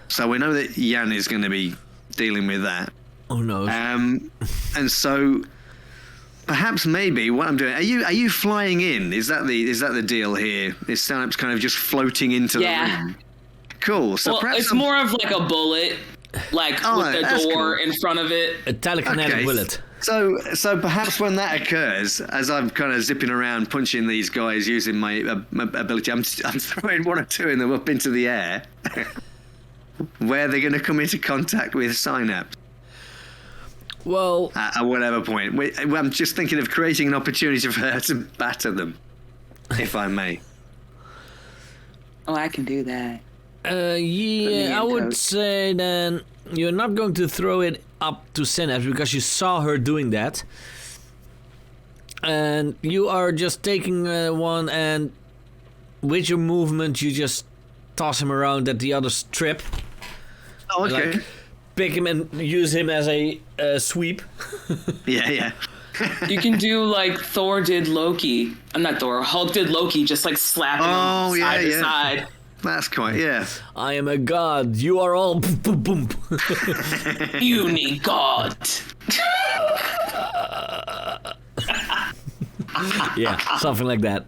So we know that Jan is going to be dealing with that. Oh no. And so perhaps maybe what I'm doing. Are you flying in? Is that the deal here? Is Synapse kind of just floating into the room? Cool. So well, perhaps it's more of like a bullet, like with the door in front of it. A telekinetic bullet. So perhaps when that occurs, as I'm kind of zipping around punching these guys using my ability, I'm throwing one or two of them up into the air, where they're going to come into contact with Synapse. Well, at whatever point. I'm just thinking of creating an opportunity for her to batter them, if I may. Oh, I can do that. Yeah, I would say then you're not going to throw it up to Synapse because you saw her doing that. And you are just taking one, and with your movement you just toss him around at the other's trip. Oh, okay. Like, pick him and use him as a sweep. Yeah. You can do like Thor did Loki. I'm not Thor. Hulk did Loki, just like slapping him side to side. That's quite, yeah. I am a god. You are all boom, boom, boom. You need God. Yeah, something like that.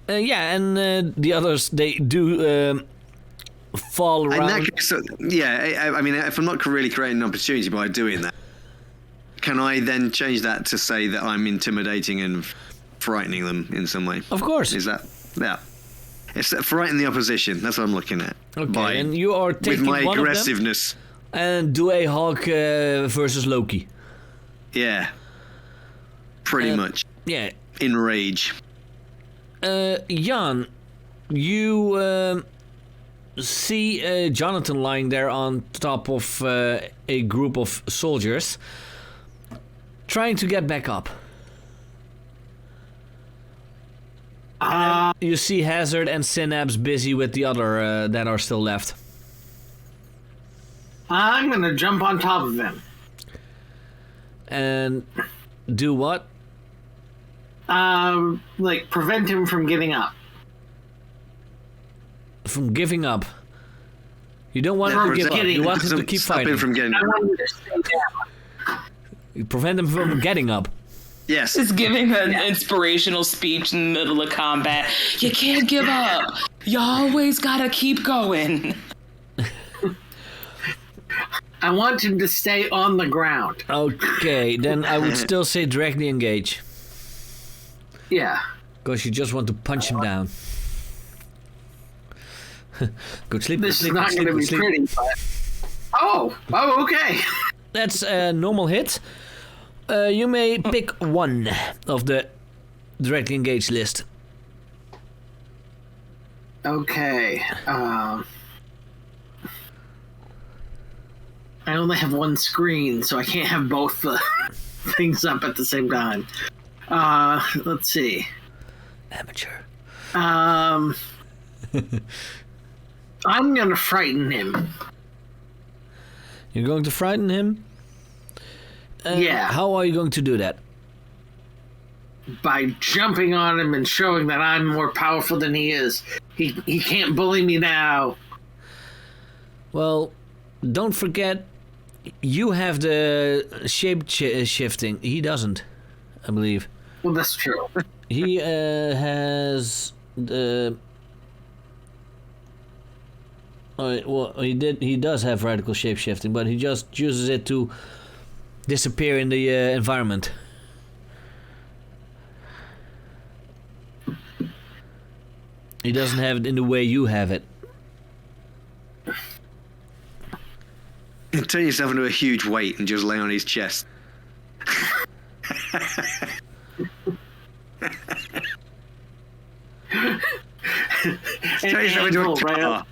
Yeah, and the others, they do fall around. In that case, I mean, if I'm not really creating an opportunity by doing that, can I then change that to say that I'm intimidating and frightening them in some way? Of course. Is that, yeah. It's frighten the opposition. That's what I'm looking at. Okay, and you are taking with my one aggressiveness. Of them and do a Hulk versus Loki. Yeah. Pretty much. Yeah. In rage. Jan, you see Jonathan lying there on top of a group of soldiers, trying to get back up. You see Hazard and Synapse busy with the other that are still left. I'm gonna jump on top of him. And do what? Like prevent him from getting up. From giving up. You don't want him to give up. You want him to keep fighting. Him from getting I want him to stay down. You prevent him from getting up. Yes. Just giving an inspirational speech in the middle of combat. You can't give up. You always gotta keep going. I want him to stay on the ground. Okay, then I would still say directly engage. Yeah. Because you just want to punch him down. Good sleep. This is not going to be pretty, but... Oh, okay. That's a normal hit. You may pick one of the directly engaged list. Okay. I only have one screen, so I can't have both the things up at the same time. Let's see. Amateur. I'm gonna frighten him. You're going to frighten him? Yeah. How are you going to do that? By jumping on him and showing that I'm more powerful than he is. He can't bully me now. Well, don't forget, you have the shape shifting. He doesn't, I believe. Well, that's true. He has the... well, he does have radical shape shifting, but he just uses it to disappear in the environment. He doesn't have it in the way you have it. Turn yourself into a huge weight and just lay on his chest. Turn yourself into a car.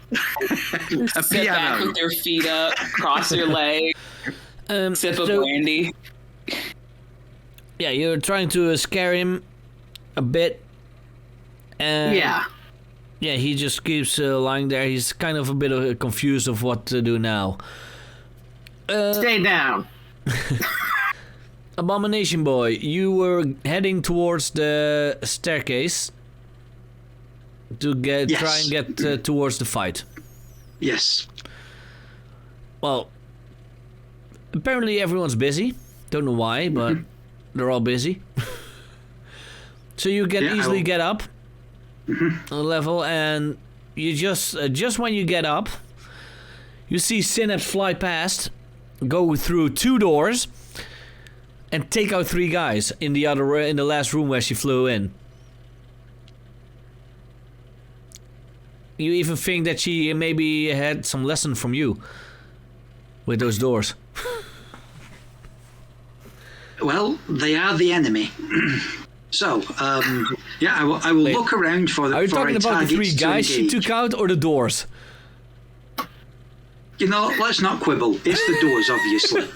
A Sit back piano. with your feet up, cross your legs, sip of brandy. Yeah, you're trying to scare him a bit. And yeah, he just keeps lying there. He's kind of a bit confused of what to do now. Stay down. Abomination Boy, you were heading towards the staircase to try and get towards the fight. Yes. Well, apparently everyone's busy. Don't know why, but they're all busy. So you can easily get up a level, and you just when you get up, you see Synapse fly past, go through 2 doors, and take out 3 guys in the last room where she flew in. You even think that she maybe had some lesson from you with those doors. Well, they are the enemy. So, I will look around for the. Are you talking about the 3 guys she took out or the doors? You know, let's not quibble. It's the doors, obviously.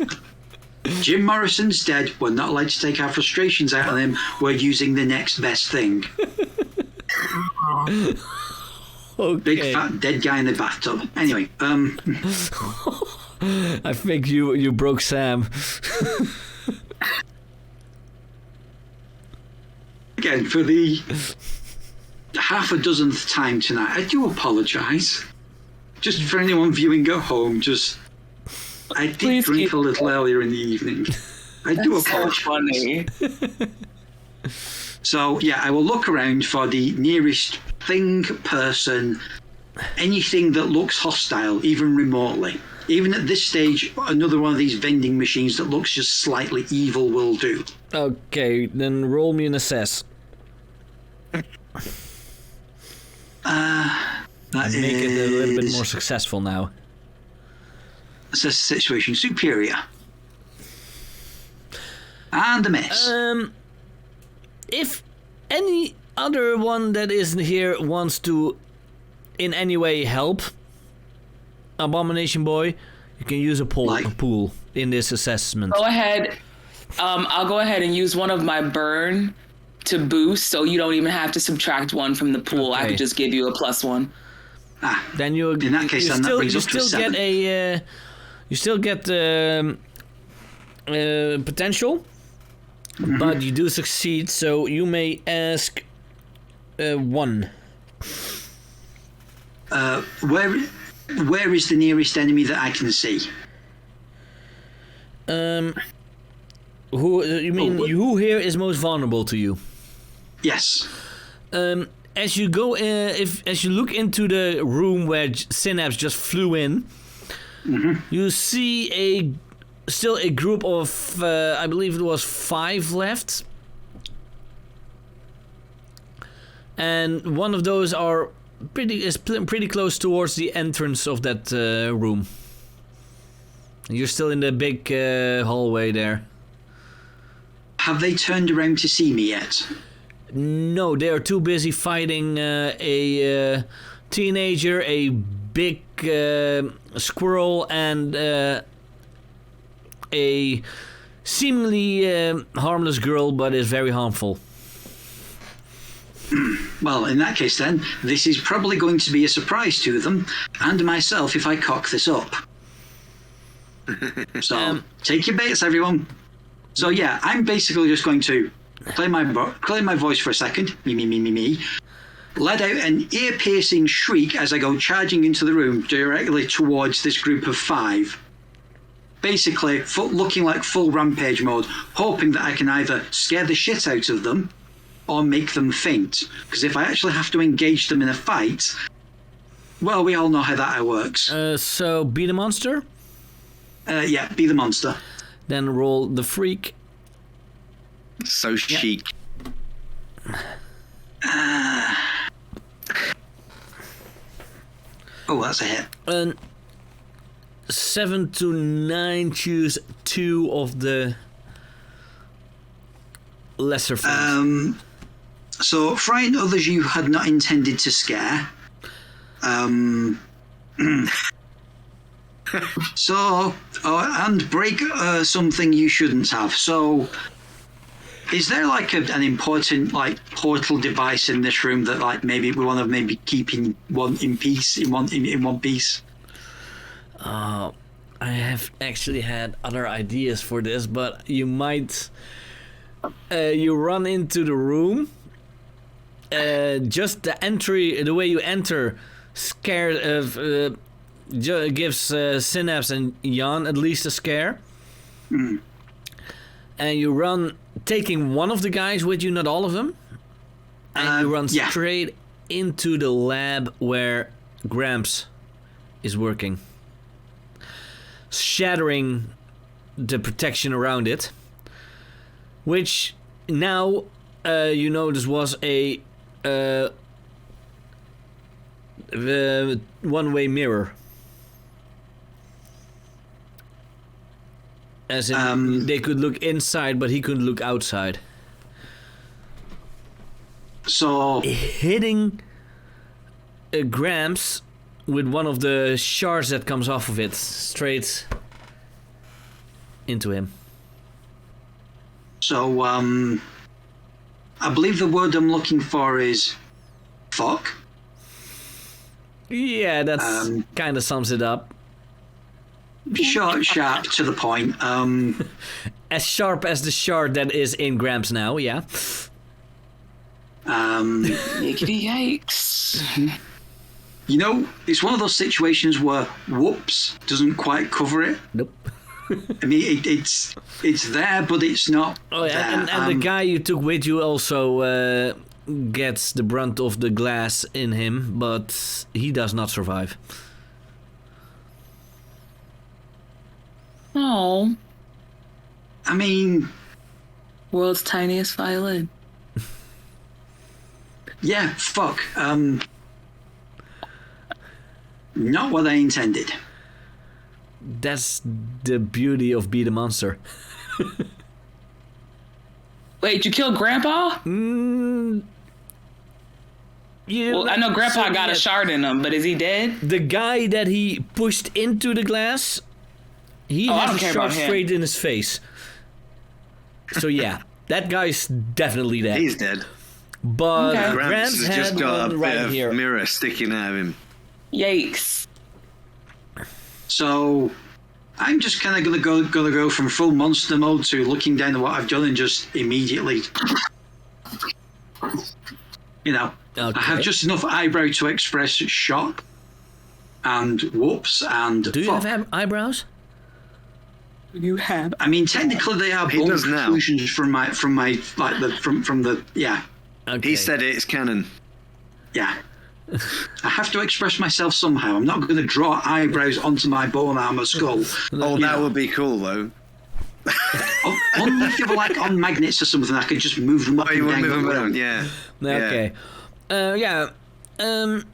Jim Morrison's dead. We're not allowed to take our frustrations out on him. We're using the next best thing. Okay. Big fat dead guy in the bathtub. Anyway, I think you broke Sam. Again, for the half a dozenth time tonight, I do apologise. Just for anyone viewing at home, I did Please drink a little earlier in the evening. I do apologise. So funny. So, yeah, I will look around for the nearest thing, person, anything that looks hostile, even remotely. Even at this stage, another one of these vending machines that looks just slightly evil will do. Okay, then roll me an assess. That Make it a little bit more successful now. Assess the situation. Superior. And a miss. If any other one that isn't here wants to in any way help Abomination Boy, you can use a pool in this assessment. Go ahead. I'll go ahead and use one of my burn to boost, so you don't even have to subtract 1 from the pool. Okay. I could just give you a +1. Then you in that case, that brings up to 7. You still get potential, but you do succeed. So you may ask 1. Where is the nearest enemy that I can see? Who you mean? Who here is most vulnerable to you? Yes. As you go, as you look into the room where Synapse just flew in, you see still a group of, I believe it was 5 left, and one of those are pretty close towards the entrance of that room. You're still in the big hallway there. Have they turned around to see me yet? No, they are too busy fighting a teenager, a big squirrel, and a seemingly harmless girl, but is very harmful. Well, in that case then, this is probably going to be a surprise to them, and myself if I cock this up. So, take your baits, everyone. So yeah, I'm basically just going to clear my voice for a second, me, let out an ear-piercing shriek as I go charging into the room directly towards this group of 5. Basically, looking like full rampage mode, hoping that I can either scare the shit out of them or make them faint. Because if I actually have to engage them in a fight, well, we all know how that works. So, be the monster? Yeah, be the monster. Then roll the freak. So chic. Oh, that's a hit. 7 to 9, choose 2 of the lesser things. So, frighten others you had not intended to scare. So, and break something you shouldn't have. So, is there like an important portal device in this room that maybe we want to keep in one piece? I have actually had other ideas for this, but you might you run into the room. Just the way you enter, gives Synapse and Jan at least a scare. And you run, taking one of the guys with you, not all of them. And you run straight into the lab where Gramps is working, shattering the protection around it. which now you notice was a the one-way mirror. As in, they could look inside, but he couldn't look outside. So hitting Gramps with one of the shards that comes off of it straight into him. So I believe the word I'm looking for is fuck. Yeah, that's kind of sums it up. Short, sharp, to the point. As sharp as the shard that is in Gramps now, yeah. Yickety yikes. You know, it's one of those situations where whoops doesn't quite cover it. Nope. I mean, it's there, but it's not. Oh yeah, there. and the guy you took with you also gets the brunt of the glass in him, but he does not survive. Oh. I mean, World's tiniest violin. yeah, fuck. Not what I intended. That's the beauty of Be the Monster. Wait, you killed Grandpa? Well, I know Grandpa got a shard in him, but is he dead? The guy that he pushed into the glass, he has a shard straight in his face. So yeah, that guy's definitely dead. He's dead. But Okay. Gramps has just got a bit of here. mirror sticking out of him. Yikes. So I'm just kind of gonna go from full monster mode to looking down at what I've done and just immediately, you know, Okay. I have just enough eyebrow to express shock and whoops and. Do you fuck. have eyebrows? You have. I mean, technically they are He bone does now. protrusions from my like the from the yeah. Okay. He said it's canon. Yeah. I have to express myself somehow. I'm not going to draw eyebrows onto my bone armor skull. Oh, that would be cool, though. Only if they were like on magnets or something, I could just move them up Oh, you and want down. to move him around? Yeah. Okay. Yeah. I'm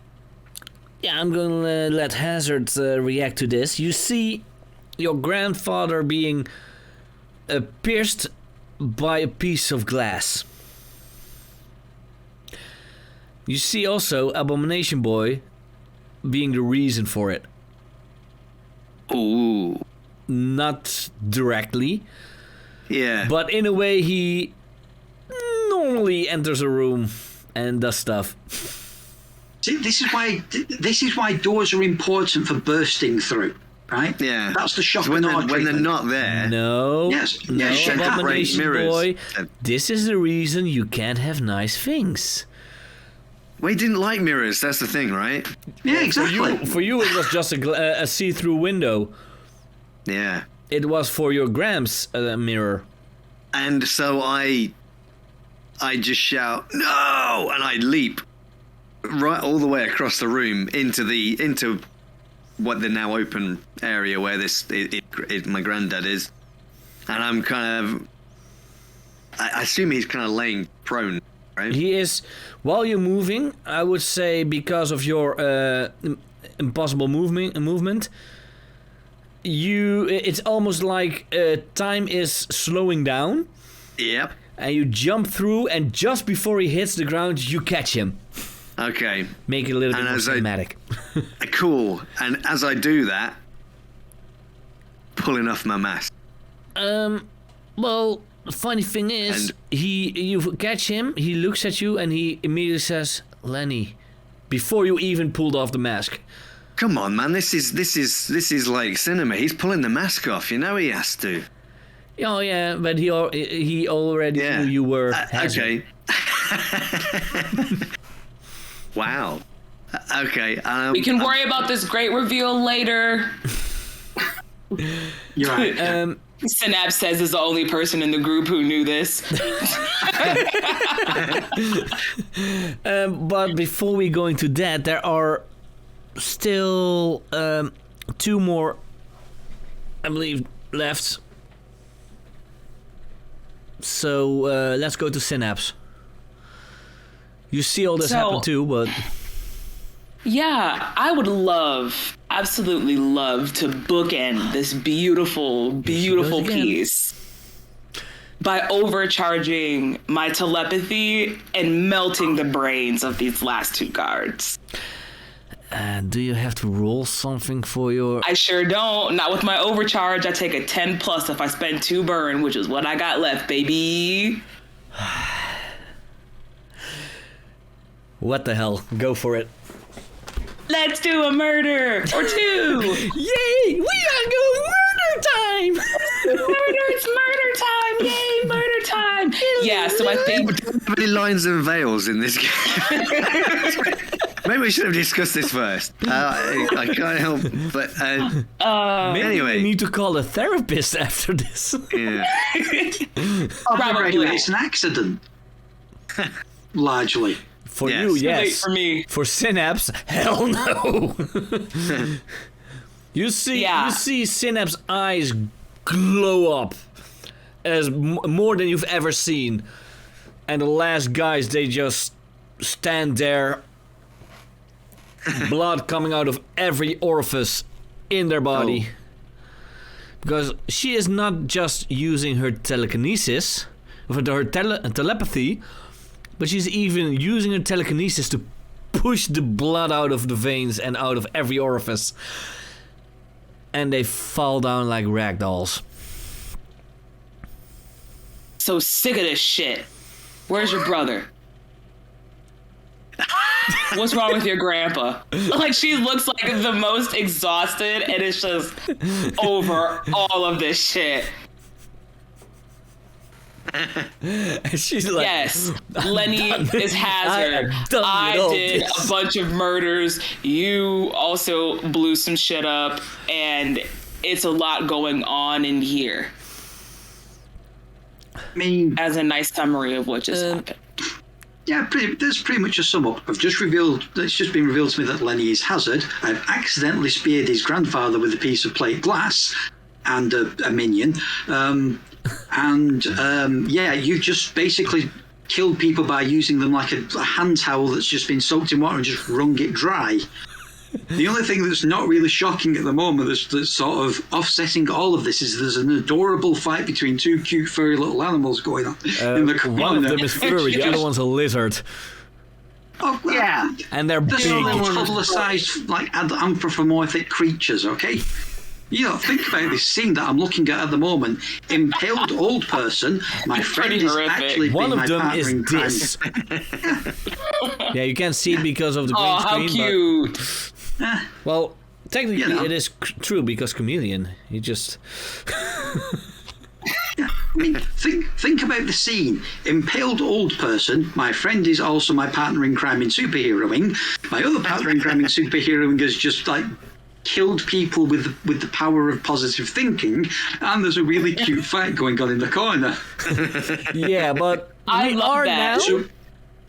gonna let Hazard react to this. You see your grandfather being pierced by a piece of glass. You see also Abomination Boy being the reason for it. Ooh. Not directly, Yeah. but in a way he normally enters a room and does stuff. See, this is why doors are important for bursting through, right? Yeah. That's the shock So when and awe they're, when they're treatment. not there. No, Yes, no, yes, shut up. Abomination Mirrors. Boy. This is the reason you can't have nice things. We didn't like mirrors. That's the thing, right? Yeah, exactly. For you, it was just a see-through window. Yeah. It was for your Gramps mirror. And so I just shout no, and I leap right all the way across the room into what the now open area where my granddad is, and I'm kind of. I assume he's kind of laying prone, right? He is, while you're moving, I would say because of your impossible movement, it's almost like time is slowing down. Yep. And you jump through, and just before he hits the ground, you catch him. Okay. Make it a little bit And more as cinematic. Cool. And as I do that, pulling off my mask. Well, the funny thing is, you catch him, he looks at you, and he immediately says, Lenny, before you even pulled off the mask. Come on, man. This is like cinema. He's pulling the mask off. You know he has to. Oh yeah, but he already knew you were. Okay. Wow. Okay. We can worry about this great reveal later. You're right. Synapse says is the only person in the group who knew this. But before we go into that, there are still 2 more, I believe, left. So let's go to Synapse. You see all this happen too, but... Yeah, I would absolutely love to bookend this beautiful, beautiful piece by overcharging my telepathy and melting the brains of these last two guards. Do you have to roll something for your... I sure don't. Not with my overcharge. I take a 10 plus if I spend 2 burn, which is what I got left, baby. What the hell? Go for it. Let's do a murder or 2. Yay! We are going murder time! It's murder time! Yay, murder time! Yeah, so I think... We don't have any lines and veils in this game. Maybe we should have discussed this first. I can't help but... Maybe anyway. we need to call a therapist after this. Yeah. Probably. It's an accident. Largely. For Yes. you, yes. Late for me. For Synapse, hell no. You see Synapse eyes glow up as more than you've ever seen, and the last guys, they just stand there, blood coming out of every orifice in their body. Because she is not just using her telekinesis, her telepathy, but she's even using her telekinesis to push the blood out of the veins and out of every orifice. And they fall down like ragdolls. So sick of this shit. Where's your brother? What's wrong with your grandpa? Like, she looks like the most exhausted and it's just over all of this shit. She's like, yes, Lenny is Hazard. I did a bunch of murders. You also blew some shit up, and it's a lot going on in here. I mean, as a nice summary of what just happened. Yeah, there's pretty much a sum up. It's just been revealed to me that Lenny is Hazard. I've accidentally speared his grandfather with a piece of plate glass and a minion. You just basically killed people by using them like a hand towel that's just been soaked in water and just wrung it dry. The only thing that's not really shocking at the moment that's sort of offsetting all of this is there's an adorable fight between 2 cute furry little animals going on in the corner. One of them is furry, the other one's a lizard. Oh, well, yeah. And they're big. Toddler-sized, like anthropomorphic creatures, okay? You know, think about this scene that I'm looking at the moment. Impaled old person. My friend is actually one of my them partner is in crime. this. Yeah, you can't see it because of the green screen. How cute. Well, technically it is true because Chameleon, he just... I mean, think about the scene. Impaled old person. My friend is also my partner in crime in superheroing. My other partner in crime in superheroing has just like killed people with the power of positive thinking, and there's a really cute fight going on in the corner. Yeah, but I love that. now.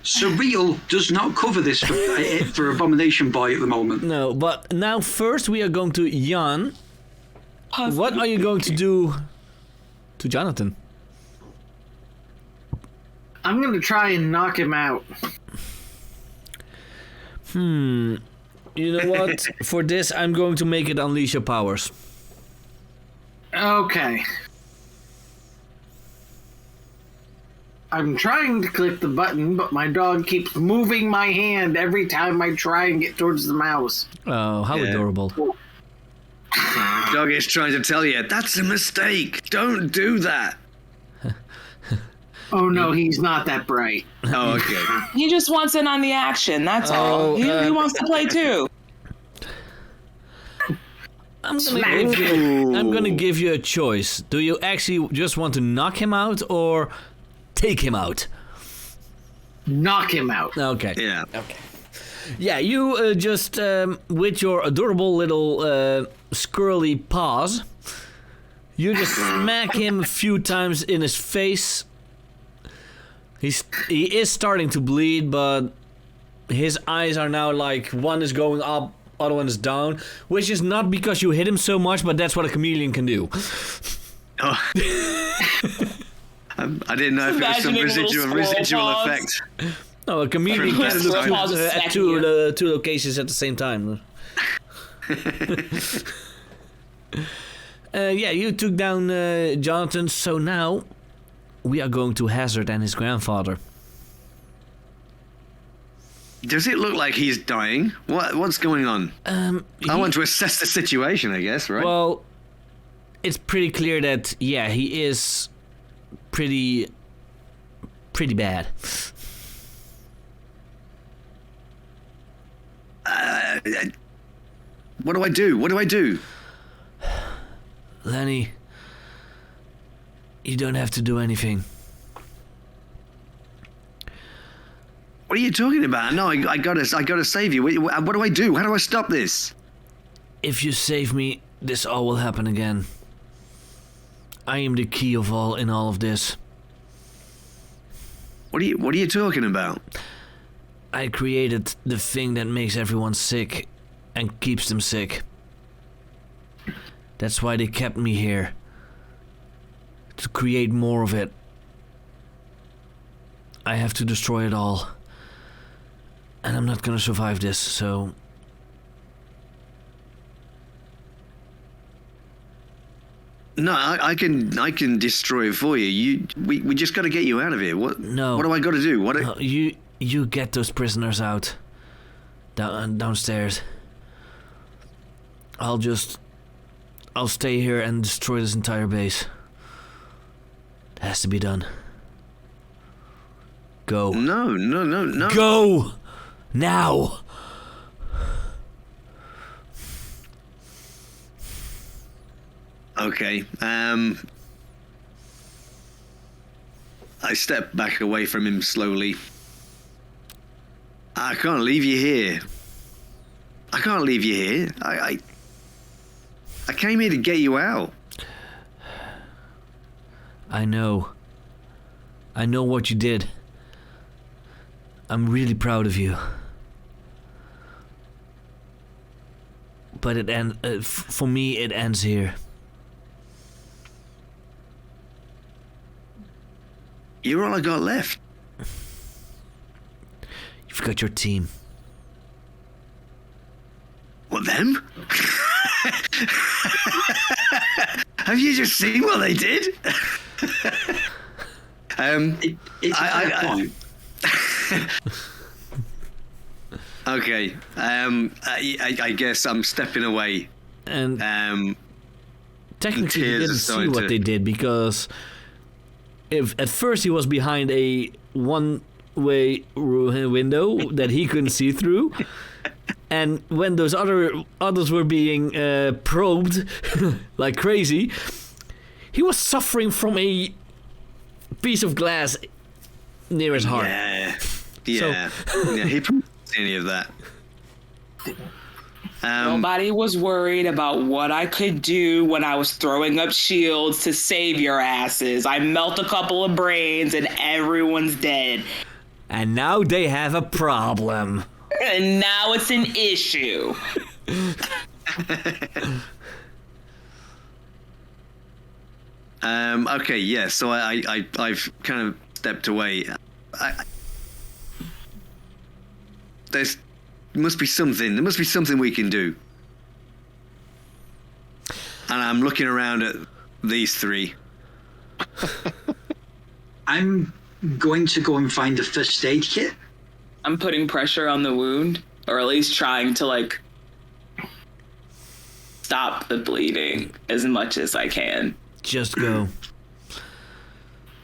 Surreal does not cover this for Abomination Boy at the moment. No, but now first we are going to Jan. What are you going to do to Jonathan? I'm going to try and knock him out. You know what? For this, I'm going to make it unleash your powers. Okay. I'm trying to click the button, but my dog keeps moving my hand every time I try and get towards the mouse. Oh, how adorable. Dog is trying to tell you, that's a mistake. Don't do that. Oh, no, he's not that bright. Oh, okay. He just wants in on the action, that's all. He wants to play too. I'm gonna give you a choice. Do you actually just want to knock him out or take him out? Knock him out. Okay. Yeah. Okay. Yeah, you just with your adorable little squirrely paws, you just smack him a few times in his face. He is starting to bleed, but his eyes are now like one is going up, other one is down, which is not because you hit him so much, but that's what a chameleon can do. Oh. I didn't know if it was some residual effect. No, a comedian can look at two locations at the same time. Yeah, you took down Jonathan, so now we are going to Hazard and his grandfather. Does it look like he's dying? What's going on? I want to assess the situation, I guess, right? Well, it's pretty clear that, yeah, he is pretty bad. What do I do? What do I do? Lenny, you don't have to do anything. What are you talking about? No, I gotta save you. What do I do? How do I stop this? If you save me, this all will happen again. I am the key of all in all of this. What are you talking about? I created the thing that makes everyone sick and keeps them sick. That's why they kept me here. To create more of it. I have to destroy it all. And I'm not gonna survive this, so... No, I can destroy it for you. We just gotta get you out of here. What? No. What do I gotta do? No, you get those prisoners out. Downstairs. I'll stay here and destroy this entire base. It has to be done. Go. No. Go! Now! Okay. I step back away from him slowly. I can't leave you here. I can't leave you here. I came here to get you out. I know what you did. I'm really proud of you. But for me, it ends here. You're all I got left. You've got your team. What, them? Have you just seen what they did? It's a fair point. Okay. I guess I'm stepping away. And technically he didn't see what they did, because if at first he was behind a one-way window that he couldn't see through, and when those others were being probed like crazy, he was suffering from a piece of glass near his heart. Yeah, he probably didn't see any of that. Nobody was worried about what I could do when I was throwing up shields to save your asses. I melt a couple of brains and everyone's dead. And now they have a problem. And now it's an issue. Okay, yeah, so I've kind of stepped away. There must be something we can do. And I'm looking around at these three. I'm going to go and find a first aid kit. I'm putting pressure on the wound, or at least trying to stop the bleeding as much as I can. Just go.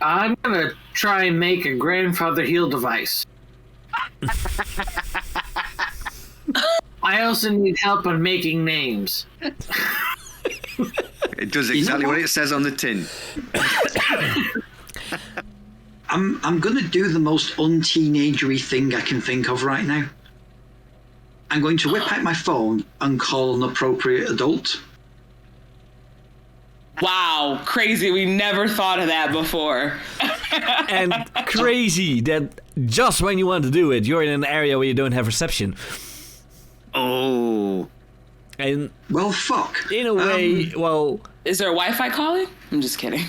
I'm gonna try and make a grandfather heal device. I also need help on making names. It does exactly what it says on the tin. I'm going to do the most unteenagery thing I can think of right now. I'm going to whip out my phone and call an appropriate adult. Wow, crazy. We never thought of that before. And crazy that just when you want to do it, you're in an area where you don't have reception. Oh. And well, fuck. in a way, well, Is there a Wi-Fi calling? I'm just kidding.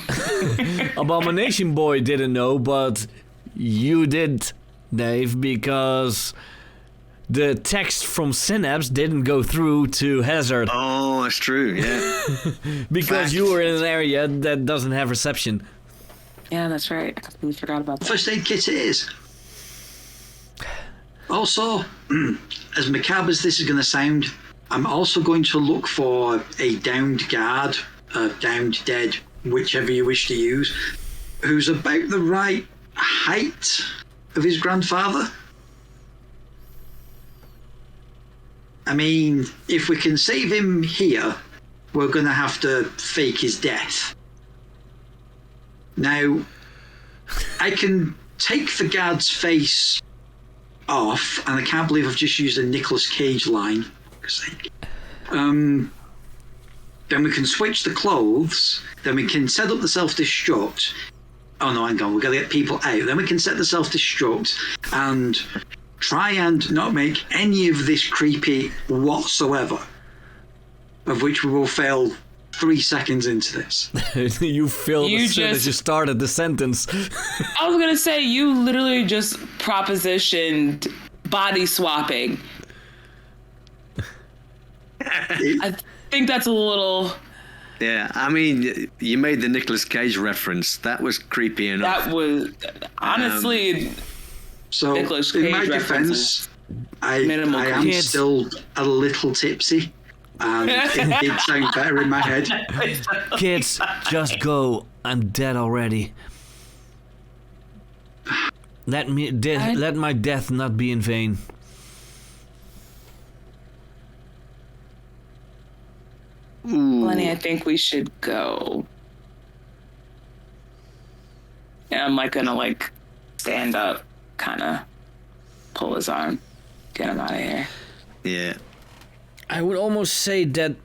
Abomination Boy didn't know, but you did, Dave, because the text from Synapse didn't go through to Hazard. Oh, that's true, yeah. Because you were in an area that doesn't have reception. Yeah, that's right. I completely forgot about that. First aid kit it is. Also, as macabre as this is going to sound, I'm also going to look for a downed guard, downed dead, whichever you wish to use, who's about the right height of his grandfather. I mean, if we can save him here, we're going to have to fake his death. Now, I can take the guard's face off, and I can't believe I've just used a Nicolas Cage line. Then we can switch the clothes, then we can set up the self-destruct. Oh no, hang on, we've got to get people out. Then we can set the self-destruct and try and not make any of this creepy whatsoever, of which we will fail 3 seconds into this. You failed as soon as you started the sentence. I was gonna say, you literally just propositioned body swapping. I think that's a little... Yeah, I mean, you made the Nicolas Cage reference. That was creepy enough. That was... Honestly... So, Nicolas Cage in my references. defense, I am still a little tipsy. And it did sound better in my head. Kids, just go. I'm dead already. Let my death not be in vain. Lenny, I think we should go. Yeah, I'm gonna stand up, kind of pull his arm, get him out of here. Yeah. I would almost say that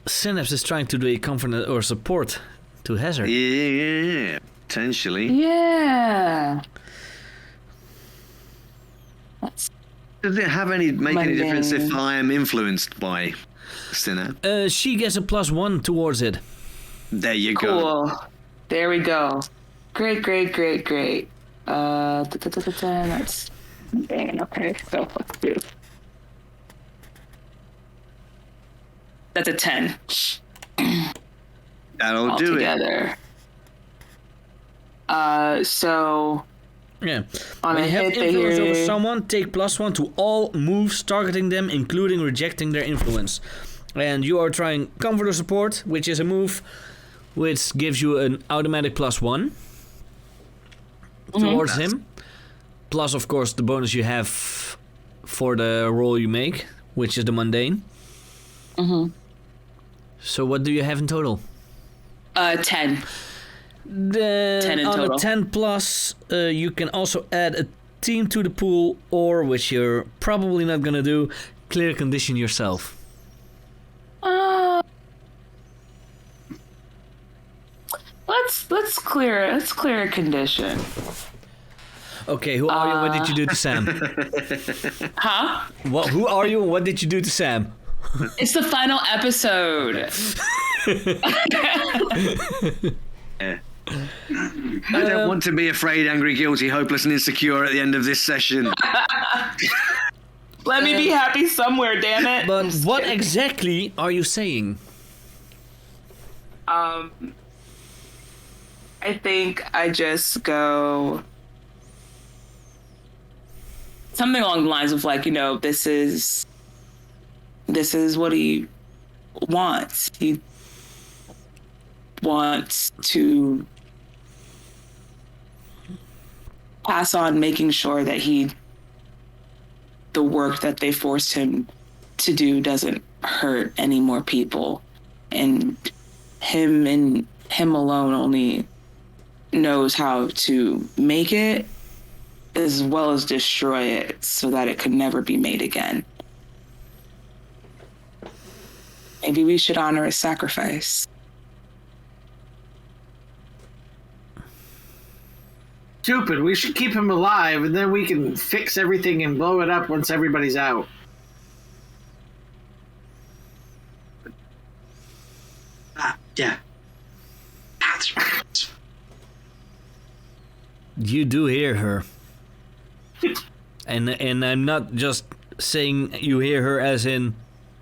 Synapse is trying to do a comfort or support to Hazard. Yeah, potentially. Yeah. Does it make any difference if I am influenced by Synapse? She gets a +1 towards it. There you go. Cool. There we go. Great. That's... Dang, okay, so let's do... That's a 10. That'll do it. So... Yeah. On when a you have hit, influence over someone, take +1 to all moves targeting them, including rejecting their influence. And you are trying comfort or support, which is a move which gives you an automatic +1 towards him. Plus, of course, the bonus you have for the roll you make, which is the mundane. Mm-hmm. So what do you have in total? 10. 10 in on total. a 10 plus, you can also add a team to the pool, or, which you're probably not gonna do, clear condition yourself. Let's clear a condition. Okay, who are you? What did you do to Sam? Huh? Who are you and what did you do to Sam? It's the final episode. Yeah. I don't want to be afraid, angry, guilty, hopeless, and insecure at the end of this session. Let me be happy somewhere, damn it. But what exactly are you saying? I think I just go something along the lines of this is what he wants. He wants to pass on making sure that the work that they forced him to do doesn't hurt any more people. And him alone only knows how to make it as well as destroy it so that it could never be made again. Maybe we should honor his sacrifice. Stupid. We should keep him alive, and then we can fix everything and blow it up once everybody's out. You do hear her. And I'm not just saying you hear her as in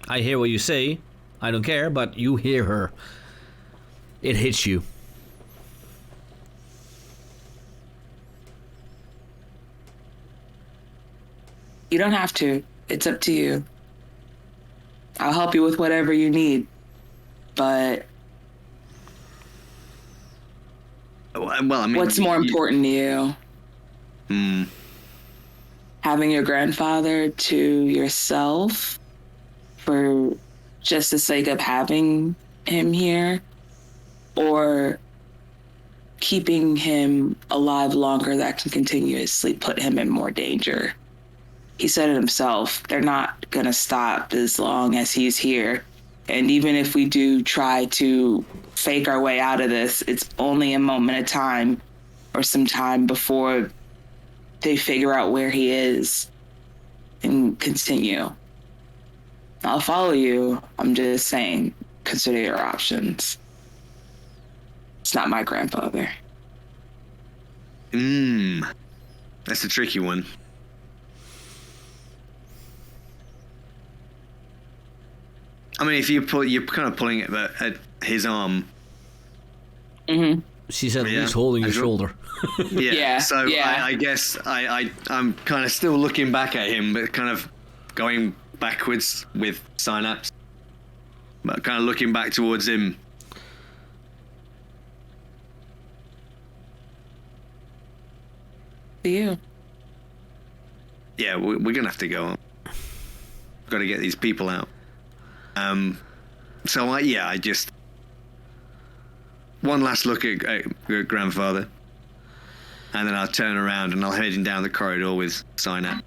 I hear what you say. I don't care, but you hear her. It hits you. You don't have to. It's up to you. I'll help you with whatever you need. But well, I mean, what's more important to you? Having your grandfather to yourself for just the sake of having him here, or keeping him alive longer that can continuously put him in more danger? He said it himself. They're not going to stop as long as he's here. And even if we do try to fake our way out of this, it's only a moment of time or some time before they figure out where he is and continue. I'll follow you. I'm just saying, consider your options. It's not my grandfather. That's a tricky one. I mean, if you're kind of pulling at his arm. Mm-hmm. She's at least holding your shoulder. Yeah. So yeah. I guess I'm kind of still looking back at him, but kind of going backwards with Synapse. But kind of looking back towards him. To you. Yeah, we're going to have to go on. Got to get these people out. So I just one last look at grandfather, and then I'll turn around and I'll head in down the corridor with Synapse.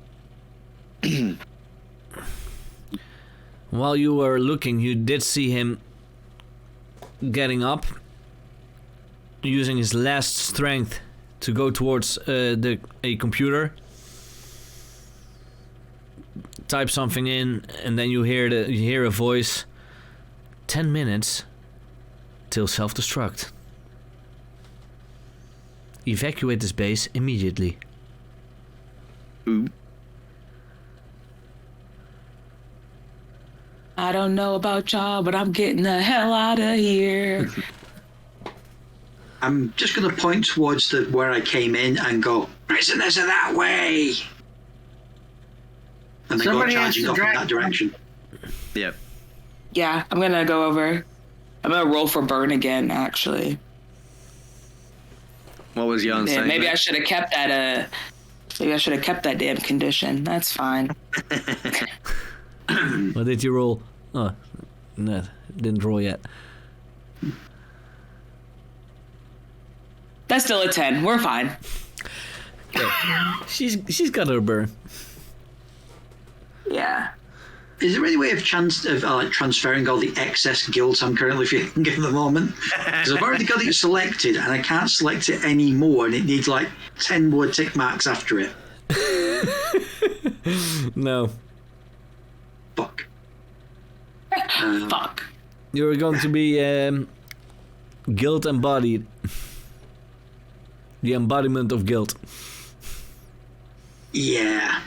While you were looking, you did see him getting up, using his last strength to go towards a computer. Type something in, and then you hear a voice. 10 minutes till self-destruct. Evacuate this base immediately. Ooh. I don't know about y'all, but I'm getting the hell out of here. I'm just going to point towards where I came in and go, prisoners are that way. And then Somebody go has charging to off in drag- that direction. Yep. Yeah, I'm gonna go over. I'm gonna roll for burn again, actually. What was Jan Yeah, saying? maybe I should have kept that. Maybe I should have kept that damn condition. That's fine. What did you roll? Oh, no, didn't roll yet. That's still a 10. We're fine. Okay. She's got her burn. Yeah. Is there any way of transferring all the excess guilt I'm currently feeling at the moment? Because I've already got it selected and I can't select it anymore, and it needs like 10 more tick marks after it. No. Fuck. Fuck. You're going to be guilt embodied. The embodiment of guilt. Yeah.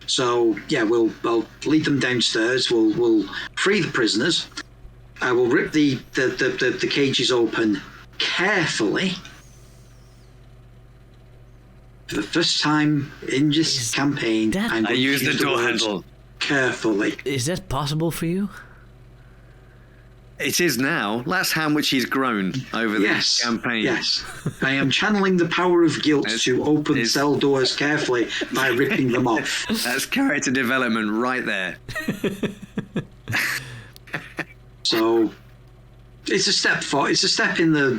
So yeah, I'll lead them downstairs. We'll free the prisoners. We'll rip the cages open carefully. For the first time in this campaign, I use the door handle carefully. Is that possible for you? It is now. That's how much he's grown over this campaign. Yes. I am channeling the power of guilt to open cell doors carefully by ripping them off. That's character development right there. So it's a step forward. It's a step in the.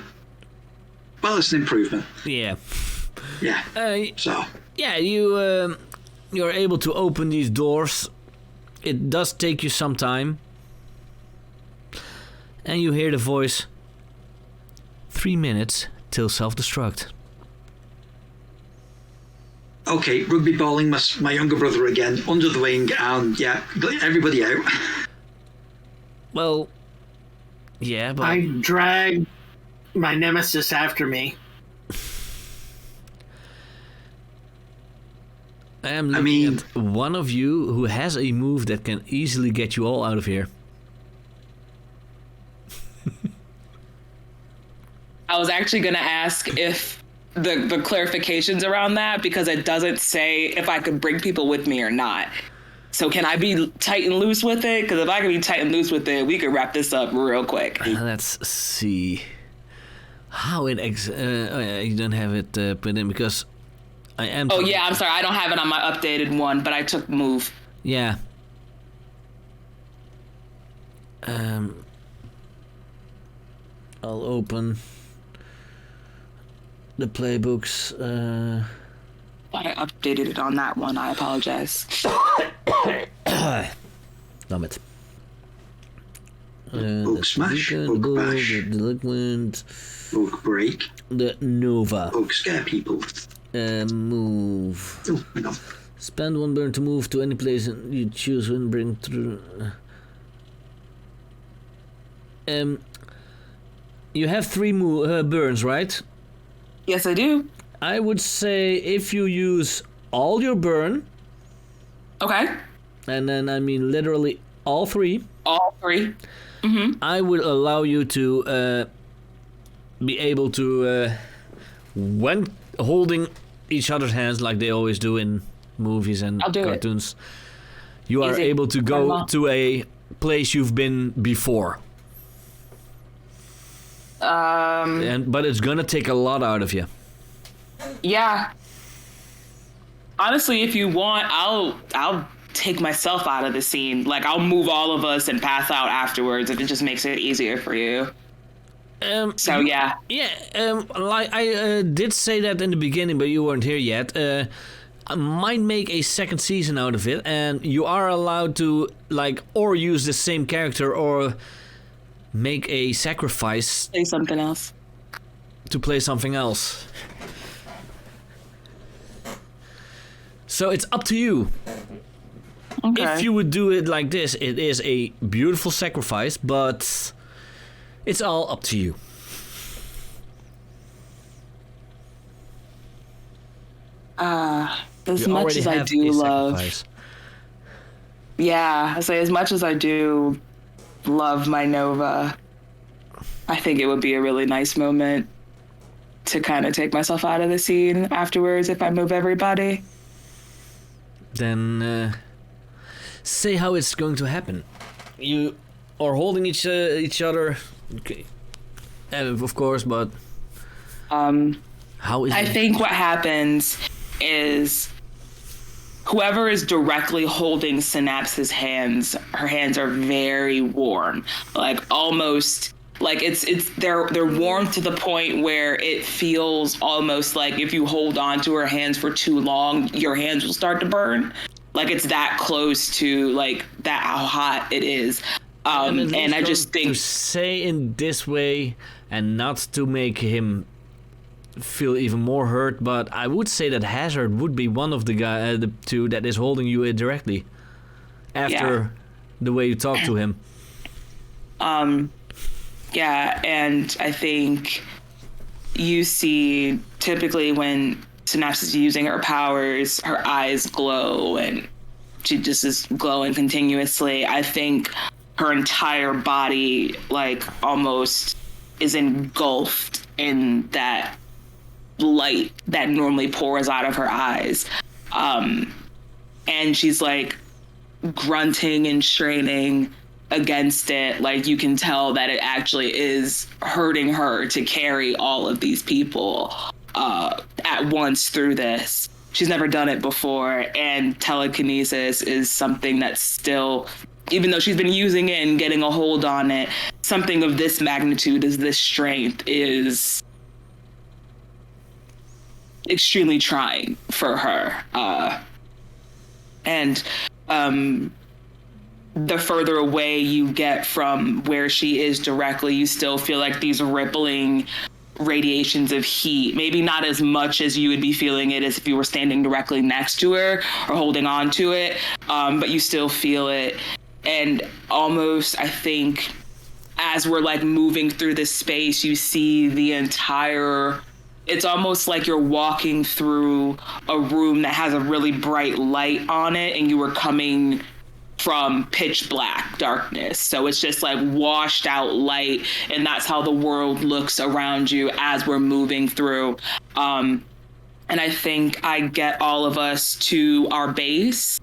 Well, it's an improvement. Yeah. Yeah. So. Yeah, you're able to open these doors. It does take you some time. And you hear the voice, 3 minutes till self-destruct. Okay, rugby balling my younger brother again, under the wing, and yeah, everybody out. Well, yeah, but... I drag my nemesis after me. I am looking at one of you who has a move that can easily get you all out of here. I was actually going to ask if the clarifications around that, because it doesn't say if I could bring people with me or not. So can I be tight and loose with it? Because if I can be tight and loose with it, we could wrap this up real quick. Let's see how it. You don't have it put in because I am. Oh yeah, I'm sorry. I don't have it on my updated one, but I took move. Yeah. I'll open the playbooks. I updated it on that one. I apologize. Damn it. Book smash, book bash, the delinquent, book break, the Nova. book scare people. Move. Oh, hang on. Spend 1 burn to move to any place you choose and bring through. You have 3 burns, right? Yes, I do. I would say if you use all your burn, Okay. and then I mean literally all 3, All 3. Mm-hmm. I would allow you to be able to, when holding each other's hands like they always do in movies and cartoons, you are able to go to a place you've been before. But it's gonna take a lot out of you. Yeah. Honestly, if you want, I'll take myself out of the scene. Like, I'll move all of us and pass out afterwards if it just makes it easier for you. So yeah. Yeah. Like I did say that in the beginning, but you weren't here yet. I might make a second season out of it, and you are allowed to or use the same character or make a sacrifice. Say something else. To play something else. So it's up to you. Okay. If you would do it like this, it is a beautiful sacrifice, but it's all up to you. As much as I do love. Yeah, I say as much as I do love my Nova, I think it would be a really nice moment to kind of take myself out of the scene afterwards if I move everybody. Then say how it's going to happen. You are holding each other, okay, of course, but how is I it? think what happens is whoever is directly holding Synapse's hands, her hands are very warm, like almost like they're warm to the point where it feels almost like if you hold on to her hands for too long, your hands will start to burn. Like it's that close to like that how hot it is. And I just think to say in this way and not to make him feel even more hurt, but I would say that Hazard would be one of the two that is holding you directly after the way you talk to him. Yeah, and I think you see typically when Synapse is using her powers, her eyes glow and she just is glowing continuously. I think her entire body like almost is engulfed in that light that normally pours out of her eyes. And she's like grunting and straining against it. Like you can tell that it actually is hurting her to carry all of these people at once through this. She's never done it before, and telekinesis is something that's still, even though she's been using it and getting a hold on it, something of this magnitude, as this strength, is extremely trying for her. And the further away you get from where she is directly, you still feel like these rippling radiations of heat, maybe not as much as you would be feeling it as if you were standing directly next to her or holding on to it, but you still feel it. And almost, I think, as we're like moving through this space, you see the entire it's almost like you're walking through a room that has a really bright light on it, and you were coming from pitch black darkness. So it's just like washed out light, and that's how the world looks around you as we're moving through. And I think I get all of us to our base.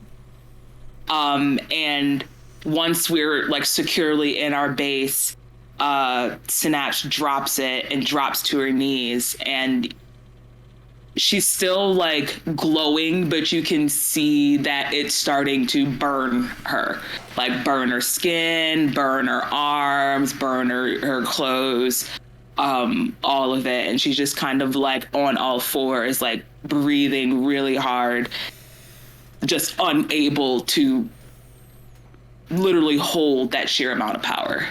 And once we're like securely in our base, Synapse drops it and drops to her knees, and she's still like glowing, but you can see that it's starting to burn her, like burn her skin, burn her arms, burn her clothes, all of it. And she's just kind of like on all fours, like breathing really hard, just unable to literally hold that sheer amount of power.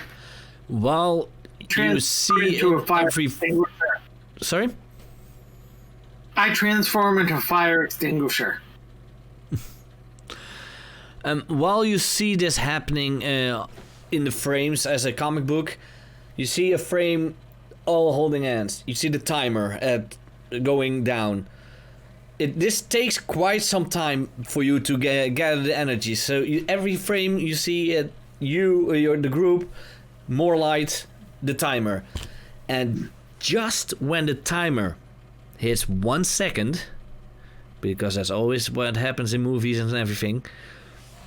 While you see into a fire every... extinguisher. Sorry? I transform into a fire extinguisher. While you see this happening in the frames as a comic book, you see a frame all holding hands. You see the timer going down. This takes quite some time for you to gather the energy. So every frame you see the group, more light, the timer. And just when the timer hits 1 second, because that's always what happens in movies and everything,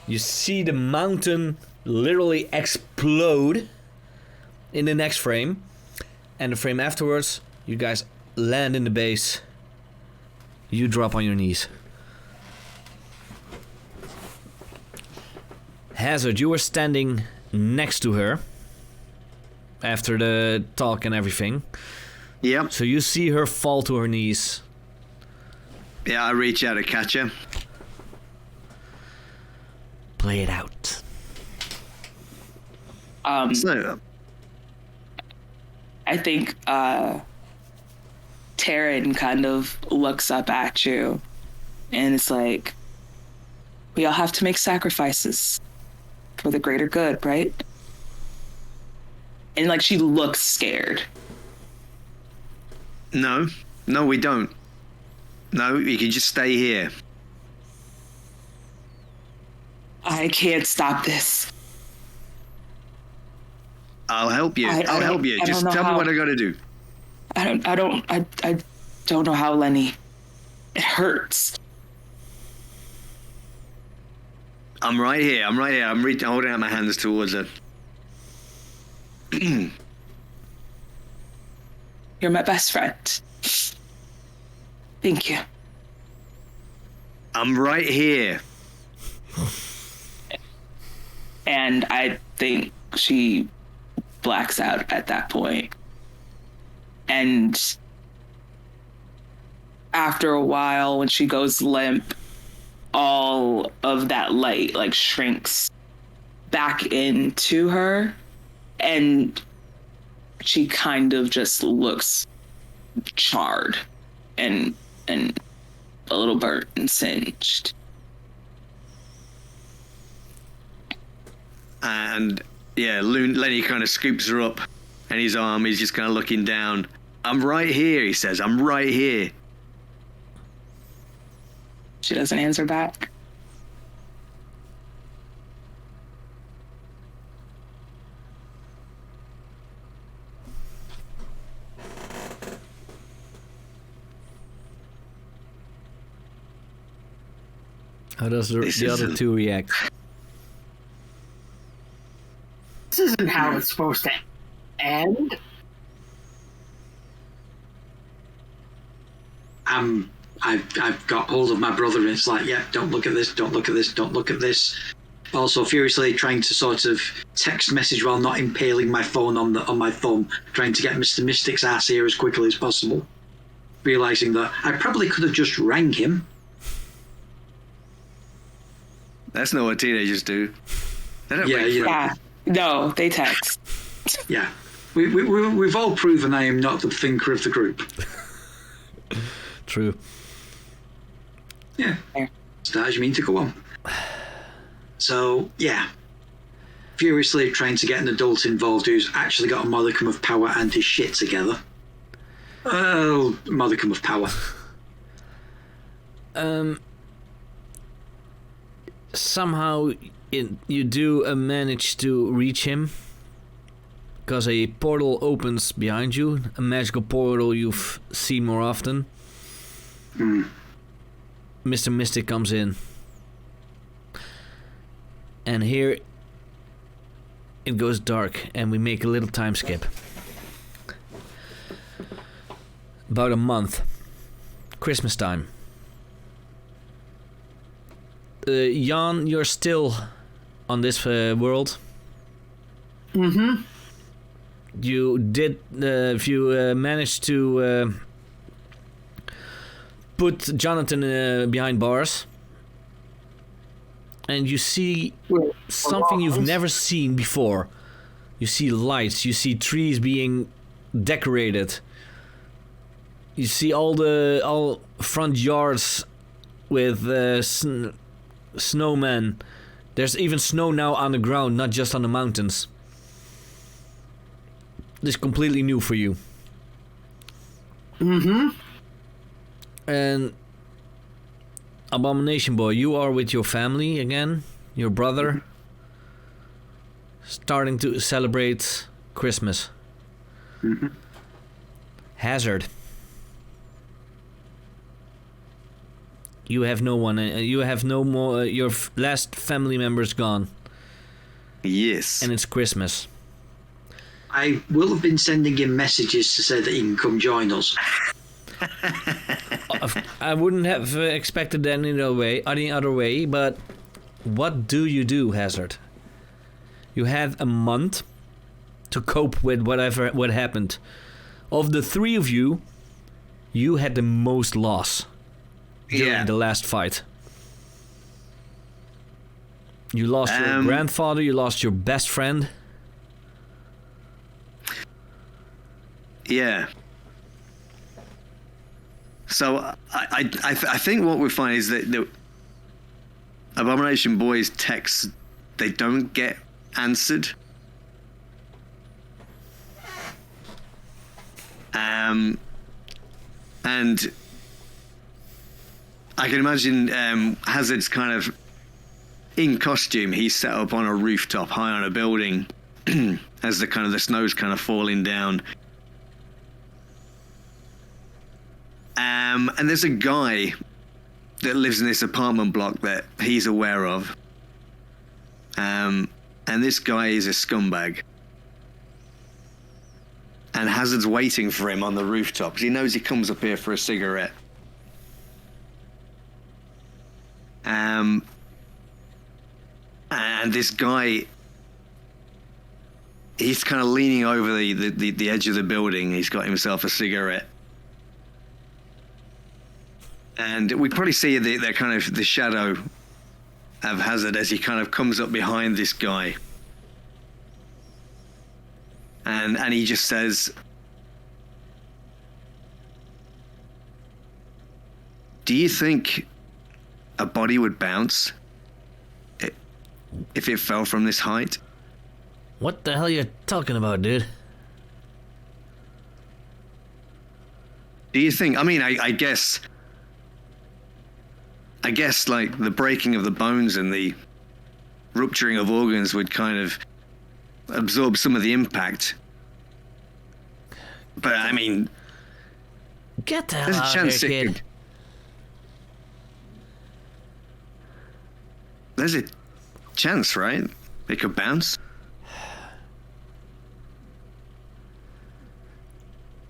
you see the mountain literally explode in the next frame, and the frame afterwards, you guys land in the base. You drop on your knees. Hazard, you were standing next to her after the talk and everything. Yep. So you see her fall to her knees. Yeah, I reach out to catch her. Play it out. So, I think Taryn kind of looks up at you, and it's like, we all have to make sacrifices for the greater good, right? And like, she looks scared. No, we don't. No, you can just stay here. I can't stop this. I'll help you. I'll help you. I Just don't know tell me how. what I gotta do. I don't know how, Lenny. It hurts. I'm right here. I'm holding out my hands towards her. You're my best friend. Thank you. I'm right here. And I think she blacks out at that point. And after a while, when she goes limp, all of that light like shrinks back into her, and she kind of just looks charred and a little burnt and singed. And yeah, Lenny kind of scoops her up in his arm. He's just kind of looking down. I'm right here, he says. I'm right here. She doesn't answer back. How does the other two react? This isn't how it's supposed to end. I've got hold of my brother, and it's like, yeah, don't look at this, don't look at this, don't look at this. Also furiously trying to sort of text message while not impaling my phone on my thumb, trying to get Mr. Mystic's ass here as quickly as possible. Realizing that I probably could have just rang him. That's not what teenagers do. They don't Yeah. No, they text. Yeah. We've all proven I am not the thinker of the group. True. Yeah. So as you mean to go on. So, yeah. Furiously trying to get an adult involved who's actually got a modicum of power and his shit together. Oh, modicum of power. Somehow you do manage to reach him, because a portal opens behind you, a magical portal you've seen more often. Mr. Mystic comes in, and here it goes dark, and we make a little time skip. About a month, Christmas time. Jan, you're still on this world. Mm-hmm. You did, if you managed to put Jonathan behind bars, and you see something you've never seen before. You see lights, you see trees being decorated. You see all front yards with snowmen. There's even snow now on the ground, not just on the mountains. This is completely new for you. Mm-hmm. And Abomination Boy, you are with your family again, your brother, starting to celebrate Christmas. Mm-hmm. Hazard. You have no one. You have no more. Your last family member's gone. Yes. And it's Christmas. I will have been sending him messages to say that he can come join us. I wouldn't have expected that any other way. But what do you do, Hazard? You had a month to cope with what happened. Of the three of you, you had the most loss during the last fight. You lost your grandfather, you lost your best friend. Yeah. So I think what we find is that the Abomination Boy's texts, they don't get answered. And I can imagine Hazard's kind of in costume. He's set up on a rooftop high on a building as the snow's kind of falling down. And there's a guy that lives in this apartment block that he's aware of. And this guy is a scumbag. And Hazard's waiting for him on the rooftop because he knows he comes up here for a cigarette. And this guy, he's kind of leaning over the edge of the building. He's got himself a cigarette. And we probably see the kind of the shadow of Hazard as he kind of comes up behind this guy. And he just says, "Do you think a body would bounce if it fell from this height?" What the hell are you talking about, dude? Do you think? I mean, I guess like the breaking of the bones and the rupturing of organs would kind of absorb some of the impact. But I mean, get the hell there's a out chance here, it kid. could. There's a chance, right? It could bounce.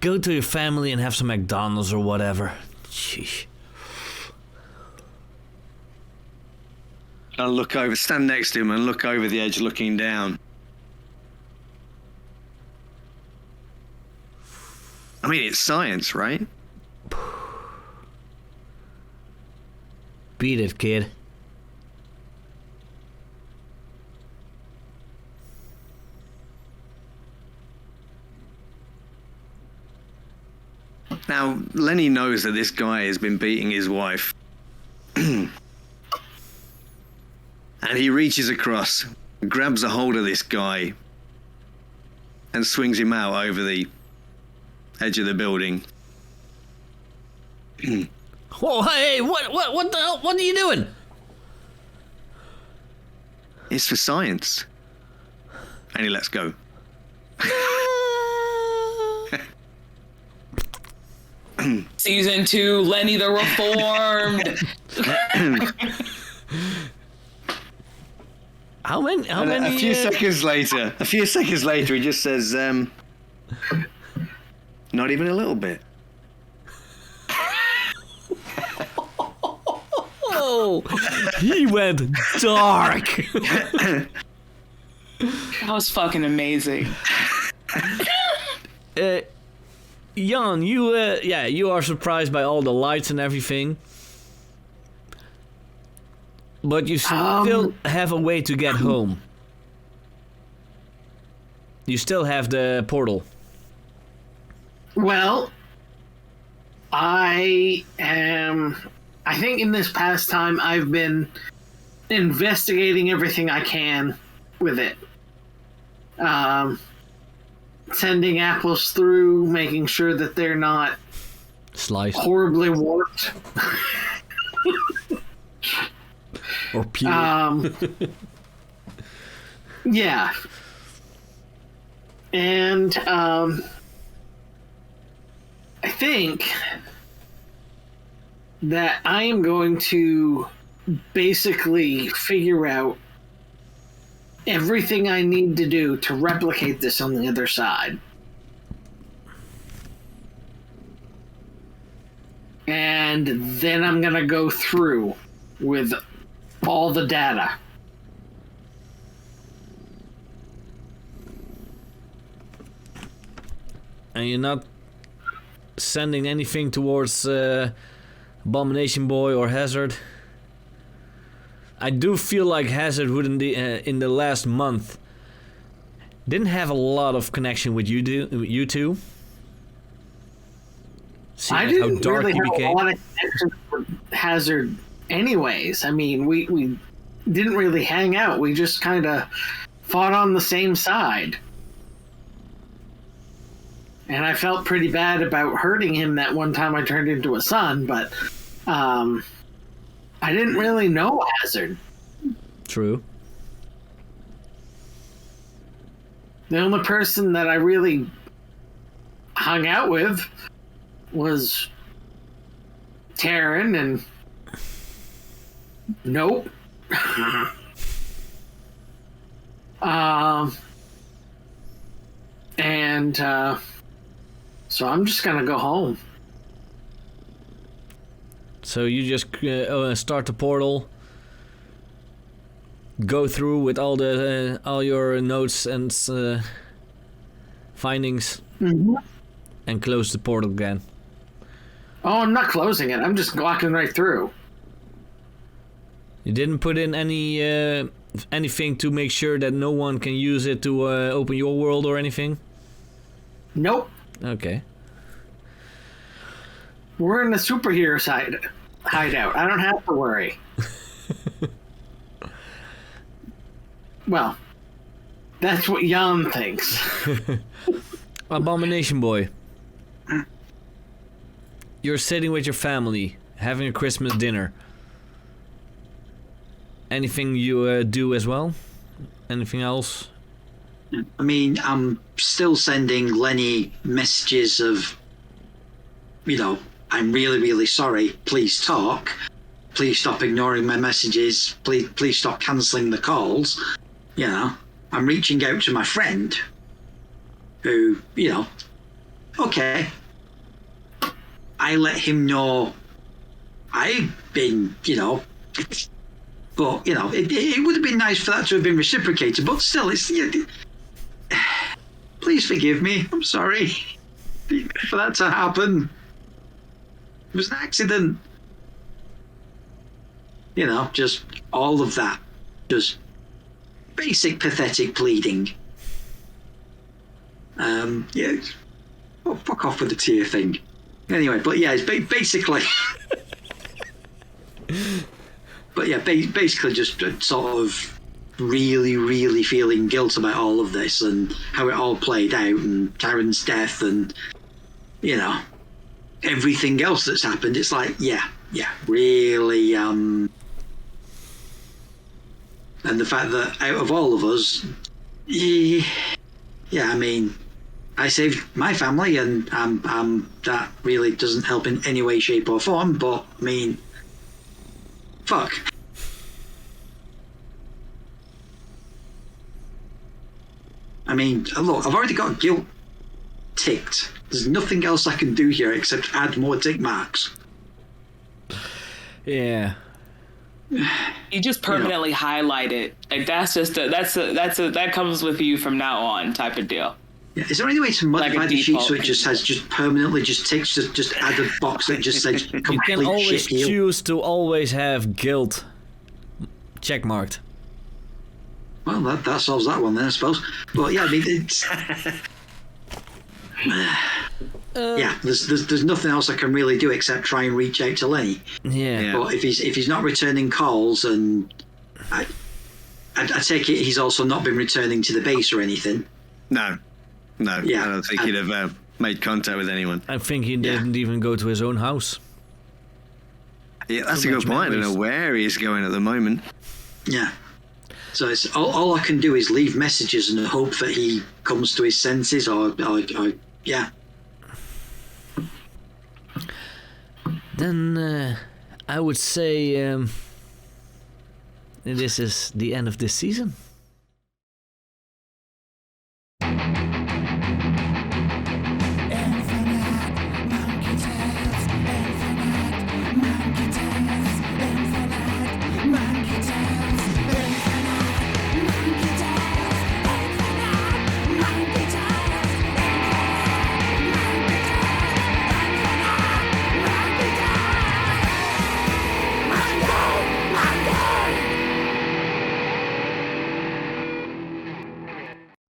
Go to your family and have some McDonald's or whatever. Sheesh. I'll look over, stand next to him and look over the edge, looking down. I mean, it's science, right? Beat it, kid. Now, Lenny knows that this guy has been beating his wife. And he reaches across, grabs a hold of this guy, and swings him out over the edge of the building. Whoa, hey, what the hell? What are you doing? It's for science. And he lets go. Season 2, Lenny the Reformed. How many? A few seconds later, he just says, not even a little bit. Oh, he went dark. That was fucking amazing. Jan, you are surprised by all the lights and everything, but you still have a way to get home. You still have the portal. Well, I think in this past time I've been investigating everything I can with it. Sending apples through, making sure that they're not Sliced. horribly warped. Or peeled. Yeah. And I think that I am going to basically figure out everything I need to do to replicate this on the other side. And then I'm going to go through with all the data. And you're not sending anything towards Abomination Boy or Hazard? I do feel like Hazard would in the last month didn't have a lot of connection with you two. I didn't really have a lot of connection with Hazard anyways. I mean, we didn't really hang out. We just kind of fought on the same side. And I felt pretty bad about hurting him that one time I turned into a son, but I didn't really know Hazard. True. The only person that I really hung out with was Taryn, and nope. So I'm just gonna go home. So you just start the portal, go through with all your notes and findings, and close the portal again. Oh, I'm not closing it. I'm just walking right through. You didn't put in any anything to make sure that no one can use it to open your world or anything? Nope. Okay. We're in the superhero hideout. I don't have to worry. Well, that's what Jan thinks. Abomination Boy. You're sitting with your family, having a Christmas dinner. Anything you do as well? Anything else? I mean, I'm still sending Lenny messages of, I'm really, really sorry. Please talk. Please stop ignoring my messages. Please stop cancelling the calls. I'm reaching out to my friend who, okay. I let him know I've been, but, it would have been nice for that to have been reciprocated, but still, please forgive me. I'm sorry for that to happen. It was an accident. Just all of that. Just basic pathetic pleading. Oh, fuck off with the tear thing. Anyway, but yeah, it's basically... But yeah, basically just sort of really, really feeling guilt about all of this and how it all played out and Karen's death and, everything else that's happened, it's like, really. And the fact that out of all of us, I mean, I saved my family, and that really doesn't help in any way, shape, or form. But I mean, fuck. I mean, look, I've already got guilt ticked. There's nothing else I can do here except add more tick marks. Yeah. You just permanently highlight it. Like that comes with you from now on type of deal. Yeah. Is there any way to modify Like the sheet so it default. just has permanently ticks? Just add a box that just says complete You can always shit heal. choose to always have guilt checkmarked. Well, that solves that one then, I suppose. But yeah, I mean, it's there's nothing else I can really do except try and reach out to Lenny. Yeah. But if he's not returning calls, and I take it he's also not been returning to the base or anything. No. Yeah. I don't think he'd have made contact with anyone. I think he didn't even go to his own house. Yeah, that's Too a much good point. I don't know memories. where he's going at the moment. Yeah. So it's all I can do is leave messages and hope that he comes to his senses, or yeah. Then I would say this is the end of this season.